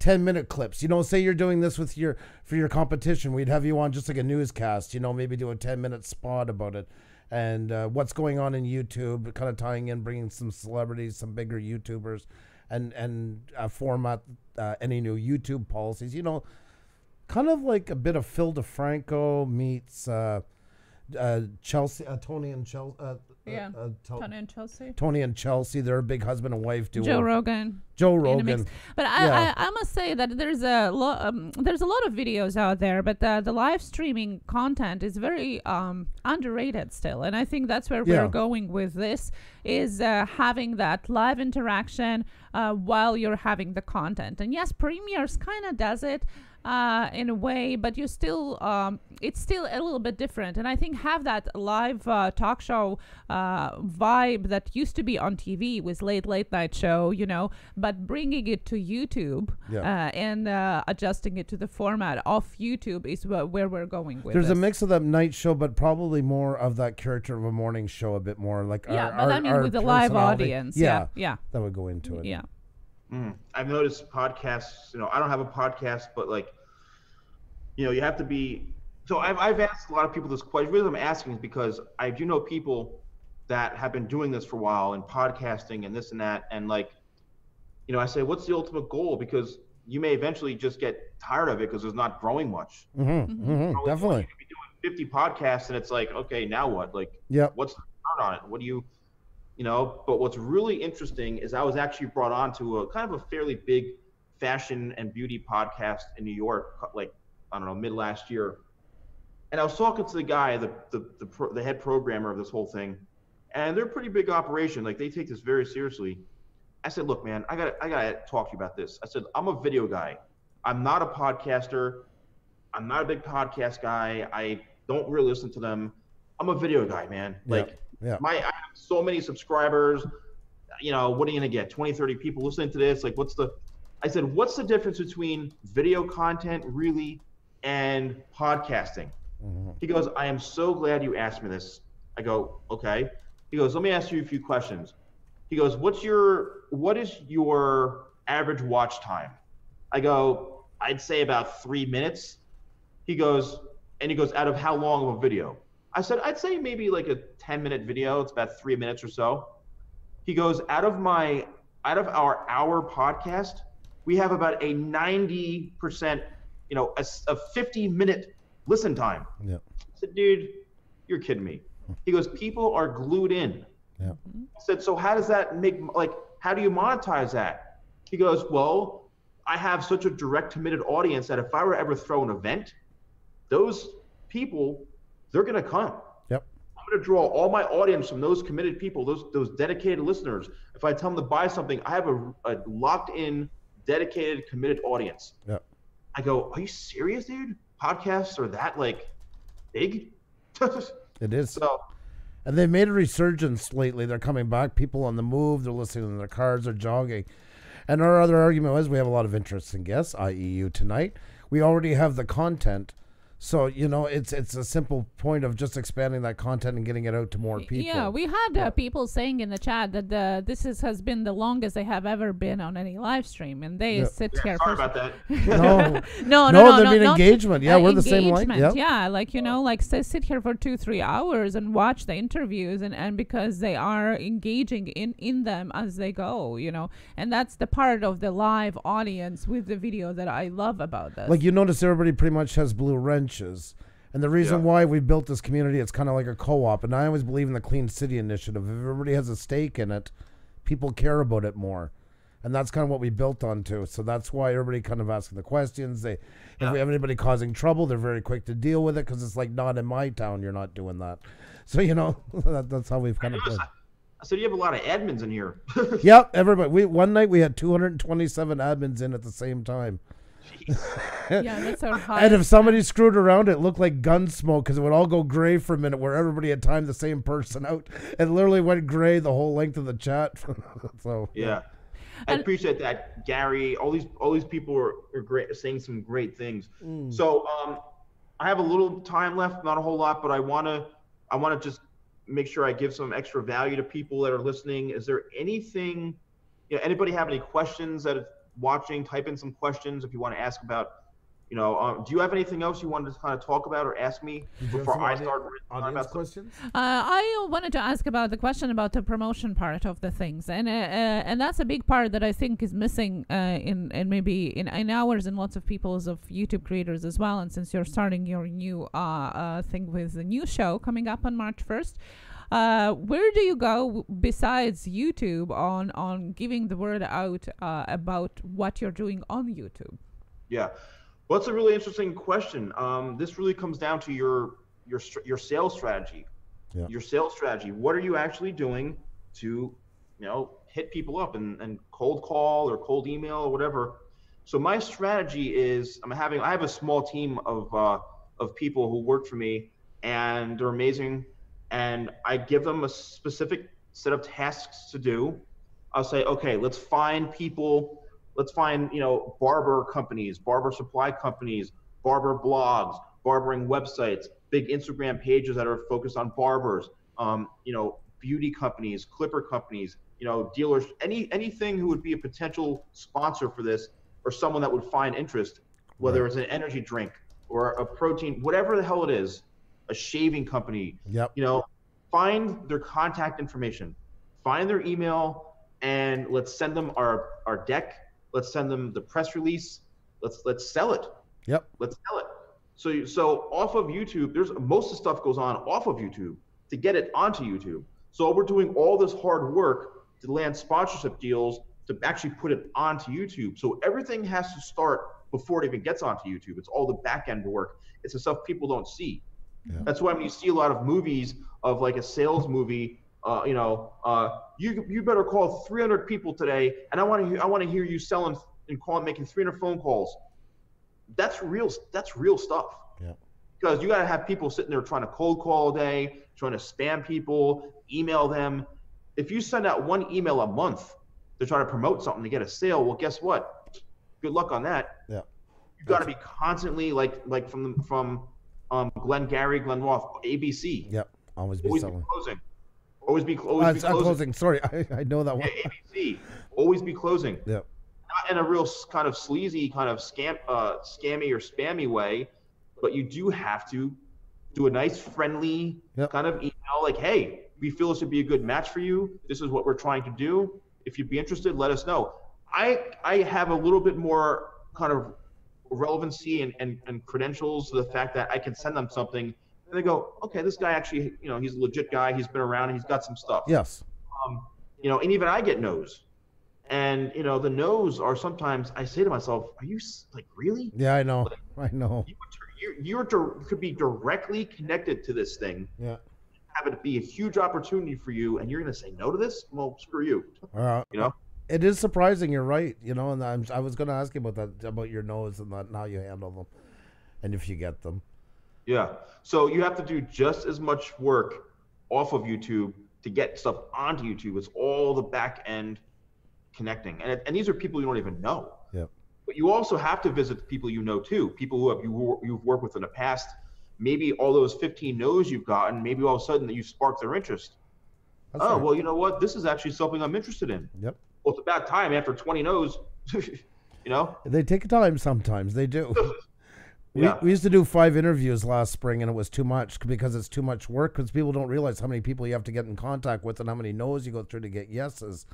10-minute clips. Say you're doing this for your competition, we'd have you on just like a newscast, maybe do a 10-minute spot about it, and what's going on in YouTube, kind of tying in, bringing some celebrities, some bigger YouTubers, and format any new YouTube policies, kind of like a bit of Phil DeFranco meets Chelsea, Tony and Chelsea. Yeah. Tony and Chelsea. Tony and Chelsea, they're a big husband and wife duo. Joe Rogan. Joe in the Rogan. mix. But I must say that there's a lot of videos out there, but the live streaming content is very underrated still, and I think that's where we're going with this, is having that live interaction while you're having the content. And yes, Premieres kind of does it in a way, but you still it's still a little bit different. And I think have that live talk show vibe that used to be on TV with late night show, you know, but bringing it to YouTube and adjusting it to the format of YouTube is where we're going with. There's a mix of that night show, but probably more of that character of a morning show, a bit more like but I mean with the live audience. Yeah, that would go into it. Yeah. I've noticed podcasts, you know, I don't have a podcast, but like, you know, you have to be, so I've asked a lot of people this question. The reason I'm asking is because I do know people that have been doing this for a while and podcasting and this and that. And like, you know, I say, what's the ultimate goal? Because you may eventually just get tired of it because there's not growing much. Definitely. You could be doing 50 podcasts and it's like, okay, now what? Like, what's the return on it? What do you know, but what's really interesting is I was actually brought on to a kind of a fairly big fashion and beauty podcast in New York, like, I don't know, mid last year. And I was talking to the guy, the head programmer of this whole thing, and they're a pretty big operation. Like, they take this very seriously. I said, look, man, I gotta talk to you about this. I said, I'm a video guy. I'm not a podcaster. I'm not a big podcast guy. I don't really listen to them. I'm a video guy, man. Like, I have so many subscribers. You know, what are you gonna get? 20, 30 people listening to this? Like, I said, what's the difference between video content really and podcasting? He goes, I am so glad you asked me this. I go, okay. He goes, let me ask you a few questions. He goes, what is your average watch time? I go, I'd say about 3 minutes. He goes, out of how long of a video? I said, I'd say maybe like a 10-minute video. It's about 3 minutes or so. He goes, out of our hour podcast, we have about a 90%, you know, a 50-minute listen time. I said, dude, you're kidding me. He goes, people are glued in. I said, so how does that how do you monetize that? He goes, well, I have such a direct committed audience that if I were to ever throw an event, those people, they're going to come. I'm going to draw all my audience from those committed people, those dedicated listeners. If I tell them to buy something, I have a locked in, dedicated, committed audience. I go, are you serious, dude? Podcasts are that like big? It is. So, and they've made a resurgence lately. They're coming back. People on the move. They're listening in their cars. They're jogging. And our other argument was we have a lot of interesting guests, i.e. you tonight. We already have the content. So, you know, it's a simple point of just expanding that content and getting it out to more people. Yeah, we had people saying in the chat that this has been the longest they have ever been on any live stream, and they sit here. Sorry about that. No, there'd be an engagement. Yeah, we're the same like. Yeah, like, you know, like sit here for 2-3 hours and watch the interviews, and because they are engaging in them as they go, you know, and that's the part of the live audience with the video that I love about this. Like, you notice everybody pretty much has blue wrenches. And the reason why we built this community, it's kind of like a co-op. And I always believe in the Clean City Initiative. If everybody has a stake in it, people care about it more. And that's kind of what we built onto. So that's why everybody kind of asking the questions. If we have anybody causing trouble, they're very quick to deal with it because it's like, not in my town, you're not doing that. So, you know, that's how we've kind of played. I said, you have a lot of admins in here. Everybody. One night we had 227 admins in at the same time. That's our high. And if somebody screwed around, it looked like gun smoke because it would all go gray for a minute where everybody had timed the same person out. It literally went gray the whole length of the chat. So I appreciate that, Gary. All these people are great, saying some great things. So I have a little time left, not a whole lot, but I want to just make sure I give some extra value to people that are listening. Is there anything? Anybody have any questions that? Watching, type in some questions if you want to ask about, you know, do you have anything else you wanted to kind of talk about or ask me before I start audience questions? I wanted to ask about the question about the promotion part of the things, and that's a big part that I think is missing in maybe in ours and lots of people's of YouTube creators as well. And since you're starting your new thing with the new show coming up on March 1st. Where do you go besides YouTube on giving the word out about what you're doing on YouTube? Yeah, well, it's a really interesting question. This really comes down to your sales strategy. Yeah. Your sales strategy. What are you actually doing to, hit people up and cold call or cold email or whatever? So my strategy is I have a small team of people who work for me, and they're amazing. And I give them a specific set of tasks to do. I'll say, okay, let's find people. Let's find, barber companies, barber supply companies, barber blogs, barbering websites, big Instagram pages that are focused on barbers, beauty companies, clipper companies, dealers, anything who would be a potential sponsor for this, or someone that would find interest, whether it's an energy drink or a protein, whatever the hell it is, a shaving company. Yep. Find their contact information, find their email, and let's send them our deck. Let's send them the press release. Let's sell it. Yep. Let's sell it. So off of YouTube, most of the stuff goes on off of YouTube to get it onto YouTube. So we're doing all this hard work to land sponsorship deals to actually put it onto YouTube. So everything has to start before it even gets onto YouTube. It's all the back end work. It's the stuff people don't see. Yeah. That's why when you see a lot of movies of like a sales movie, you better call 300 people today, and I want to hear you selling and making 300 phone calls. That's real stuff. Yeah. Because you got to have people sitting there trying to cold call all day, trying to spam people, email them. If you send out one email a month to try to promote something to get a sale, well, guess what? Good luck on that. Yeah. You got to be constantly like from Glenn Roth, ABC. Yep. Always selling. Be closing. Always be closing. Sorry, I know that one. Yeah, ABC. Always be closing. Yep. Not in a real kind of sleazy, kind of scammy or spammy way, but you do have to do a nice, friendly kind of email, like, hey, we feel this would be a good match for you. This is what we're trying to do. If you'd be interested, let us know. I have a little bit more kind of relevancy and credentials to the fact that I can send them something and they go, okay, this guy actually, he's a legit guy. He's been around and he's got some stuff. Yes. And even I get no's. And, the no's are sometimes, I say to myself, are you like, really? Yeah, I know. I know. You could be directly connected to this thing. Yeah. Have it be a huge opportunity for you, and you're going to say no to this? Well, screw you. It is surprising. You're right. And I was going to ask you about that, about your no's and how you handle them, and if you get them. Yeah. So you have to do just as much work off of YouTube to get stuff onto YouTube. It's all the back end connecting, and these are people you don't even know. Yeah. But you also have to visit the people you know too, people who you've worked with in the past. Maybe all those 15 no's you've gotten, maybe all of a sudden that you spark their interest. That's right. Well, you know what? This is actually something I'm interested in. Yep. Well, it's about time after 20 no's. They take time sometimes. They do. Yeah. We used to do 5 interviews last spring, and it was too much because it's too much work, because people don't realize how many people you have to get in contact with and how many no's you go through to get yeses.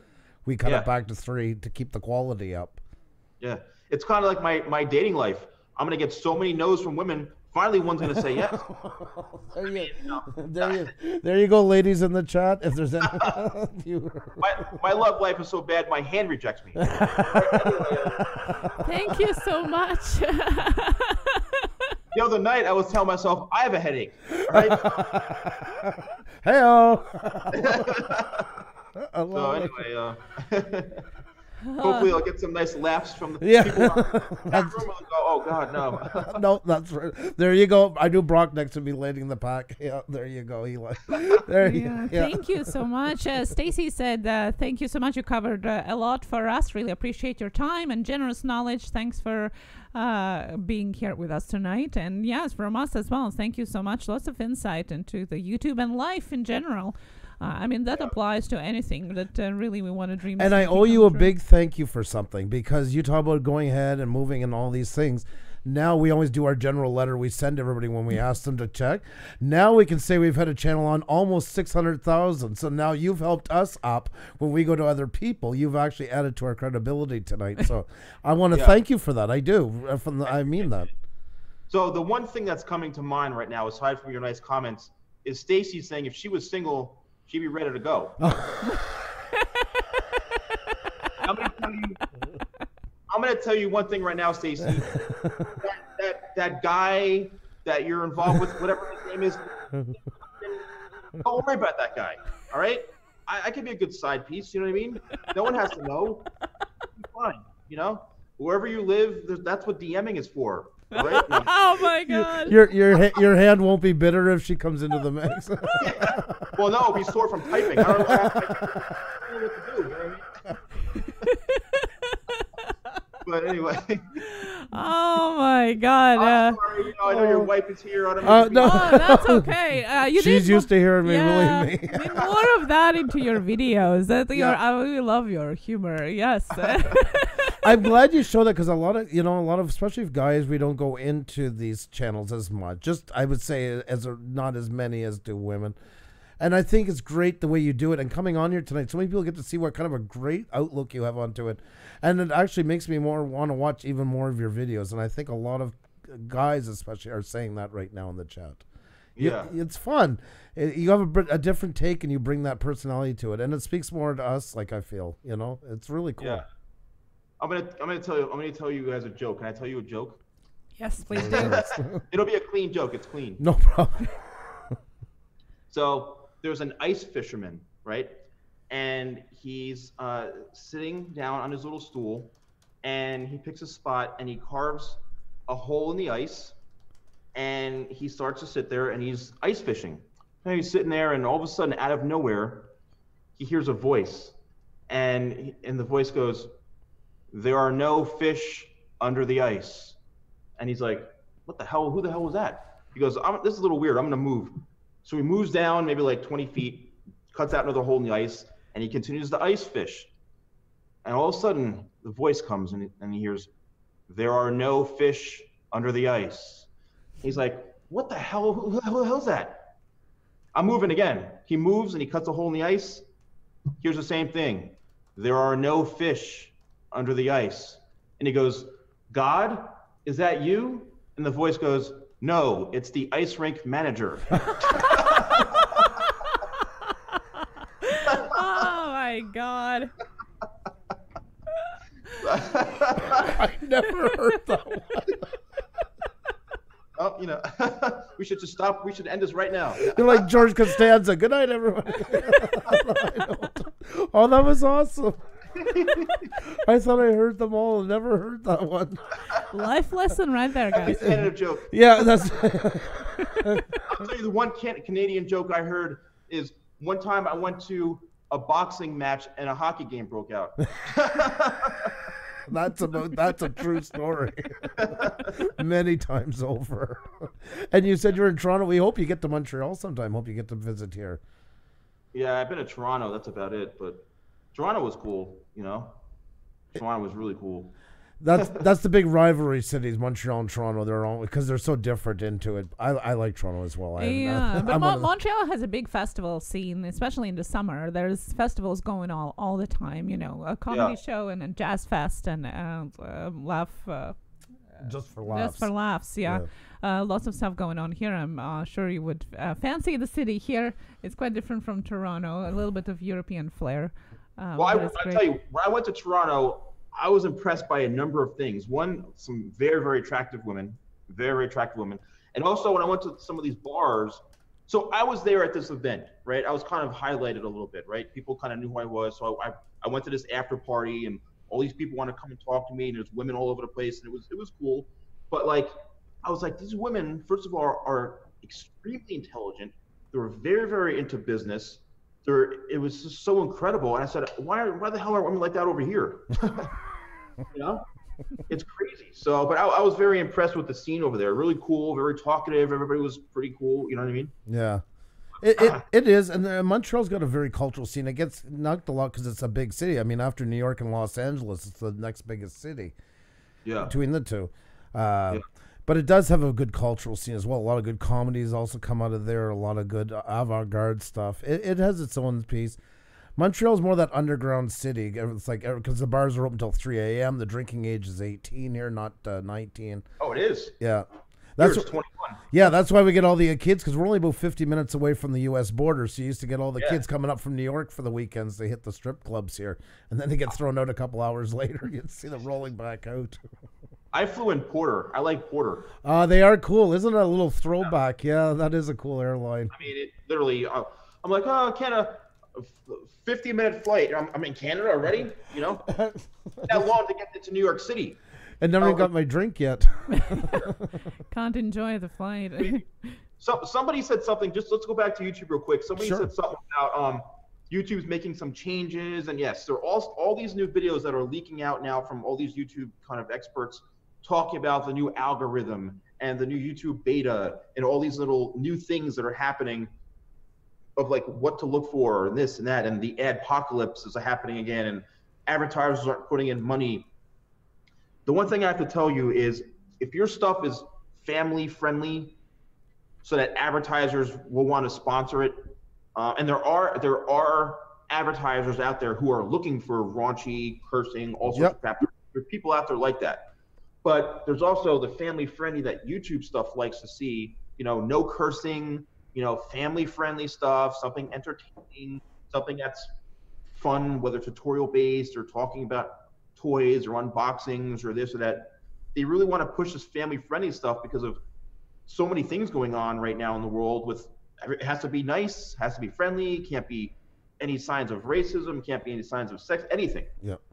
We cut it back to 3 to keep the quality up. Yeah. It's kind of like my dating life. I'm going to get so many no's from women. Finally, one's going to say yes. There you go, ladies in the chat. If there's any, my love life is so bad, my hand rejects me. Thank you so much. The other night, I was telling myself, I have a headache. Right? Hey-o. So anyway, hopefully I'll get some nice laughs from the people in that room. I'll go, oh God, no. No, that's right. There you go. I do Brock next to me leading the pack. Yeah, there you go, Eli. Thank you so much. Stacy said, thank you so much. You covered a lot for us. Really appreciate your time and generous knowledge. Thanks for being here with us tonight. And yes, from us as well. Thank you so much. Lots of insight into the YouTube and life in general. That applies to anything that really we want to dream. And I owe you a big thank you for something, because you talk about going ahead and moving and all these things. Now we always do our general letter we send everybody when we ask them to check. Now we can say we've had a channel on almost 600,000. So now you've helped us up when we go to other people. You've actually added to our credibility tonight. So I want to thank you for that. I do. I mean that. So the one thing that's coming to mind right now, aside from your nice comments, is Stacy saying if she was single, she'd be ready to go. I'm gonna tell you one thing right now, Stacy. that guy that you're involved with, whatever his name is, don't worry about that guy. All right, I can be a good side piece. You know what I mean? No one has to know. It's fine. You know, wherever you live, that's what DMing is for. All right? No. Oh my God! Your hand won't be bitter if she comes into the mix. Yeah. Well, no, it'll be sore from typing. I don't know what to do. You know what I mean? But anyway. Oh my God! I'm sorry, you know, I know your wife is here. I don't know. No. Oh, that's okay. She's used to hearing me. Believe me. Need more of that into your videos. I really love your humor. Yes. I'm glad you show that because a lot of especially guys, we don't go into these channels as much. Just I would say not as many as do women. And I think it's great the way you do it. And coming on here tonight, so many people get to see what kind of a great outlook you have onto it. And it actually makes me want to watch even more of your videos. And I think a lot of guys especially are saying that right now in the chat. Yeah. It's fun. You have a different take and you bring that personality to it. And it speaks more to us, like I feel. You know, it's really cool. Yeah. I'm gonna tell you guys a joke. Can I tell you a joke? Yes, please do. It'll be a clean joke. It's clean. No problem. So there's an ice fisherman, right? And he's sitting down on his little stool, and he picks a spot and he carves a hole in the ice, and he starts to sit there and he's ice fishing. And he's sitting there, and all of a sudden, out of nowhere, he hears a voice, and the voice goes, "There are no fish under the ice." And he's like, "What the hell? Who the hell was that?" He goes, "This is a little weird. I'm gonna move." So he moves down maybe like 20 feet, cuts out another hole in the ice, and he continues to ice fish. And all of a sudden, the voice comes and he hears, "There are no fish under the ice." He's like, "What the hell? Who the hell is that?" I'm moving again. He moves and he cuts a hole in the ice. Here's the same thing. "There are no fish under the ice." And he goes, "God, is that you?" And the voice goes, "No, it's the ice rink manager." Oh my God. I never heard that one. Oh, you know, we should just stop. We should end this right now. You're like George Costanza. Good night, everyone. Oh, that was awesome. I thought I heard them all. I never heard that one. Life lesson right there, guys. Canada joke. Yeah, that's. I'll tell you the one Canadian joke I heard is one time I went to a boxing match and a hockey game broke out. That's a true story. Many times over. And you said you're in Toronto. We hope you get to Montreal sometime. Hope you get to visit here. Yeah, I've been to Toronto. That's about it. But Toronto was cool, you know. Toronto was really cool. That's the big rivalry cities, Montreal and Toronto. They're all because they're so different into it. I like Toronto as well. Yeah, but Montreal has a big festival scene, especially in the summer. There's festivals going on all the time. You know, a comedy show and a jazz fest and laugh. Just for laughs. Just for laughs. Yeah. Lots of stuff going on here. I'm sure you would fancy the city here. It's quite different from Toronto. A little bit of European flair. Well, I'll tell you, when I went to Toronto, I was impressed by a number of things. One, some very, very attractive women, And also when I went to some of these bars, so I was there at this event, right? I was kind of highlighted a little bit, right? People kind of knew who I was. So I went to this after party and all these people want to come and talk to me and there's women all over the place and it was cool. But like, I was like, these women, first of all, are extremely intelligent. They were very, very into business. It was just so incredible. And I said, why the hell are women like that over here? You know, it's crazy. So, but I was very impressed with the scene over there. Really cool, very talkative. Everybody was pretty cool. You know what I mean? Yeah, it is. And Montreal's got a very cultural scene. It gets knocked a lot because it's a big city. I mean, after New York and Los Angeles, it's the next biggest city. Yeah, between the two. Yeah. But it does have a good cultural scene as well. A lot of good comedies also come out of there. A lot of good avant-garde stuff. It has its own piece. Montreal's more that underground city. It's like because the bars are open until 3 a.m. The drinking age is 18 here, not 19. Oh, it is? Yeah. That's Here it's 21. Yeah, that's why we get all the kids, because we're only about 50 minutes away from the U.S. border. So you used to get all the kids coming up from New York for the weekends. They hit the strip clubs here, and then they get thrown out a couple hours later. You'd see them rolling back out. I flew in Porter. I like Porter. They are cool. Isn't it a little throwback? Yeah, that is a cool airline. I mean, it literally, I'm like, oh, Canada, 50-minute flight. I'm in Canada already, you know? That long to get into New York City. I never got my drink yet. Can't enjoy the flight. So somebody said something. Just let's go back to YouTube real quick. Somebody said something about YouTube's making some changes, and yes, there are all these new videos that are leaking out now from all these YouTube kind of experts talking about the new algorithm and the new YouTube beta and all these little new things that are happening of like what to look for and this and that, and the adpocalypse is happening again, and advertisers aren't putting in money. The one thing I have to tell you is if your stuff is family friendly so that advertisers will want to sponsor it, and there are advertisers out there who are looking for raunchy, cursing, all sorts of crap. There are people out there like that. But there's also the family friendly that YouTube stuff likes to see, you know, no cursing, you know, family friendly stuff, something entertaining, something that's fun, whether tutorial based or talking about toys or unboxings or this or that. They really want to push this family friendly stuff because of so many things going on right now in the world. With it has to be nice, has to be friendly, can't be any signs of racism, can't be any signs of sex, anything.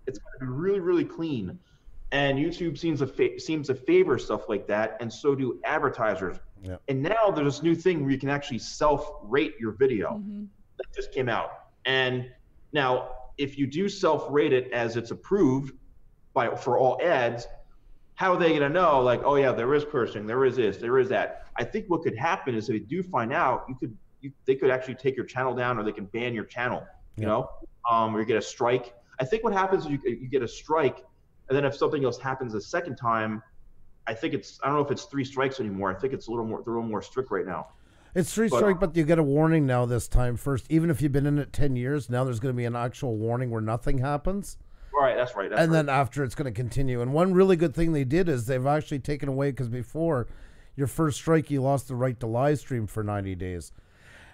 It's got to be really, really clean. And YouTube seems to favor stuff like that, and so do advertisers. And now there's this new thing where you can actually self-rate your video that just came out. And now, if you do self-rate it as it's approved for all ads, how are they going to know? Like, oh yeah, there is cursing, there is this, there is that. I think what could happen is if they do find out, they could actually take your channel down, or they can ban your channel. You know, or you get a strike. I think what happens is you get a strike, and then if something else happens a second time, I don't know if it's 3 strikes anymore. I think it's they're a little more strict right now. It's 3 strike, but you get a warning now this time first. Even if you've been in it 10 years, now there's going to be an actual warning where nothing happens. Right, that's right. Then after, it's going to continue. And one really good thing they did is they've actually taken away, because before, your first strike, you lost the right to live stream for 90 days.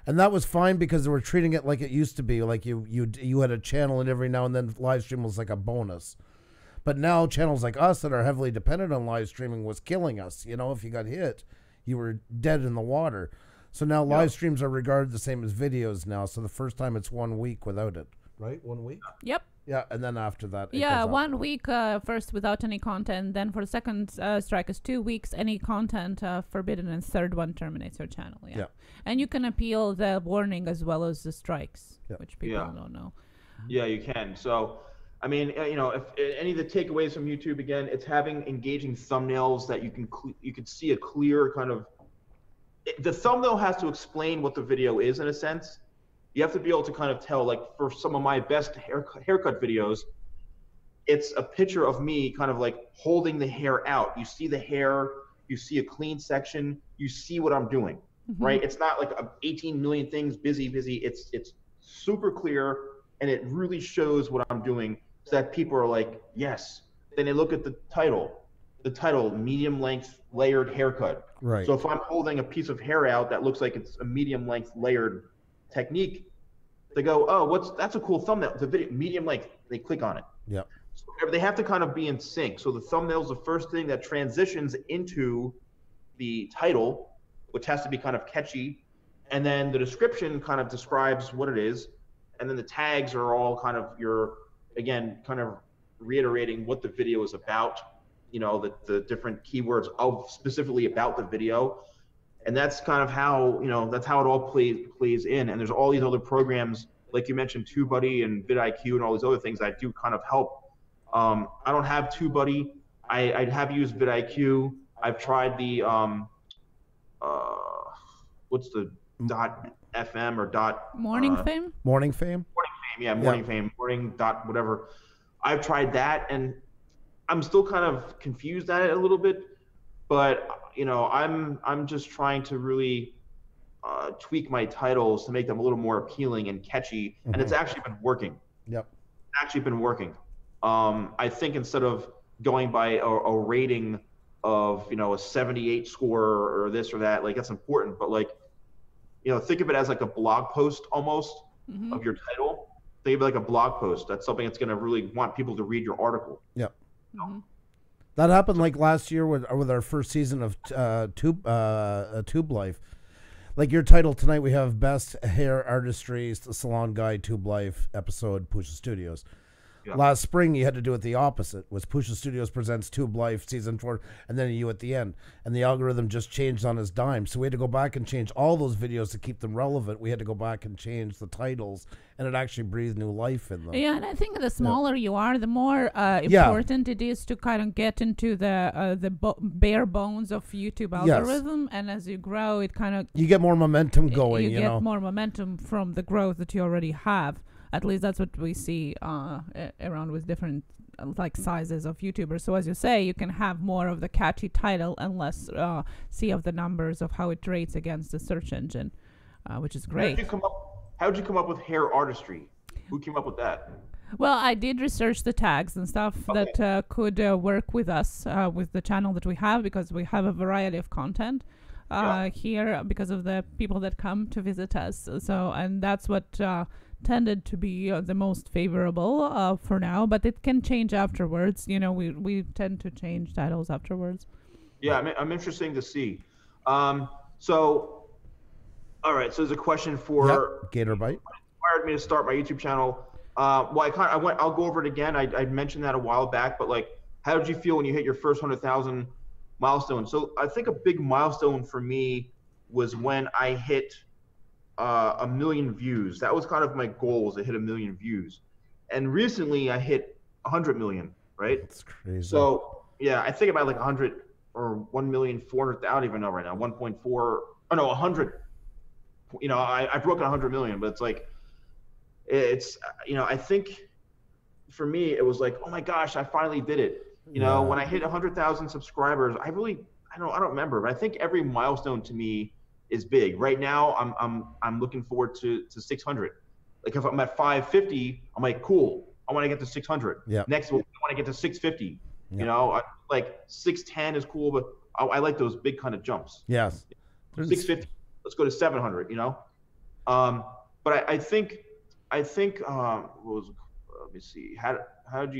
And that was fine because they were treating it like it used to be. Like you had a channel, and every now and then live stream was like a bonus. But now channels like us that are heavily dependent on live streaming was killing us. You know, if you got hit, you were dead in the water. So now live streams are regarded the same as videos now. So the first time it's 1 week without it. Right? 1 week? Yep. Yeah, and then after that, yeah, 1 week first without any content. Then for the second strike is 2 weeks, any content forbidden, and third one terminates your channel. Yeah. And you can appeal the warning as well as the strikes, which people don't know. Yeah, you can. So, I mean, you know, if any of the takeaways from YouTube, again, it's having engaging thumbnails that you can see a clear kind of. The thumbnail has to explain what the video is in a sense. You have to be able to kind of tell, like for some of my best haircut videos, it's a picture of me kind of like holding the hair out. You see the hair, you see a clean section, you see what I'm doing, right? It's not like 18 million things, busy. It's super clear, and it really shows what I'm doing so that people are like, yes. Then they look at the title, medium length layered haircut. Right. So if I'm holding a piece of hair out that looks like it's a medium length layered technique, they go, oh, that's a cool thumbnail. The video, medium length, they click on it. Yeah. So they have to kind of be in sync. So the thumbnail is the first thing that transitions into the title, which has to be kind of catchy. And then the description kind of describes what it is. And then the tags are all kind of kind of reiterating what the video is about, you know, the different keywords specifically about the video. And that's kind of how, you know, that's how it all plays in. And there's all these other programs, like you mentioned, TubeBuddy and vidIQ and all these other things that do kind of help. I don't have TubeBuddy. I have used vidIQ. I've tried the, what's the .fm or Morning Fame? Morning Fame? Yeah, Morning Fame, morning dot whatever. I've tried that, and I'm still kind of confused at it a little bit. But you know, I'm just trying to really tweak my titles to make them a little more appealing and catchy, and it's actually been working. Yep. Actually been working. I think instead of going by a rating of, you know, a 78 score or this or that. Like, that's important, but like, you know, think of it as like a blog post almost of your title. Think of it like a blog post. That's something that's going to really want people to read your article. Yeah. That happened like last year with our first season of Tube Life. Like your title tonight, we have Best Hair Artistry, The Salon Guy, Tube Life episode, Puša Studios. Yeah. Last spring, you had to do it the opposite. Was Puša Studios presents Tube Life season 4, and then you at the end. And the algorithm just changed on its dime. So we had to go back and change all those videos to keep them relevant. We had to go back and change the titles, and it actually breathed new life in them. Yeah, and I think the smaller you are, the more important it is to kind of get into the bare bones of YouTube algorithm. Yes. And as you grow, it kind of you get more momentum going. You know? Get more momentum from the growth that you already have. At least that's what we see around with different like sizes of YouTubers. So as you say, you can have more of the catchy title and less see of the numbers of how it rates against the search engine, which is great. How did you come up with hair artistry? Who came up with that? Well, I did research the tags and stuff that could work with us with the channel that we have, because we have a variety of content here because of the people that come to visit us. So, and that's what tended to be the most favorable for now, but it can change afterwards. You know, we tend to change titles afterwards. Yeah, I'm interesting to see. So, all right. So there's a question for Gator Bite. Inspired me to start my YouTube channel. Well, I'll go over it again. I mentioned that a while back, but like, how did you feel when you hit your first 100,000 milestone? So I think a big milestone for me was when I hit 1 million views. That was kind of my goal, was to hit 1 million views. And recently I hit 100 million, right? That's crazy. So yeah, I think about like 100 or 1,400,000. I don't even know right now. 1.4. Oh no, 100. You know, I've broken 100 million, but it's like, it's, you know, I think for me it was like, oh my gosh, I finally did it. You know, when I hit 100,000 subscribers, I don't remember, but I think every milestone to me is big. Right now, I'm looking forward to 600. Like if I'm at 550, I'm like, cool, I want to get to 600. Yeah. Next, I want to get to 650. You know, like 610 is cool, but I like those big kind of jumps. Yes. 650. Let's go to 700. You know, but I think what was, let me see,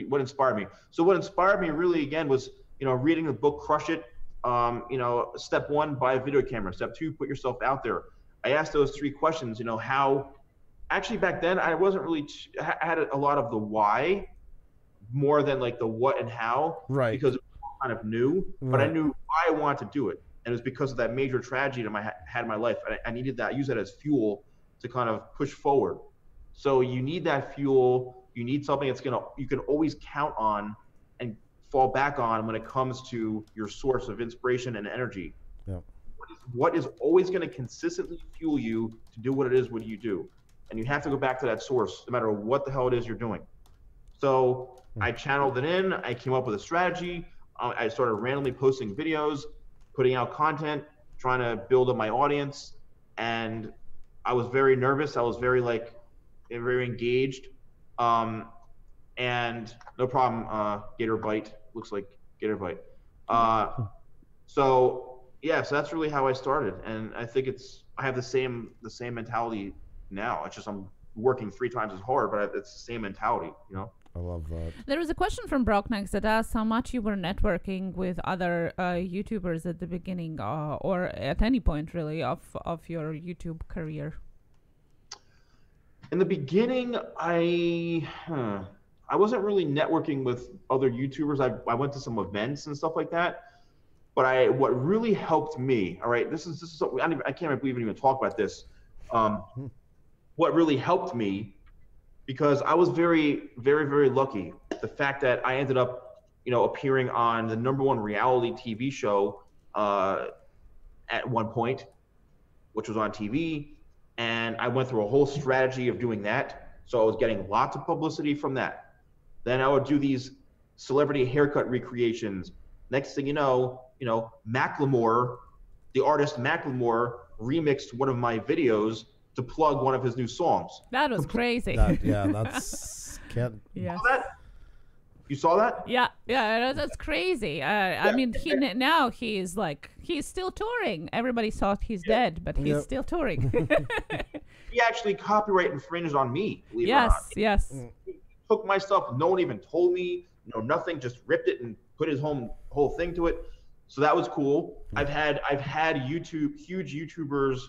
what inspired me? So what inspired me really again was, you know, reading the book Crush It. You know, step 1, buy a video camera. Step 2, put yourself out there. I asked those 3 questions. You know, how, actually back then I wasn't really, I had a lot of the why more than like the what and how, right? Because it was kind of new, but I knew why I wanted to do it. And it was because of that major tragedy that I had in my life. I needed that, use that as fuel to kind of push forward. So you need that fuel. You need something that's you can always count on and fall back on when it comes to your source of inspiration and energy. Yeah. What is always going to consistently fuel you to do what it is, what you do? And you have to go back to that source, no matter what the hell it is you're doing. So I channeled it in. I came up with a strategy. I started randomly posting videos, putting out content, trying to build up my audience. And I was very nervous. I was very engaged. And no problem. Gator Bite looks like Gator Bite. So yeah, so that's really how I started. And I think I have the same mentality now. It's just I'm working 3 times as hard, but it's the same mentality, you know? I love that. There was a question from Brocknex that asked how much you were networking with other YouTubers at the beginning or at any point really of your YouTube career. In the beginning, I wasn't really networking with other YouTubers. I went to some events and stuff like that. But what really helped me, all right, this is something, I can't believe we even talk about this. What really helped me, because I was very, very, very lucky. The fact that I ended up, you know, appearing on the #1 reality TV show at one point, which was on TV. And I went through a whole strategy of doing that. So I was getting lots of publicity from that. Then I would do these celebrity haircut recreations. Next thing you know, Macklemore, the artist Macklemore, remixed one of my videos to plug one of his new songs. That was crazy. That's can't. Yeah. You saw that? Yeah, that's crazy. I mean, now he's still touring. Everybody thought he's dead, but he's still touring. He actually copyright infringed on me. Believe it or not. Yes. He took my stuff. No one even told me. Nothing. Just ripped it and put his whole thing to it. So that was cool. I've had huge YouTubers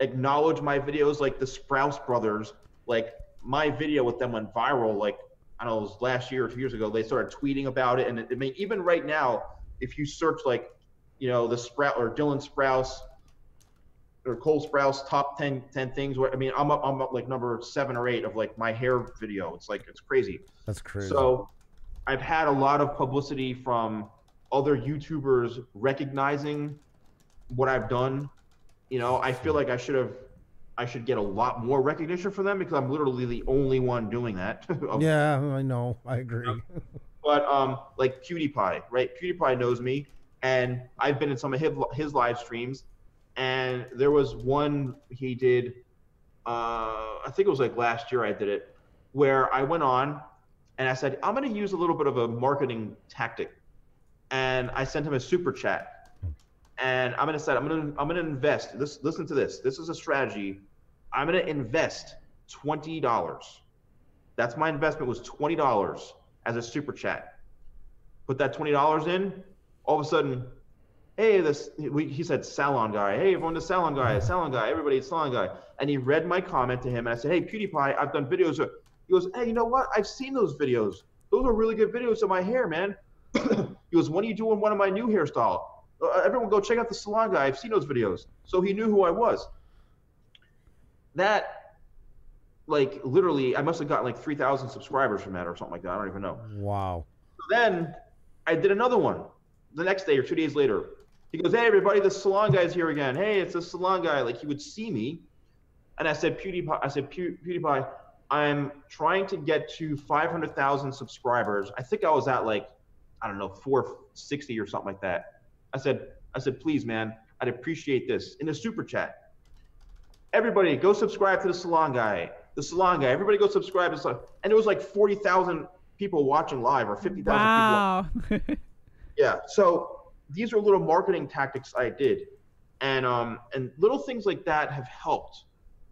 acknowledge my videos, like the Sprouse brothers. Like my video with them went viral. Like I don't know, it was last year or 2 years ago. They started tweeting about it, and I mean, even right now, if you search like, the Sprouse or Dylan Sprouse or Cole Sprouse top 10 things. I mean, I'm up like number 7 or 8 of like my hair video. It's crazy. That's crazy. So I've had a lot of publicity from other YouTubers recognizing what I've done. I feel like I should get a lot more recognition for them because I'm literally the only one doing that. Yeah, I know. I agree. But like PewDiePie, right? PewDiePie knows me, and I've been in some of his live streams, and there was one he did, I think it was like last year I did it, where I went on and I said, I'm going to use a little bit of a marketing tactic. And I sent him a super chat. And I'm going to invest. Listen to this. This is a strategy. I'm going to invest $20. That's my investment, was $20 as a super chat. Put that $20 in. All of a sudden, hey, he said Salon Guy. Hey, everyone, the Salon Guy, everybody, Salon Guy. And he read my comment to him, and I said, hey, PewDiePie, I've done videos. He goes, hey, you know what? I've seen those videos. Those are really good videos of my hair, man. He goes, when are you doing one of my new hairstyle? Everyone go check out the Salon Guy. I've seen those videos. So he knew who I was. That, like, literally, I must have gotten like 3,000 subscribers from that or something like that. I don't even know. Wow. So then I did another one the next day or 2 days later. He goes, hey, everybody, the Salon Guy's here again. Hey, it's the Salon Guy. Like, he would see me. And I said, PewDiePie, I'm trying to get to 500,000 subscribers. I think I was at like, I don't know, 460 or something like that. I said, please, man, I'd appreciate this. In the super chat, everybody go subscribe to the Salon Guy. The Salon Guy. Everybody go subscribe to Salon. And it was like 40,000 people watching live, or 50,000 wow. people. Yeah. So these are little marketing tactics I did, and little things like that have helped.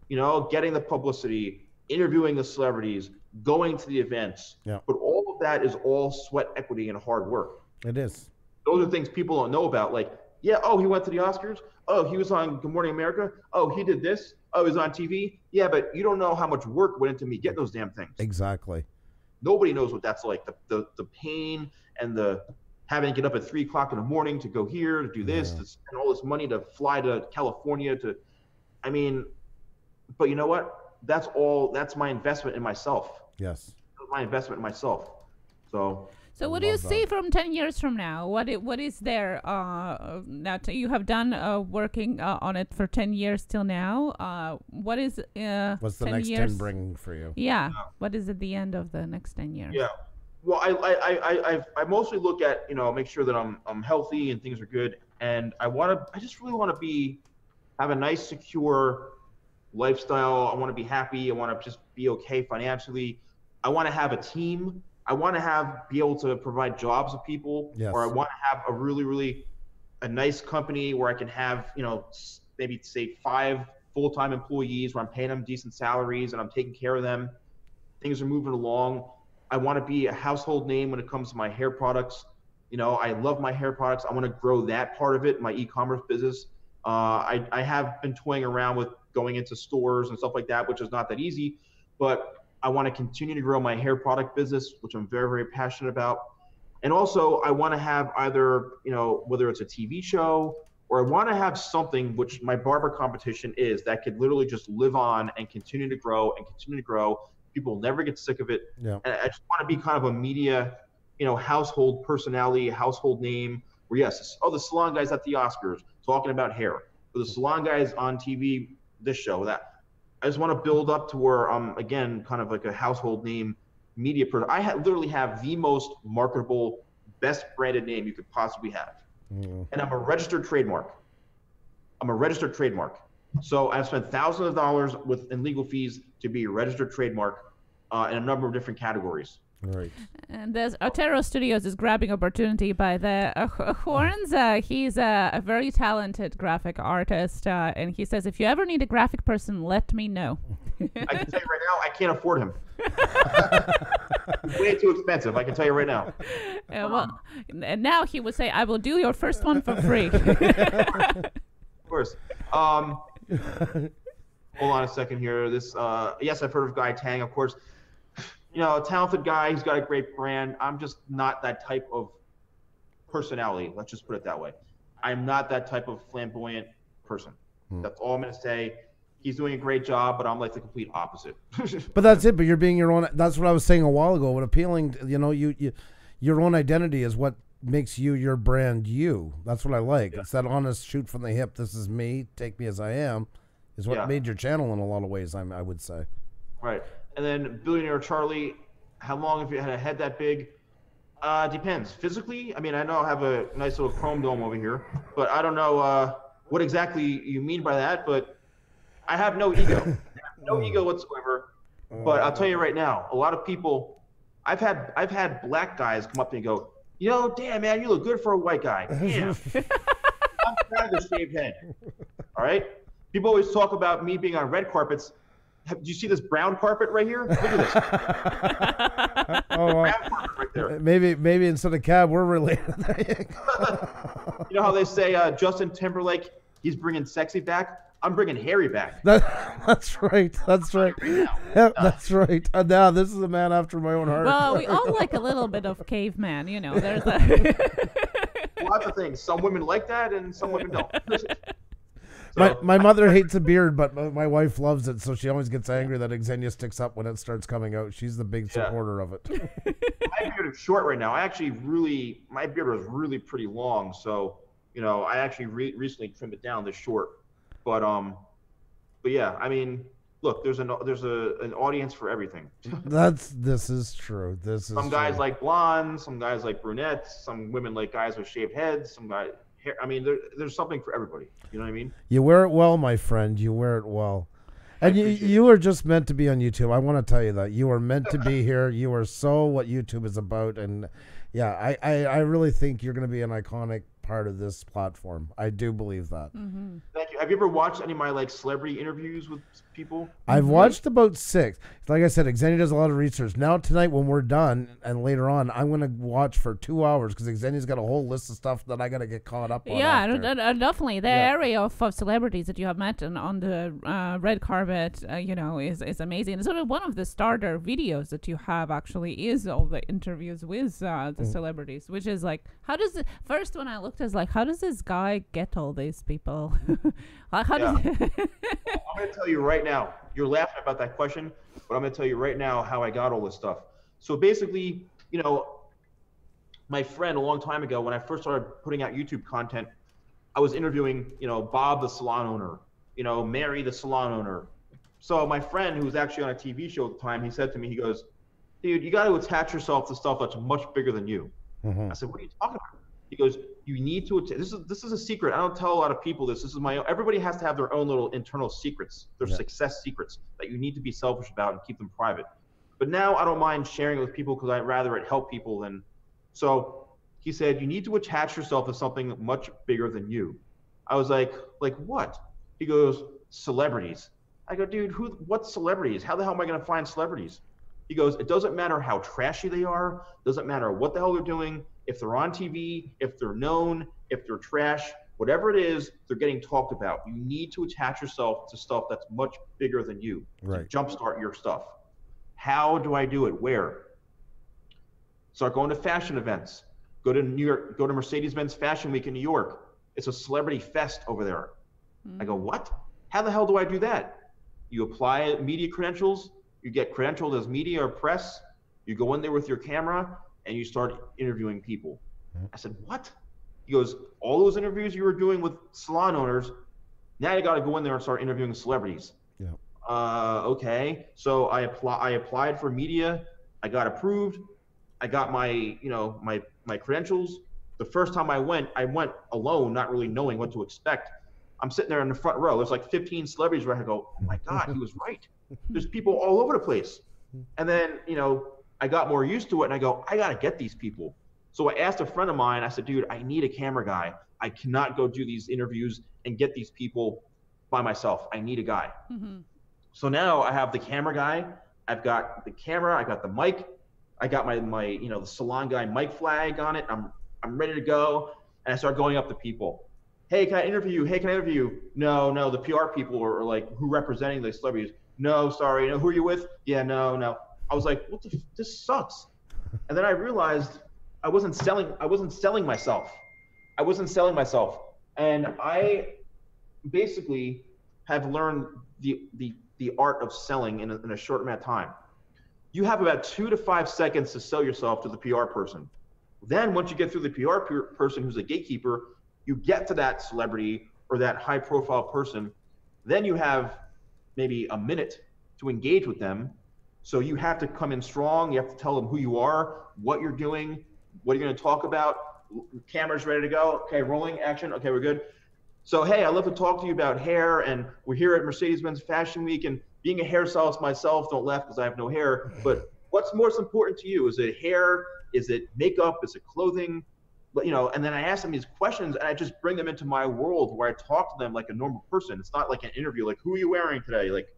Getting the publicity, interviewing the celebrities, going to the events. Yeah. But all of that is all sweat equity and hard work. It is. Those are things people don't know about. Like, yeah, oh, he went to the Oscars. Oh, he was on Good Morning America. Oh, he did this. Oh, he's on TV. Yeah, but you don't know how much work went into me getting those damn things. Exactly. Nobody knows what that's like. The pain and the having to get up at 3 o'clock in the morning to go here, to do this, to spend all this money to fly to California but you know what? That's my investment in myself. Yes. That's my investment in myself. So what do you see from 10 years from now? What is there now? You have done working on it for 10 years till now. What is what's the 10 next years? 10 bring for you? Yeah. What is at the end of the next 10 years? Yeah. Well, I mostly look at, make sure that I'm healthy and things are good, and I just really want to have a nice, secure lifestyle. I want to be happy. I want to just be okay financially. I want to have a team. I want to be able to provide jobs to people. Yes. Or I want to have a really, really a nice company where I can have, maybe say 5 full-time employees where I'm paying them decent salaries and I'm taking care of them. Things are moving along. I want to be a household name when it comes to my hair products. I love my hair products. I want to grow that part of it, my e-commerce business. I have been toying around with going into stores and stuff like that, which is not that easy, but I want to continue to grow my hair product business, which I'm very, very passionate about. And also I want to have either, whether it's a TV show, or I want to have something, which my barber competition is, that could literally just live on and continue to grow and continue to grow. People will never get sick of it. Yeah. And I just want to be kind of a media, household personality, household name, where yes, the Salon Guy's at the Oscars talking about hair, or the Salon Guy's on TV, this show, that. I just want to build up to where I'm, again, kind of like a household name media person. I literally have the most marketable, best branded name you could possibly have. And I'm a registered trademark. So I've spent thousands of dollars in legal fees to be a registered trademark in a number of different categories. Right. And there's Otero Studios is grabbing opportunity by the horns. He's a very talented graphic artist, and he says, if you ever need a graphic person, let me know. I can tell you right now, I can't afford him. It's way too expensive. I can tell you right now. Well, and now he would say, I will do your first one for free. Of course. Hold on a second here. This, yes, I've heard of Guy Tang, of course. You know, a talented guy. He's got a great brand. I'm just not that type of personality. Let's just put it that way. I'm not that type of flamboyant person. That's all I'm going to say. He's doing a great job, but I'm like the complete opposite. But that's it. But you're being your own. That's what I was saying a while ago. What appealing, you know, your own identity is what makes you your brand. You. That's what I like. Yeah. It's that honest shoot from the hip. This is me. Take me as I am. Is what made your channel in a lot of ways. I would say. Right. And then Billionaire Charlie, how long have you had a head that big? Depends. Physically, I mean, I know I have a nice little chrome dome over here, but I don't know what exactly you mean by that, but I have no ego. No ego whatsoever. But I'll tell you right now, a lot of people, I've had black guys come up to me and go, yo, damn, man, you look good for a white guy. Damn. I'm proud of the shaved head. All right? People always talk about me being on red carpets. Do you see this brown carpet right here? Look at this. Brown carpet right there. Maybe instead of cab, we're related. You know how they say Justin Timberlake, he's bringing sexy back? I'm bringing Harry back. That's right. That's right. That's right. Now this is a man after my own heart. Well, we all like a little bit of caveman, you know. There's a lots of things. Some women like that, and some women don't. My mother hates a beard, but my wife loves it, so she always gets angry that Xenia sticks up when it starts coming out. She's the big supporter of it. My beard is short right now. I actually my beard was really pretty long, so you know I actually recently trimmed it down to short. But yeah, I mean, look, there's an audience for everything. This is true. Some guys like blondes, some guys like brunettes, some women like guys with shaved heads, some guys. I mean, there's something for everybody. You know what I mean? You wear it well, my friend. You wear it well. And you are just meant to be on YouTube. I want to tell you that. You are meant to be here. You are so what YouTube is about. And, yeah, I really think you're going to be an iconic part of this platform. I do believe that. Mm-hmm. Thank you. Have you ever watched any of my like celebrity interviews with people? I've watched about 6. Like I said, Xenia does a lot of research. Now tonight when we're done and later on, I'm going to watch for 2 hours because Xenia's got a whole list of stuff that I got to get caught up on. Yeah, definitely. The area of celebrities that you have met on the red carpet, you know, is amazing. Sort of one of the starter videos that you have actually is all the interviews with the celebrities, which is like, how does it, first when I looked as like, how does this guy get all these people? How does I'm going to tell you right now, you're laughing about that question, but I'm going to tell you right now how I got all this stuff. So basically, you know, my friend a long time ago, when I first started putting out YouTube content, I was interviewing, you know, Bob, the salon owner, you know, Mary, the salon owner. So my friend, who was actually on a TV show at the time, he said to me, he goes, dude, you got to attach yourself to stuff that's much bigger than you. Mm-hmm. I said, what are you talking about? He goes, you need to, this is a secret. I don't tell a lot of people this. This is my own. Everybody has to have their own little internal secrets, their success secrets that you need to be selfish about and keep them private. But now I don't mind sharing it with people because I'd rather it help people than. So he said, you need to attach yourself to something much bigger than you. I was like what? He goes, celebrities. I go, dude, what celebrities? How the hell am I going to find celebrities? He goes, it doesn't matter how trashy they are. Doesn't matter what the hell they're doing. If they're on TV, if they're known, if they're trash, whatever it is, they're getting talked about. You need to attach yourself to stuff that's much bigger than you to jumpstart your stuff. How do I do it? Where? Start going to fashion events. Go to New York, go to Mercedes-Benz Fashion Week in New York. It's a celebrity fest over there. I go, what? How the hell do I do that? You apply media credentials. You get credentialed as media or press. You go in there with your camera and you start interviewing people. I said, what? He goes, all those interviews you were doing with salon owners, now you got to go in there and start interviewing celebrities. Yeah. Okay. So I applied for media. I got approved. I got my credentials. The first time I went alone, not really knowing what to expect. I'm sitting there in the front row. There's like 15 celebrities where I go, oh my God, he was right. There's people all over the place. And then, you know, I got more used to it, and I go, I gotta get these people. So I asked a friend of mine, I said, dude, I need a camera guy. I cannot go do these interviews and get these people by myself. I need a guy. So now I have the camera guy. I've got the camera. I got the mic. I got my the Salon Guy mic flag on it. I'm ready to go. And I start going up to people. Hey, can I interview you? Hey, can I interview you? No. The PR people are like, who representing the celebrities? No, sorry. Who are you with? Yeah, no. I was like, this sucks. And then I realized I wasn't selling myself. And I basically have learned the art of selling in a short amount of time. You have about 2 to 5 seconds to sell yourself to the PR person. Then once you get through the PR person who's a gatekeeper, you get to that celebrity or that high profile person. Then you have maybe a minute to engage with them. So you have to come in strong. You have to tell them who you are, what you're doing, what you're going to talk about. Camera's ready to go. Okay, rolling, action. Okay, we're good. So, hey, I'd love to talk to you about hair, and we're here at Mercedes-Benz Fashion Week, and being a hairstylist myself, don't laugh because I have no hair, but what's most important to you? Is it hair? Is it makeup? Is it clothing? But, and then I ask them these questions, and I just bring them into my world where I talk to them like a normal person. It's not like an interview, like, who are you wearing today? Like,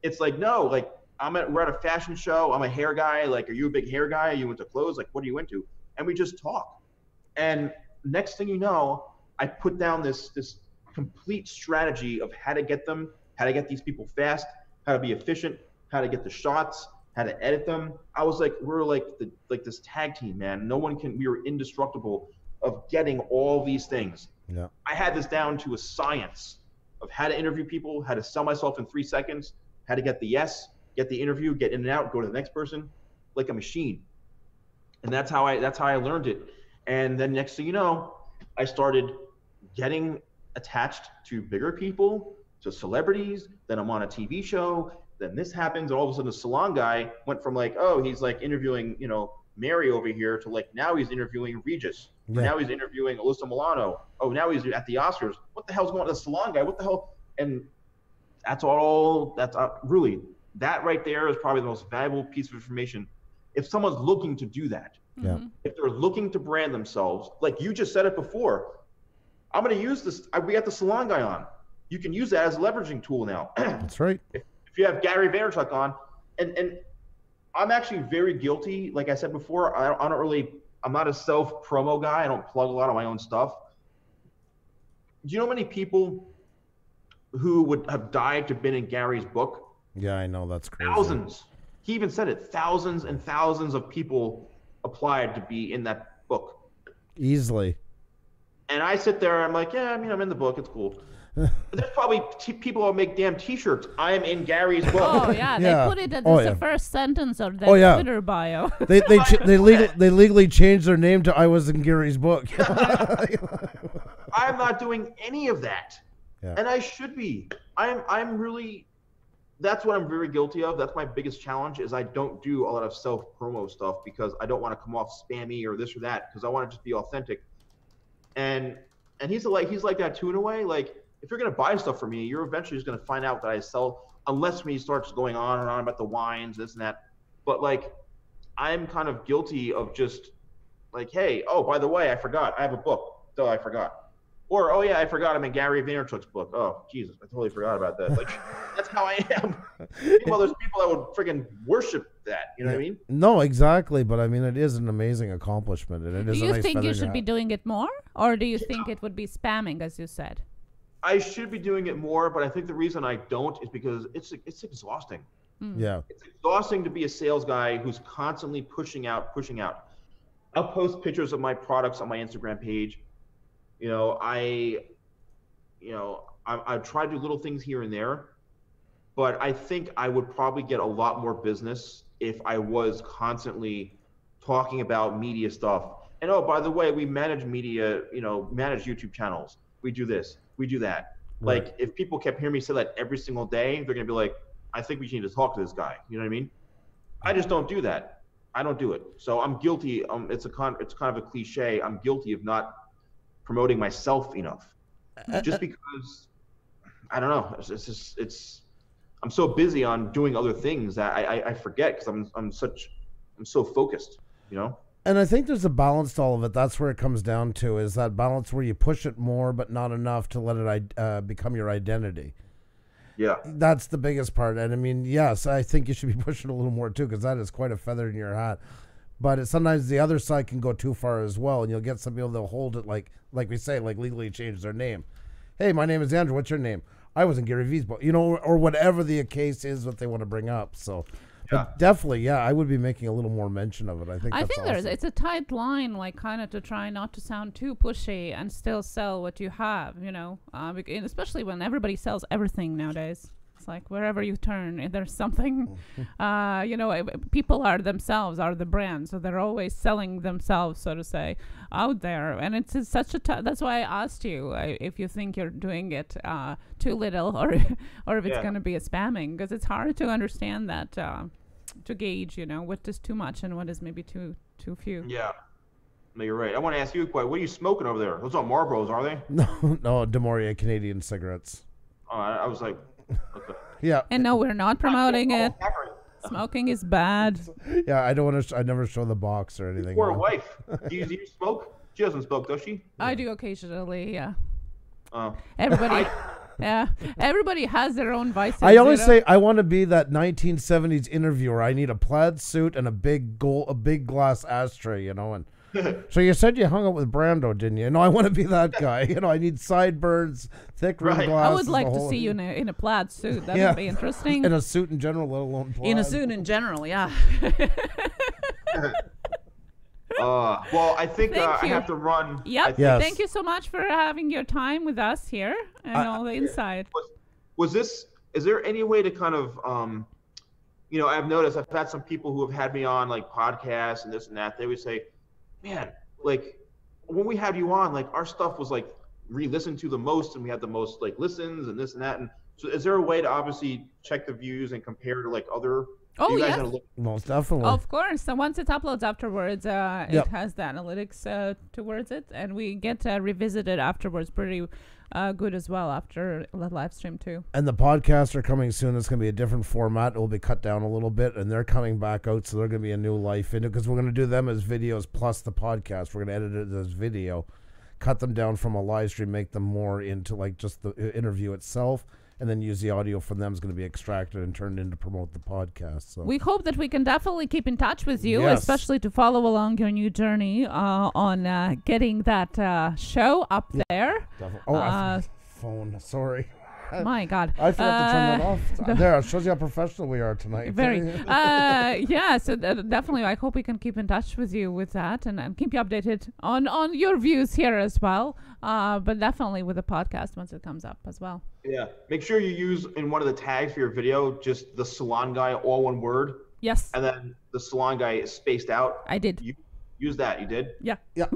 it's like, no, like, we're at a fashion show. I'm a hair guy. Like, are you a big hair guy? Are you into clothes? Like, what are you into? And we just talk. And next thing you know, I put down this complete strategy of how to get these people fast, how to be efficient, how to get the shots, how to edit them. I was like, we're like this tag team, man. We were indestructible of getting all these things. Yeah. I had this down to a science of how to interview people, how to sell myself in 3 seconds, how to get the yes, get the interview, get in and out, go to the next person, like a machine. And that's how I learned it. And then next thing you know, I started getting attached to bigger people, to celebrities. Then I'm on a TV show. Then this happens, and all of a sudden, the Salon Guy went from like, oh, he's like interviewing, Mary over here, to like now he's interviewing Regis. Yeah. Now he's interviewing Alyssa Milano. Oh, now he's at the Oscars. What the hell's going on? The Salon Guy? What the hell? And really, that right there is probably the most valuable piece of information. If someone's looking to do that, yeah. If they're looking to brand themselves, like you just said it before, I'm going to use this. We got the Salon Guy on. You can use that as a leveraging tool now. That's right. If you have Gary Vaynerchuk on, and I'm actually very guilty. Like I said before, I'm not a self-promo guy. I don't plug a lot of my own stuff. Do you know how many people who would have died to have been in Gary's book? Yeah, I know. That's crazy. Thousands. He even said it. Thousands and thousands of people applied to be in that book. Easily. And I sit there, I'm like, yeah, I'm in the book. It's cool. But there's probably people who make damn T-shirts. I am in Gary's book. Oh yeah, they put it as the first sentence of their Twitter bio. They legally changed their name to "I was in Gary's book." I'm not doing any of that, and I should be. I'm really. That's what I'm very guilty of. That's my biggest challenge is I don't do a lot of self-promo stuff because I don't want to come off spammy or this or that because I want to just be authentic. And he's like that too in a way. Like if you're gonna buy stuff from me, you're eventually just gonna find out that I sell. Unless when he starts going on and on about the wines, this and that. But like, I'm kind of guilty of just like, hey, oh by the way, I forgot I have a book. So I forgot. Or, oh yeah, I forgot I'm in Gary Vaynerchuk's book. Oh, Jesus, I totally forgot about that. Like, that's how I am. Well, there's people that would friggin' worship that. You know what I mean? No, exactly. But I mean, it is an amazing accomplishment, and it is. Do you think you should be doing it more, or do you think it would be spamming, as you said? I should be doing it more, but I think the reason I don't is because it's exhausting. Yeah, it's exhausting to be a sales guy who's constantly pushing out. I'll post pictures of my products on my Instagram page. I try to do little things here and there, but I think I would probably get a lot more business if I was constantly talking about media stuff. And oh, by the way, we manage media, manage YouTube channels. We do this, we do that. Right. Like if people kept hearing me say that every single day, they're gonna be like, I think we need to talk to this guy. You know what I mean? I just don't do that. I don't do it. So I'm guilty. It's kind of a cliche. I'm guilty of not promoting myself enough, just because I don't know. I'm so busy on doing other things that I forget because I'm such so focused, you know. And I think there's a balance to all of it. That's where it comes down to, is that balance where you push it more, but not enough to let it become your identity. Yeah. That's the biggest part. And I mean, yes, I think you should be pushing a little more too, because that is quite a feather in your hat. But sometimes the other side can go too far as well, and you'll get some people that'll hold it like we say, like legally change their name. Hey, my name is Andrew. What's your name? I was in Gary V's book, you know, or whatever the case is what they want to bring up. So. But definitely, yeah, I would be making a little more mention of it. I think awesome. It's a tight line, like kind of to try not to sound too pushy and still sell what you have, you know, especially when everybody sells everything nowadays. It's like wherever you turn, there's something, you know, people are themselves, are the brand. So they're always selling themselves, so to say, out there. And it's such a that's why I asked you if you think you're doing it too little or if it's going to be a spamming, because it's hard to understand that, to gauge, you know, what is too much and what is maybe too few. Yeah. No, you're right. I want to ask you a question. What are you smoking over there? Those aren't Marlboros, are they? No, Demoria Canadian cigarettes. Oh, I was like, okay. Yeah. And no, we're not promoting it. Smoking is bad. Yeah, I don't want to. I never show the box or anything. Or a wife. Do you smoke? She doesn't smoke, does she? I do occasionally. Yeah. Oh. Everybody. Yeah. Everybody has their own vices. I always say I want to be that 1970s interviewer. I need a plaid suit and a big glass ashtray, you know. And so you said you hung out with Brando, didn't you? No, I want to be that guy. You know, I need sideburns, thick rim glasses. I would like to see you in a plaid suit. That would be interesting. In a suit in general, let alone plaid. In a suit in general, yeah. Well, I think I have to run. Yep. Yes. Thank you so much for having your time with us here and all the insight. Is there any way to kind of, you know, I've noticed I've had some people who have had me on like podcasts and this and that. They would say, man, like when we had you on, like our stuff was like re-listened to the most and we had the most like listens and this and that. And so is there a way to obviously check the views and compare to like other? Oh, yes. Most definitely. Of course. So once it uploads afterwards, it has the analytics towards it, and we get revisited afterwards pretty good as well after the live stream too. And the podcasts are coming soon. It's going to be a different format. It will be cut down a little bit, and they're coming back out, so they're going to be a new life in it, because we're going to do them as videos plus the podcast. We're going to edit it as video, cut them down from a live stream, make them more into like just the interview itself, and then use the audio from them is going to be extracted and turned in to promote the podcast. So we hope that we can definitely keep in touch with you, especially to follow along your new journey on getting that show up there. Phone. Sorry. My God. I forgot to turn that off. There, it shows you how professional we are tonight. Very. Yeah, so definitely I hope we can keep in touch with you with that and keep you updated on your views here as well. But definitely with the podcast once it comes up as well. Yeah. Make sure you use in one of the tags for your video just the Salon Guy, all one word. Yes. And then the Salon Guy is spaced out. I did. You use that. You did? Yeah. Yeah.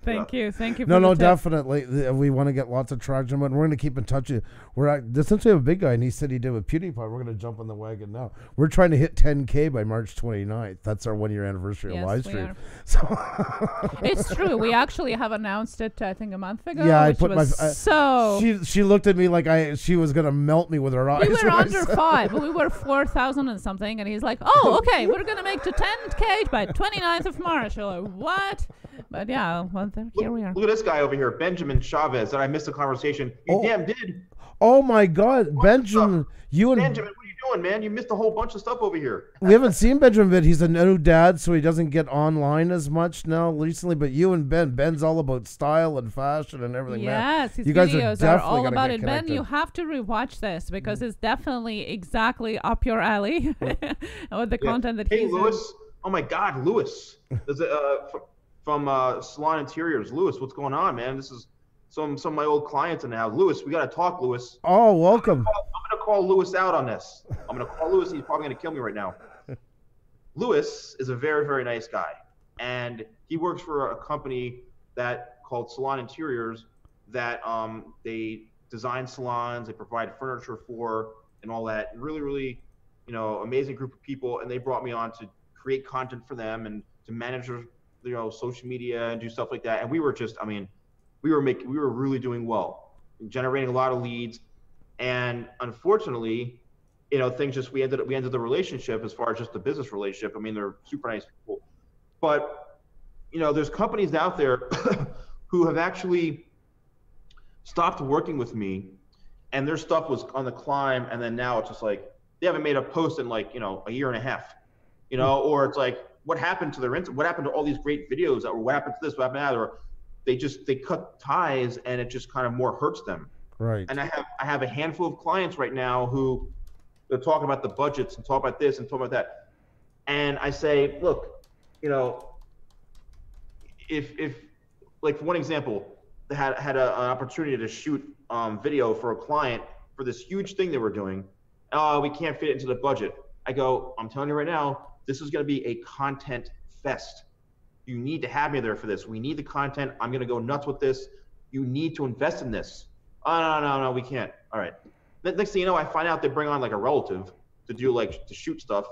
Thank you. No, definitely. We want to get lots of traction, but we're going to keep in touch. Since we have a big guy, and he said he did with PewDiePie, we're going to jump on the wagon now. We're trying to hit 10K by March 29th. That's our 1 year anniversary of live stream. So it's true. We actually have announced it, I think, a month ago. Yeah, I put She looked at me like she was going to melt me with her eyes. We were under 5, but we were 4,000 and something, and he's like, "Oh, okay, we're going to make to 10K by 29th of March." You're like, "What?" But yeah, well, here we are. Look at this guy over here, Benjamin Chavez. That I missed the conversation. You damn did. Oh my God, Benjamin! Benjamin, what are you doing, man? You missed a whole bunch of stuff over here. We haven't seen Benjamin, but he's a new dad, so he doesn't get online as much now recently. But you and Ben's all about style and fashion and everything. Yes, his videos are all about it. Ben, you have to rewatch this because it's definitely exactly up your alley with the content that he's Lewis. Oh my God, Lewis. There's from Salon Interiors. Lewis, what's going on, man? This is some of my old clients in the house. Lewis, we got to talk, Lewis. Oh, welcome. I'm going to call Lewis out on this. I'm going to call Lewis. He's probably going to kill me right now. Lewis is a very, very nice guy. And he works for a company called Salon Interiors that they design salons, they provide furniture for, and all that. Really, really, amazing group of people. And they brought me on to create content for them and to manage their social media and do stuff like that. And we were just, we were really doing well, generating a lot of leads. And unfortunately, you know, things just we ended the relationship as far as just the business relationship. I mean, they're super nice people, but you know, there's companies out there who have actually stopped working with me, and their stuff was on the climb, and then now it's just like they haven't made a post in like, you know, a year and a half, you know, or it's like, what happened to what happened to all these great videos, or what happened to this, what happened to that, or they cut ties, and it just kind of more hurts them. Right. And I have a handful of clients right now who they're talking about the budgets and talk about this and talk about that. And I say, look, you know, if like, for one example, they had an opportunity to shoot video for a client for this huge thing they were doing. Oh, we can't fit it into the budget. I go, I'm telling you right now, this is going to be a content fest. You need to have me there for this. We need the content. I'm going to go nuts with this. You need to invest in this. Oh, no, we can't. All right. The next thing you know, I find out they bring on like a relative to do like, to shoot stuff.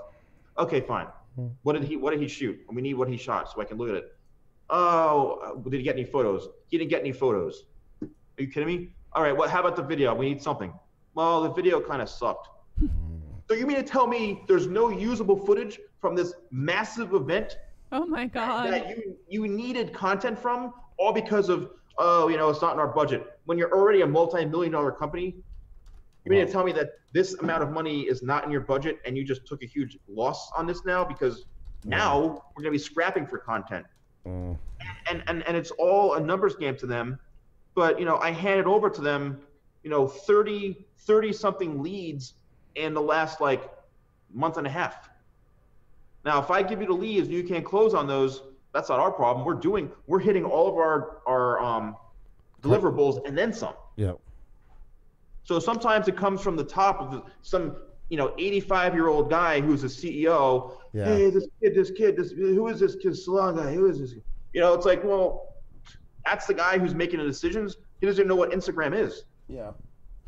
Okay, fine. What did he shoot? We need what he shot so I can look at it. Oh, did he get any photos? He didn't get any photos. Are you kidding me? All right, how about the video? We need something. Well, the video kind of sucked. So you mean to tell me there's no usable footage from this massive event? Oh my God. That you needed content from, all because of, oh, you know, it's not in our budget. When you're already a multi-million-dollar company, you mean to tell me that this amount of money is not in your budget and you just took a huge loss on this now because now we're going to be scrapping for content. And it's all a numbers game to them. But, you know, I handed over to them, you know, 30 something leads in the last like month and a half. Now, if I give you the leads and you can't close on those, that's not our problem. We're hitting all of our deliverables and then some. Yeah. So sometimes it comes from the top of some, you know, 85-year-old guy who's a CEO. Yeah. Hey, this kid, who is this kid? Salon guy, who is this? You know, it's like, well, that's the guy who's making the decisions. He doesn't know what Instagram is. Yeah.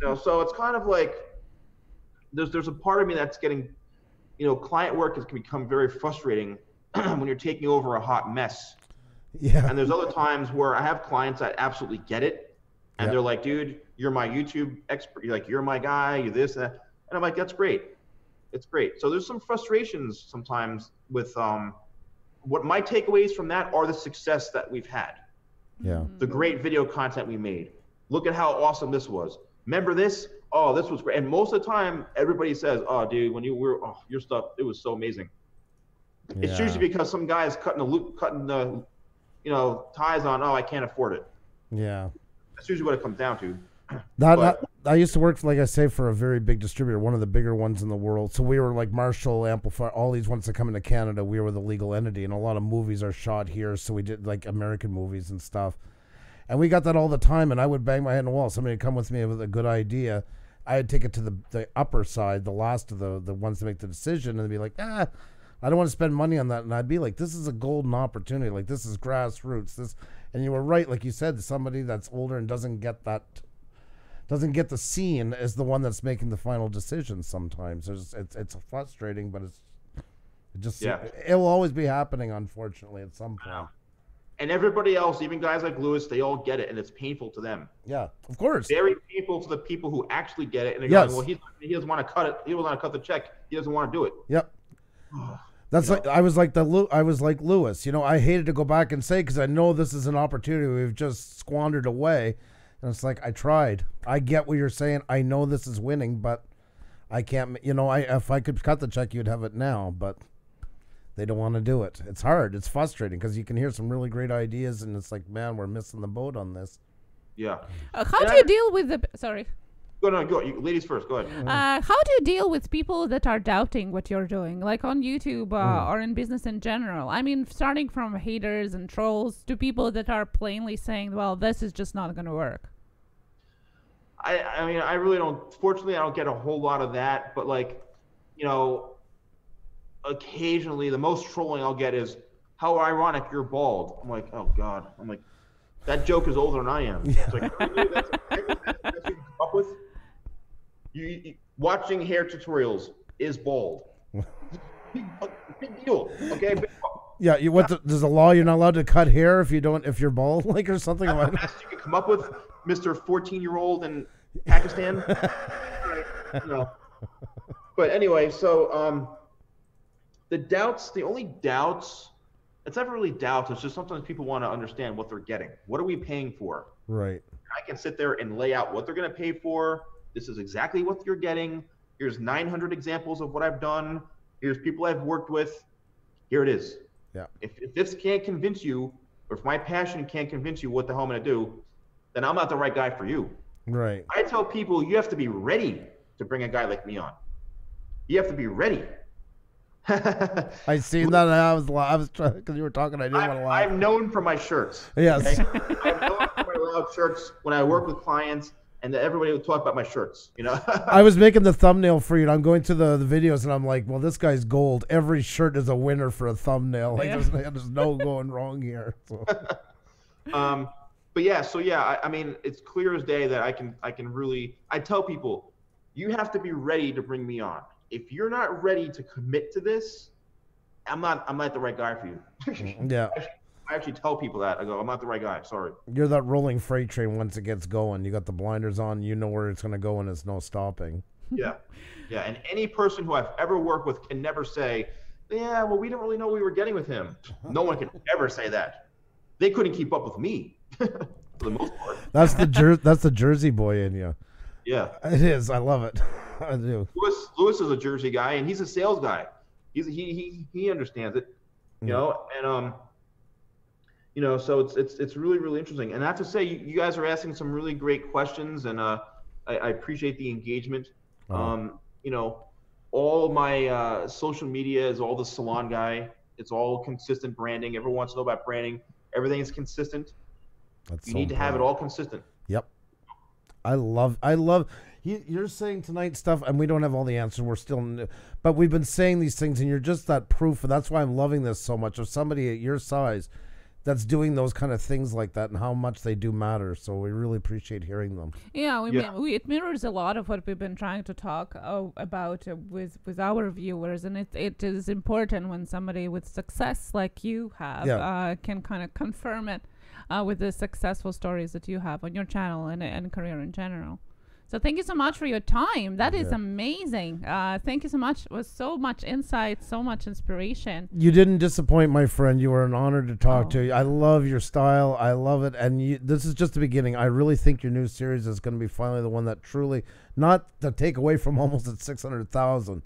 You know, so it's kind of like there's a part of me that's getting, you know, client work can become very frustrating when you're taking over a hot mess. Yeah. And there's other times where I have clients that absolutely get it. And they're like, dude, you're my YouTube expert. You're like, you're my guy. You're this, that. And I'm like, that's great. It's great. So there's some frustrations sometimes with what my takeaways from that are the success that we've had. Yeah. The great video content we made. Look at how awesome this was. Remember this? Oh, this was great. And most of the time, everybody says, oh, dude, when your stuff, it was so amazing. Yeah. It's usually because some guy is cutting the, you know, ties on, oh, I can't afford it. Yeah. That's usually what it comes down to. I used to work, like I say, for a very big distributor, one of the bigger ones in the world. So we were like Marshall, Amplifier, all these ones that come into Canada. We were the legal entity, and a lot of movies are shot here. So we did like American movies and stuff. And we got that all the time, and I would bang my head on the wall. Somebody would come with me with a good idea. I'd take it to the upper side, the last of the ones to make the decision, and they'd be like, I don't want to spend money on that. And I'd be like, this is a golden opportunity. Like, this is grassroots. And you were right, like you said, somebody that's older and doesn't get the scene is the one that's making the final decision sometimes. It's frustrating, but it'll always be happening, unfortunately, at some point. And everybody else, even guys like Lewis, they all get it, and it's painful to them. Yeah, of course. Very painful to the people who actually get it, and they're going, well, he doesn't want to cut it. He doesn't want to cut the check. He doesn't want to do it. Yep. That's like I was like Lewis. You know, I hated to go back and say because I know this is an opportunity we've just squandered away, and it's like I tried. I get what you're saying. I know this is winning, but I can't. You know, if I could cut the check, you'd have it now, but they don't want to do it. It's hard. It's frustrating because you can hear some really great ideas, and it's like, man, we're missing the boat on this. Yeah. How do you deal with the? Sorry. Go. Ladies first. Go ahead. How do you deal with people that are doubting what you're doing, like on YouTube or in business in general? I mean, starting from haters and trolls to people that are plainly saying, well, this is just not going to work. I mean, I really don't. Fortunately, I don't get a whole lot of that. But like, you know, occasionally the most trolling I'll get is, how ironic you're bald. I'm like, oh God. I'm like, that joke is older than I am. Yeah. It's like, that's what you come up with. You watching hair tutorials is bald. Big deal. Okay. Yeah. There's a law you're not allowed to cut hair if you're bald, like, or something like that. That's the best you can come up with, Mr. 14-year-old in Pakistan. No. But anyway, so the only doubts, it's never really doubts. It's just sometimes people want to understand what they're getting. What are we paying for? Right. I can sit there and lay out what they're going to pay for. This is exactly what you're getting. Here's 900 examples of what I've done. Here's people I've worked with. Here it is. Yeah. If this can't convince you, or if my passion can't convince you what the hell I'm going to do, then I'm not the right guy for you. Right. I tell people you have to be ready to bring a guy like me on. You have to be ready. I seen that. I was trying because you were talking. I didn't want to laugh. I'm known for my shirts. Yes. Okay? I'm known for my loud shirts when I work with clients, and everybody would talk about my shirts. You know. I was making the thumbnail for you, and I'm going to the videos, and I'm like, well, this guy's gold. Every shirt is a winner for a thumbnail. Like, there's no going wrong here. So. But yeah, so yeah, I mean, it's clear as day that I can really. I tell people, you have to be ready to bring me on. If you're not ready to commit to this, I'm not the right guy for you. Yeah. I actually tell people that. I go, I'm not the right guy. Sorry. You're that rolling freight train once it gets going. You got the blinders on. You know where it's going to go, and it's no stopping. Yeah. Yeah. And any person who I've ever worked with can never say, yeah, well, we didn't really know what we were getting with him. No one can ever say that. They couldn't keep up with me for the most part. That's the Jersey boy in you. Yeah. It is. I love it. I do. Lewis is a Jersey guy, and he's a sales guy. He understands it, you know, and you know, so it's really, really interesting. And I have to say, you guys are asking some really great questions, and I appreciate the engagement. You know, all my social media is all the Salon Guy. It's all consistent branding. Everyone wants to know about branding. Everything is consistent. You need to have it all consistent. Yep. I love. You're saying tonight stuff, and we don't have all the answers. We're still, but we've been saying these things, and you're just that proof, and that's why I'm loving this so much. Of somebody at your size that's doing those kind of things like that, and how much they do matter. So we really appreciate hearing them. Yeah, it mirrors a lot of what we've been trying to talk about with our viewers, and it is important when somebody with success like you have can kind of confirm it with the successful stories that you have on your channel and career in general. So thank you so much for your time. That is amazing. Thank you so much. It was so much insight, so much inspiration. You didn't disappoint, my friend. You were an honor to talk to. I love your style. I love it. And this is just the beginning. I really think your new series is going to be finally the one that truly, not to take away from almost at 600,000,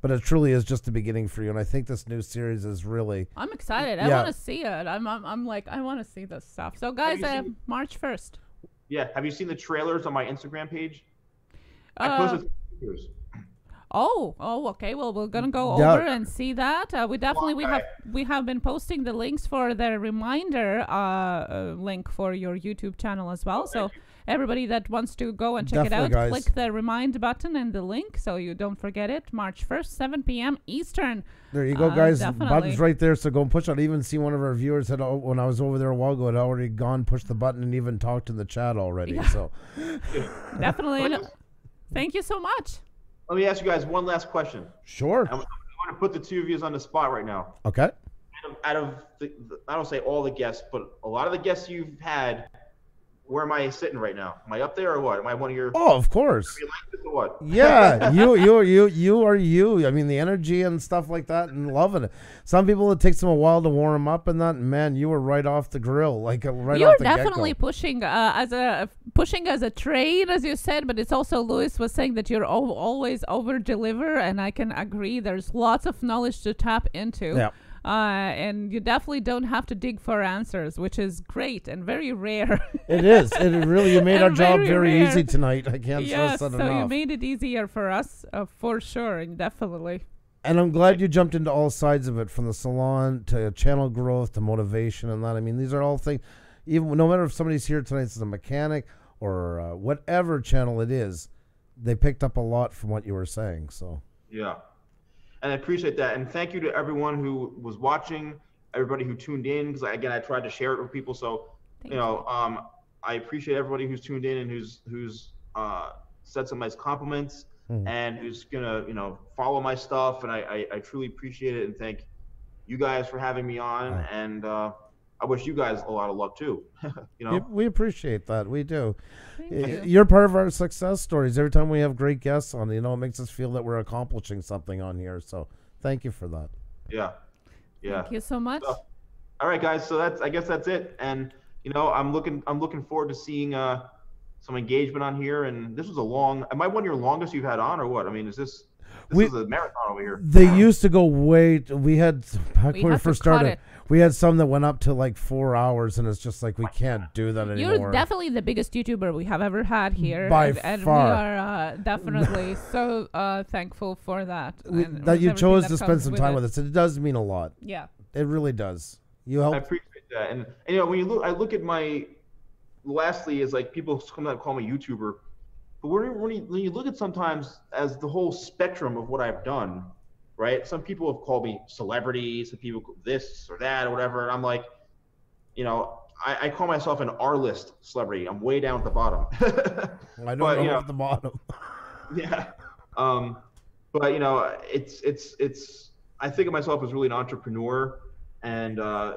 but it truly is just the beginning for you. And I think this new series is really. I'm excited. I want to see it. I'm like, I want to see this stuff. So guys, March 1st. Yeah, have you seen the trailers on my Instagram page? I posted pictures. Oh, okay. Well, we're gonna go over and see that. We have been posting the links for the reminder link for your YouTube channel as well. So everybody that wants to go and check it out, click the remind button and the link so you don't forget it. March 1st, 7 p.m. Eastern. There you go, guys. Button's right there, so go and push it. I even see one of our viewers had, when I was over there a while ago, had already gone, pushed the button, and even talked in the chat already. Yeah. So definitely. Thank you so much. Let me ask you guys one last question. Sure. I want to put the two of you on the spot right now. Okay. Out of I don't say all the guests, but a lot of the guests you've had, where am I sitting right now? Am I up there or what? Am I one of your? Oh, of course. You like this or what? Yeah, you are you. I mean, the energy and stuff like that, and loving it. Some people, it takes them a while to warm them up, and that. Man, you were right off the grill, like right You're off the definitely get-go. pushing as a train, as you said. But it's also Lewis was saying that you're always over deliver, and I can agree. There's lots of knowledge to tap into. Yeah. And you definitely don't have to dig for answers, which is great and very rare. It is. It really, you made our job very rare. easy tonight. I can't stress that enough. So you made it easier for us, for sure, and definitely. And I'm glad you jumped into all sides of it, from the salon to channel growth to motivation and that. I mean, these are all things, even no matter if somebody's here tonight as a mechanic or whatever channel it is, they picked up a lot from what you were saying. So yeah. And I appreciate that. And thank you to everyone who was watching, everybody who tuned in, because again, I tried to share it with people. So, I appreciate everybody who's tuned in and who's said some nice compliments and who's gonna, follow my stuff. And I truly appreciate it and thank you guys for having me on. And I wish you guys a lot of luck too. You know, We appreciate that. We do. Thank you. You're part of our success stories. Every time we have great guests on, it makes us feel that we're accomplishing something on here. So thank you for that. yeah. Thank you so much. So, all right, guys. So I guess that's it. And I'm looking forward to seeing some engagement on here. And this was am I one of your longest you've had on, or what? I mean, this is a marathon over here. They used to go we had back when we had to first cut started. it. We had some that went up to like 4 hours, and it's just like we can't do that anymore. You're definitely the biggest YouTuber we have ever had here. By and far. we are definitely so thankful for that. And that you with chose everything to that spend comes some time it. with us. It does mean a lot. Yeah. It really does. You I help. appreciate that. And when I look at my, lastly, is like people come out and call me YouTuber, but when you look at sometimes as the whole spectrum of what I've done, right? Some people have called me celebrity, some people this or that or whatever, and I'm like, I call myself an R-list celebrity. I'm way down at the bottom. I don't know at the bottom. Yeah. But it's I think of myself as really an entrepreneur, and I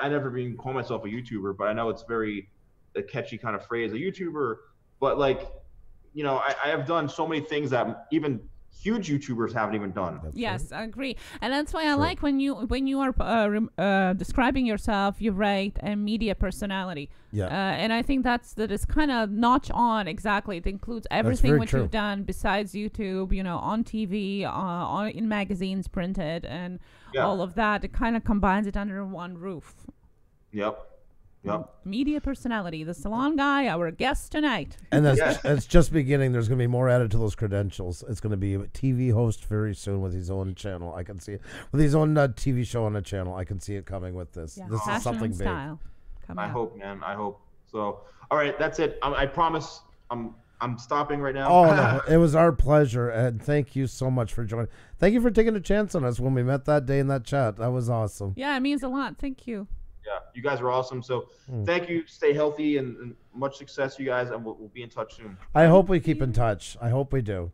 never even call myself a YouTuber, but I know it's a catchy kind of phrase, a YouTuber. But I have done so many things that even huge YouTubers haven't even done. Yes, I agree, and that's why I like when you are describing yourself, you write a media personality. Yeah. And I think that is kind of notch on exactly. It includes everything what true. you've done besides YouTube, on TV, in magazines, printed, and all of that. It kind of combines it under one roof. Yep. Media personality, the salon guy, our guest tonight. And that's just beginning. There's going to be more added to those credentials. It's going to be a TV host very soon with his own channel. I can see it. With his own TV show on a channel. I can see it coming with this. Yeah. This is something big. Style. I hope, man. I hope. So, all right, that's it. I promise I'm stopping right now. Oh, no, it was our pleasure, and thank you so much for joining. Thank you for taking a chance on us when we met that day in that chat. That was awesome. Yeah, it means a lot. Thank you. Yeah, you guys are awesome. So thank you. Stay healthy and much success, you guys, and we'll be in touch soon. I hope we keep in touch. I hope we do.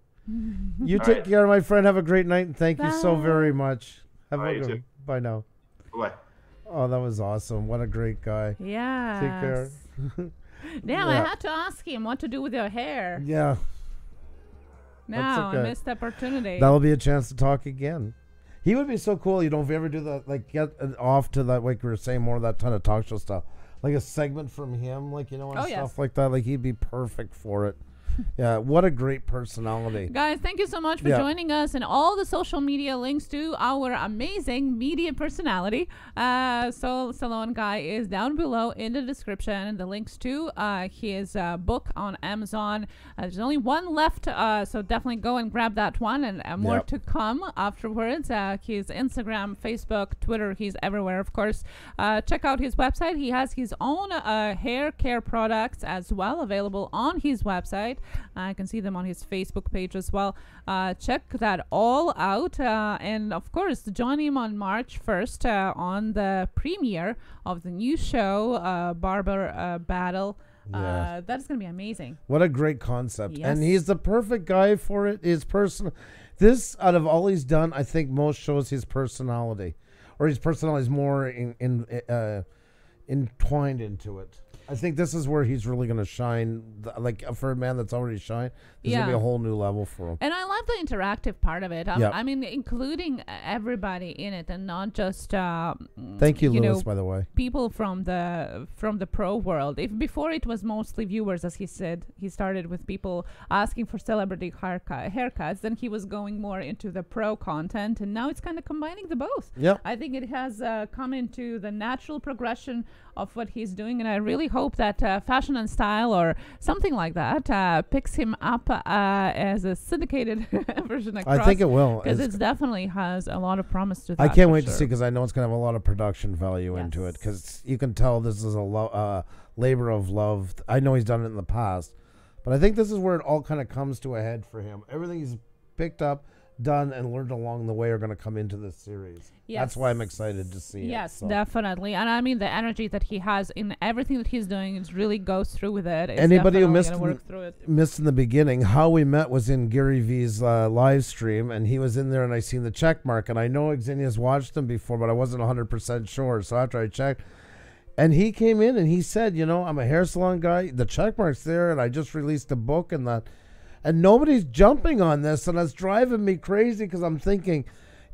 You take care, my friend. Have a great night, and thank you so very much. Have a good one. Bye now. Bye. Oh, that was awesome. What a great guy. Yeah. Take care. Damn, I had to ask him what to do with your hair. Yeah. No, okay. I missed the opportunity. That'll be a chance to talk again. He would be so cool, if you ever do that, get off to that, like we were saying, more of that kind of talk show stuff. Like a segment from him, and stuff like that. Like, he'd be perfect for it. Yeah, what a great personality. Guys, thank you so much for joining us, and all the social media links to our amazing media personality. So Salon Guy is down below in the description, and the links to his book on Amazon. There's only one left, so definitely go and grab that one, and more to come afterwards. His Instagram, Facebook, Twitter, he's everywhere, of course. Check out his website. He has his own hair care products as well available on his website. I can see them on his Facebook page as well. Check that all out. And of course, join him on March 1st on the premiere of the new show, Barber Battle. That's going to be amazing. What a great concept. Yes. And he's the perfect guy for it. His this, out of all he's done, I think most shows his personality. Or his personality is more entwined into it. I think this is where he's really going to shine. For a man that's already shined, this is going to be a whole new level for him. And I love the interactive part of it. I mean, including everybody in it, and not just thank you, Lewis, by the way. People from the pro world. If before it was mostly viewers, as he said, he started with people asking for celebrity haircuts. Then he was going more into the pro content, and now it's kind of combining the both. Yeah, I think it has come into the natural progression of what he's doing, and I really hope that Fashion and Style or something like that picks him up as a syndicated version across. I think it will, because it definitely has a lot of promise to that. I can't wait to see, because I know it's going to have a lot of production value into it, because you can tell this is a labor of love. I know he's done it in the past, but I think this is where it all kind of comes to a head for him. Everything he's picked up, done, and learned along the way are going to come into this series. Yes. That's why I'm excited to see it. Yes, definitely. And I mean, the energy that he has in everything that he's doing, it really goes through with it. It's anybody who missed in the beginning, how we met was in Gary V's live stream, and he was in there, and I seen the check mark, and I know Xenia's watched them before, but I wasn't 100% sure. So after I checked, And he came in and he said, you know, I'm a hair salon guy. The check mark's there, and I just released a book and that. And nobody's jumping on this, and it's driving me crazy because I'm thinking,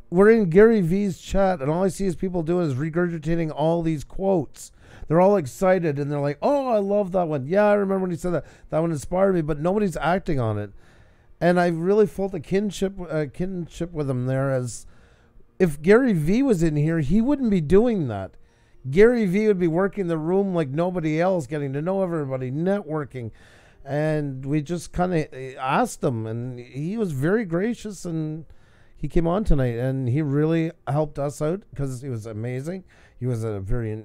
we're in Gary V's chat, and all I see is people doing is regurgitating all these quotes. They're all excited, and they're like, oh, I love that one. Yeah, I remember when he said that. That one inspired me, but nobody's acting on it. And I really felt a kinship with him there, as if Gary V was in here, he wouldn't be doing that. Gary V would be working the room like nobody else, getting to know everybody, networking. And we just kind of asked him, and he was very gracious, and he came on tonight, and he really helped us out because he was amazing. He was a very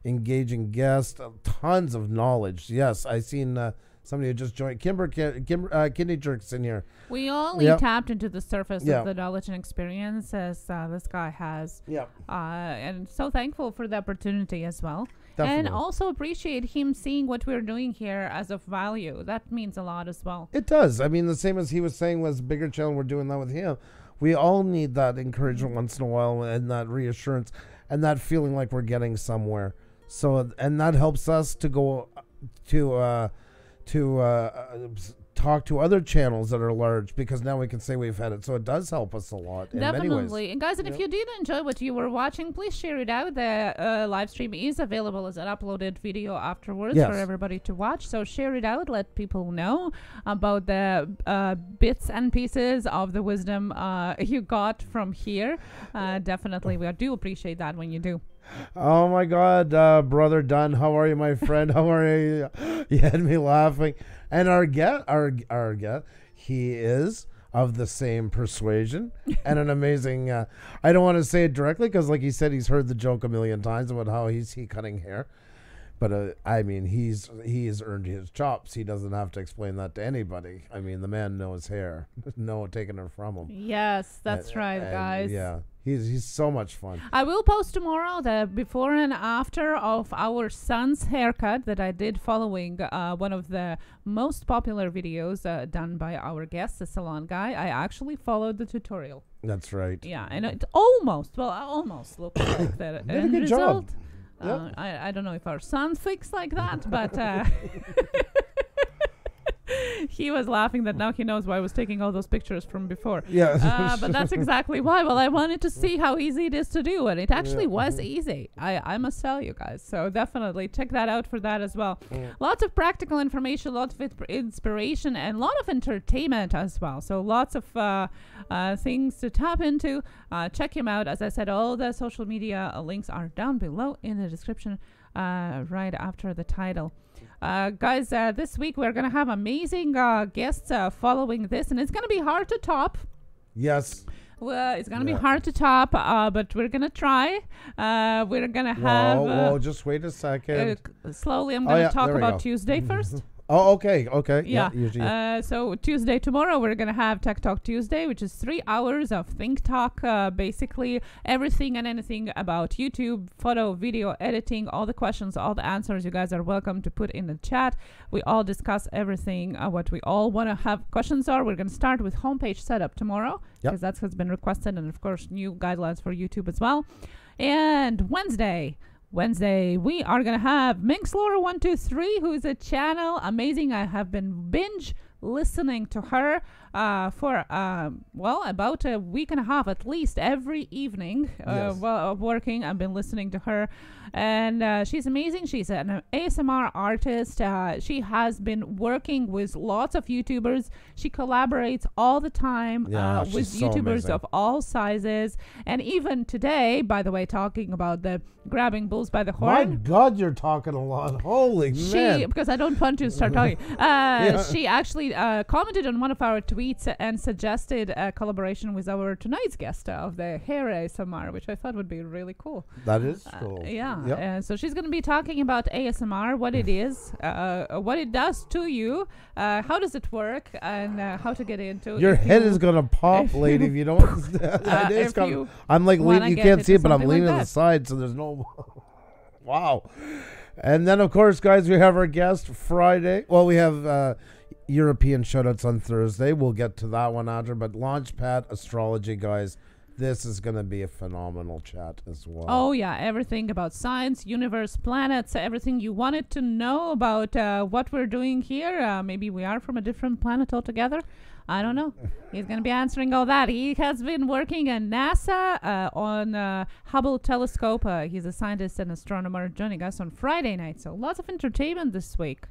engaging guest, tons of knowledge. Yes, I seen somebody who just joined. Kidney Jerk's in here. We only tapped into the surface of the knowledge and experience as this guy has. Yeah. And so thankful for the opportunity as well. Definitely. And also appreciate him seeing what we're doing here as of value. That means a lot as well. It does. I mean, the same as he was saying was bigger channel, we're doing that with him. We all need that encouragement once in a while, and that reassurance and that feeling like we're getting somewhere. So, and that helps us to go to talk to other channels that are large, because now we can say we've had it. So it does help us a lot in many ways. And guys, and if you did enjoy what you were watching, please share it out. The live stream is available as an uploaded video afterwards for everybody to watch. So share it out. Let people know about the bits and pieces of the wisdom you got from here. Definitely, we do appreciate that when you do. Oh my God, brother Dunn, how are you, my friend? How are you? You had me laughing. And our guest, he is of the same persuasion and an amazing. I don't want to say it directly because, like he said, he's heard the joke a million times about how he's cutting hair. But I mean, he's earned his chops. He doesn't have to explain that to anybody. I mean, the man knows hair. No taking it from him. Yes, that's right, guys. Yeah. He's so much fun. I will post tomorrow the before and after of our son's haircut that I did following one of the most popular videos done by our guest, the Salon Guy. I actually followed the tutorial. That's right. Yeah, and it almost looks like the end result. Yep. I don't know if our son thinks like that, but he was laughing that now he knows why I was taking all those pictures from before. Yeah. But that's exactly why. Well, I wanted to see how easy it is to do, and it actually was easy. I must tell you guys. So definitely check that out for that as well. Lots of practical information, lots of inspiration, and a lot of entertainment as well. So lots of things to tap into. Check him out. As I said, all the social media links are down below in the description right after the title. Guys, this week we're going to have amazing guests following this, and it's going to be hard to top. Yes. Well, it's going to be hard to top, but we're going to try. We're going to have... Whoa, just wait a second. Slowly, I'm going to talk about Tuesday first. Oh, okay. Yeah. So Tuesday, tomorrow, we're going to have Tech Talk Tuesday, which is 3 hours of Think Talk, basically everything and anything about YouTube, photo, video, editing, all the questions, all the answers. You guys are welcome to put in the chat. We all discuss everything, what we all want to have questions are. We're going to start with homepage setup tomorrow, because that's what's been requested, and of course, new guidelines for YouTube as well. And Wednesday, we are going to have Minxlore123, who is a channel. Amazing. I have been binge listening to her for, about a week and a half, at least every evening while working. I've been listening to her. And she's amazing. She's an ASMR artist. She has been working with lots of YouTubers. She collaborates all the time with YouTubers of all sizes. And even today, by the way, talking about the grabbing bulls by the horn. My God, you're talking a lot. Holy man. Because I don't want to start talking. She actually commented on one of our tweets and suggested a collaboration with our tonight's guest of the hair ASMR, which I thought would be really cool. That is cool. Yeah. Yep. So she's going to be talking about ASMR, what it is, what it does to you, how does it work, and how to get into it. Your head is going to pop, lady, if you don't. I'm like leaning, you can't see it, but I'm leaning to the side, so there's no. Wow. And then, of course, guys, we have our guest Friday. Well, we have European shoutouts on Thursday. We'll get to that one after, but Launchpad Astrology, guys. this is going to be a phenomenal chat as well. Oh, yeah. Everything about science, universe, planets, everything you wanted to know about what we're doing here. Maybe we are from a different planet altogether. I don't know. He's going to be answering all that. He has been working at NASA on Hubble telescope. He's a scientist and astronomer joining us on Friday night. So lots of entertainment this week.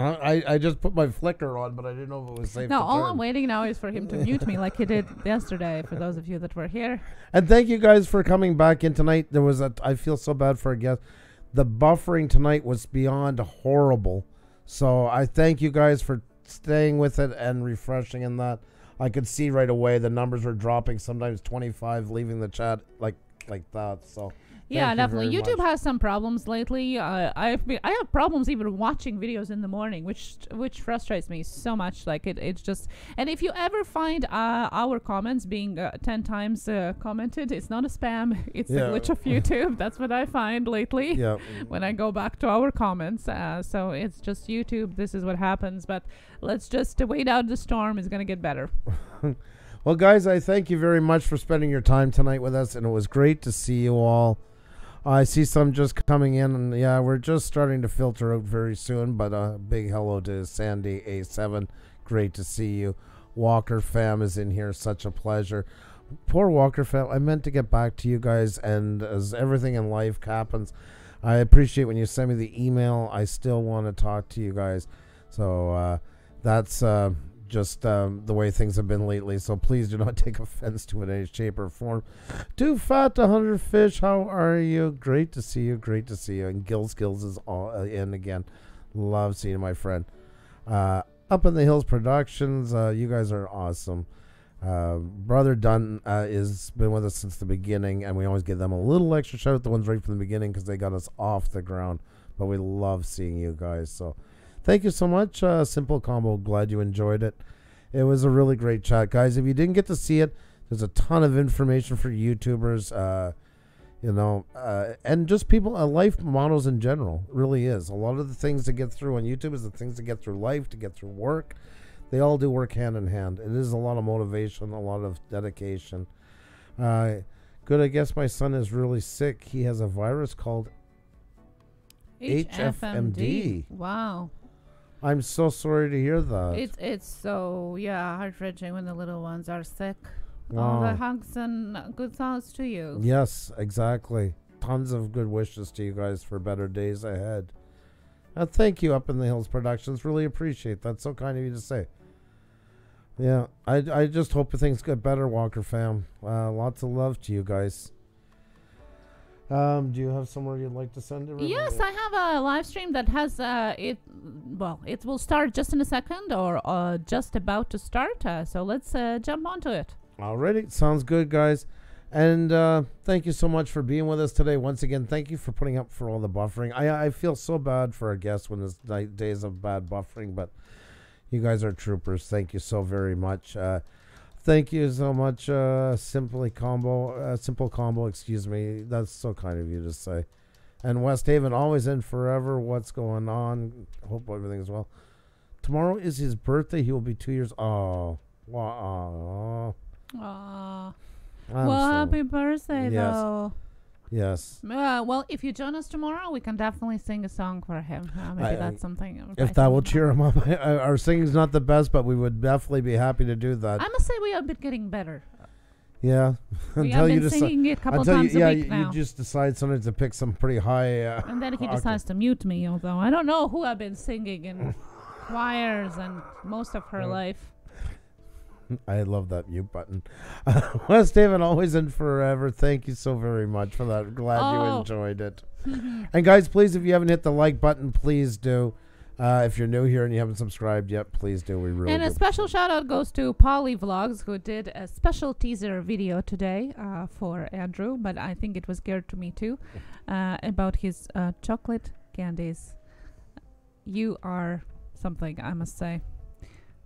I just put my flicker on, but I didn't know if it was safe No, to all turn. I'm waiting now is for him to mute me like he did yesterday, for those of you that were here. And thank you guys for coming back in tonight. I feel so bad for a guest. The buffering tonight was beyond horrible. So I thank you guys for staying with it and refreshing in that. I could see right away the numbers were dropping, sometimes 25 leaving the chat like that. So Yeah, thank you definitely. very YouTube much. has some problems lately. I have problems even watching videos in the morning, which frustrates me so much. Like it's just. And if you ever find our comments being 10 times commented, it's not a spam. It's a glitch of YouTube. That's what I find lately. Yeah. When I go back to our comments. So it's just YouTube. This is what happens. But let's just wait out the storm. It's gonna get better. Well, guys, I thank you very much for spending your time tonight with us, and it was great to see you all. I see some just coming in, and yeah, we're just starting to filter out very soon, but a big hello to Sandy A7. Great to see you. Walker fam is in here. Such a pleasure. Poor Walker fam. I meant to get back to you guys, and as everything in life happens, I appreciate when you send me the email. I still want to talk to you guys. So that's just the way things have been lately. So please do not take offense to it in any shape or form. Too Fat 100 Fish, how are you? Great to see you. Great to see you. And Gills is all in again. Love seeing you, my friend. Up in the Hills Productions, you guys are awesome. Brother Dunn is been with us since the beginning, and we always give them a little extra shout out, the ones right from the beginning, because they got us off the ground. But we love seeing you guys. So thank you so much, Simple Combo. Glad you enjoyed it. It was a really great chat, guys. If you didn't get to see it, there's a ton of information for YouTubers, and just people, life models in general. It really is. A lot of the things to get through on YouTube is the things to get through life, to get through work. They all do work hand in hand. It is a lot of motivation, a lot of dedication. Good, I guess my son is really sick. He has a virus called HFMD. Wow. I'm so sorry to hear that. It's so heart-wrenching when the little ones are sick. Wow. All the hugs and good thoughts to you. Yes, exactly. Tons of good wishes to you guys for better days ahead. And thank you, Up in the Hills Productions. Really appreciate that. So kind of you to say. Yeah, I just hope things get better, Walker fam. Lots of love to you guys. Do you have somewhere you'd like to send everybody? Yes, I have a live stream that has it will start just in a second, or just about to start. So let's jump onto it. Alrighty, sounds good, guys. And thank you so much for being with us today. Once again, thank you for putting up for all the buffering. I feel so bad for our guests when there's days of bad buffering, but you guys are troopers. Thank you so very much. Thank you so much, Simple Combo, excuse me. That's so kind of you to say. And West Haven, always in forever. What's going on? Hope everything's well. Tomorrow is his birthday. He will be 2 years. Oh, wow. Aww. Well, happy birthday, though. Yes. Well, if you join us tomorrow, we can definitely sing a song for him. Maybe that's something. If that will cheer him up. Our singing's not the best, but we would definitely be happy to do that. I must say we have been getting better. Yeah. We have been singing it a couple times a week now. You just decide sometimes to pick some pretty high. And then he decides to mute me, although I don't know who I've been singing in choirs and most of her life. I love that mute button. West Haven, always and forever. Thank you so very much for that. Glad you enjoyed it. And guys, please, if you haven't hit the like button, please do. If you're new here and you haven't subscribed yet, please do. We really And a special shout out goes to Polly Vlogs, who did a special teaser video today for Andrew, but I think it was geared to me too, about his chocolate candies. You are something, I must say.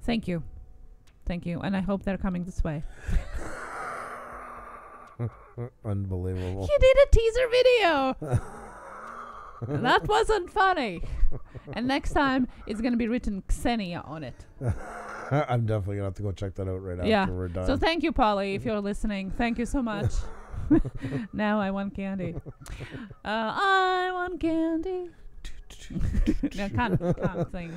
Thank you. Thank you. And I hope they're coming this way. Unbelievable. You did a teaser video. That wasn't funny. And next time, it's going to be written Xenia on it. I'm definitely gonna have to go check that out right after we're done. So thank you, Polly, if you're listening. Thank you so much. Now I want candy. I want candy. No, can't sing,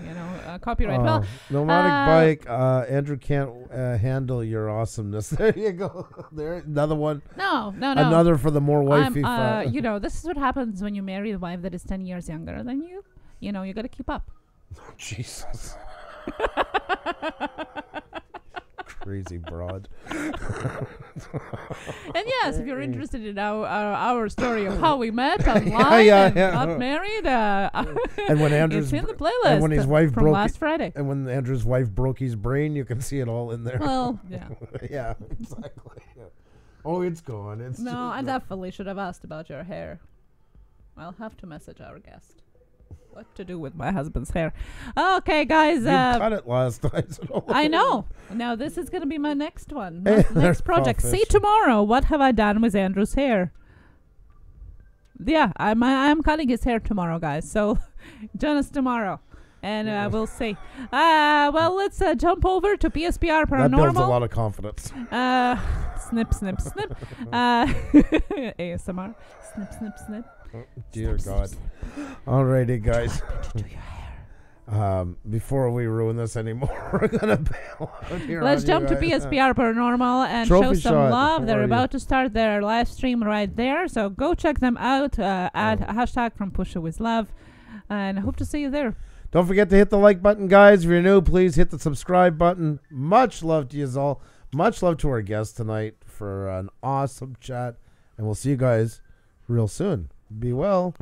copyright. Well, nomadic bike. Andrew can't handle your awesomeness. There you go. There, another one. No. Another for the more wifey. This is what happens when you marry a wife that is 10 years younger than you. You got to keep up. Oh, Jesus. Crazy broad. And yes, if you're interested in our story of how we met online and got married, and when Andrew's it's in the playlist and when his wife from last Friday. And when Andrew's wife broke his brain, you can see it all in there. Well, yeah. Yeah, exactly. Yeah. Oh, it's gone. I definitely should have asked about your hair. I'll have to message our guest. What to do with my husband's hair? Okay, guys. You cut it last time. I know. Now this is going to be my next one. Next project. See tomorrow. What have I done with Andrew's hair? Yeah, I'm cutting his hair tomorrow, guys. So join us tomorrow, and we'll see. Well, let's jump over to PSPR Paranormal. That builds a lot of confidence. Snip, snip, snip. ASMR. Snip, snip, snip. Dear God. Alrighty, guys. Before we ruin this anymore, we're gonna bail out here. Let's jump to PSPR Paranormal and show some love. They're about to start their live stream right there, so go check them out at hashtag from Puša with love, and I hope to see you there. Don't forget to hit the like button, guys. If you're new, please hit the subscribe button. Much love to you all. Much love to our guest tonight for an awesome chat, and we'll see you guys real soon. Be well.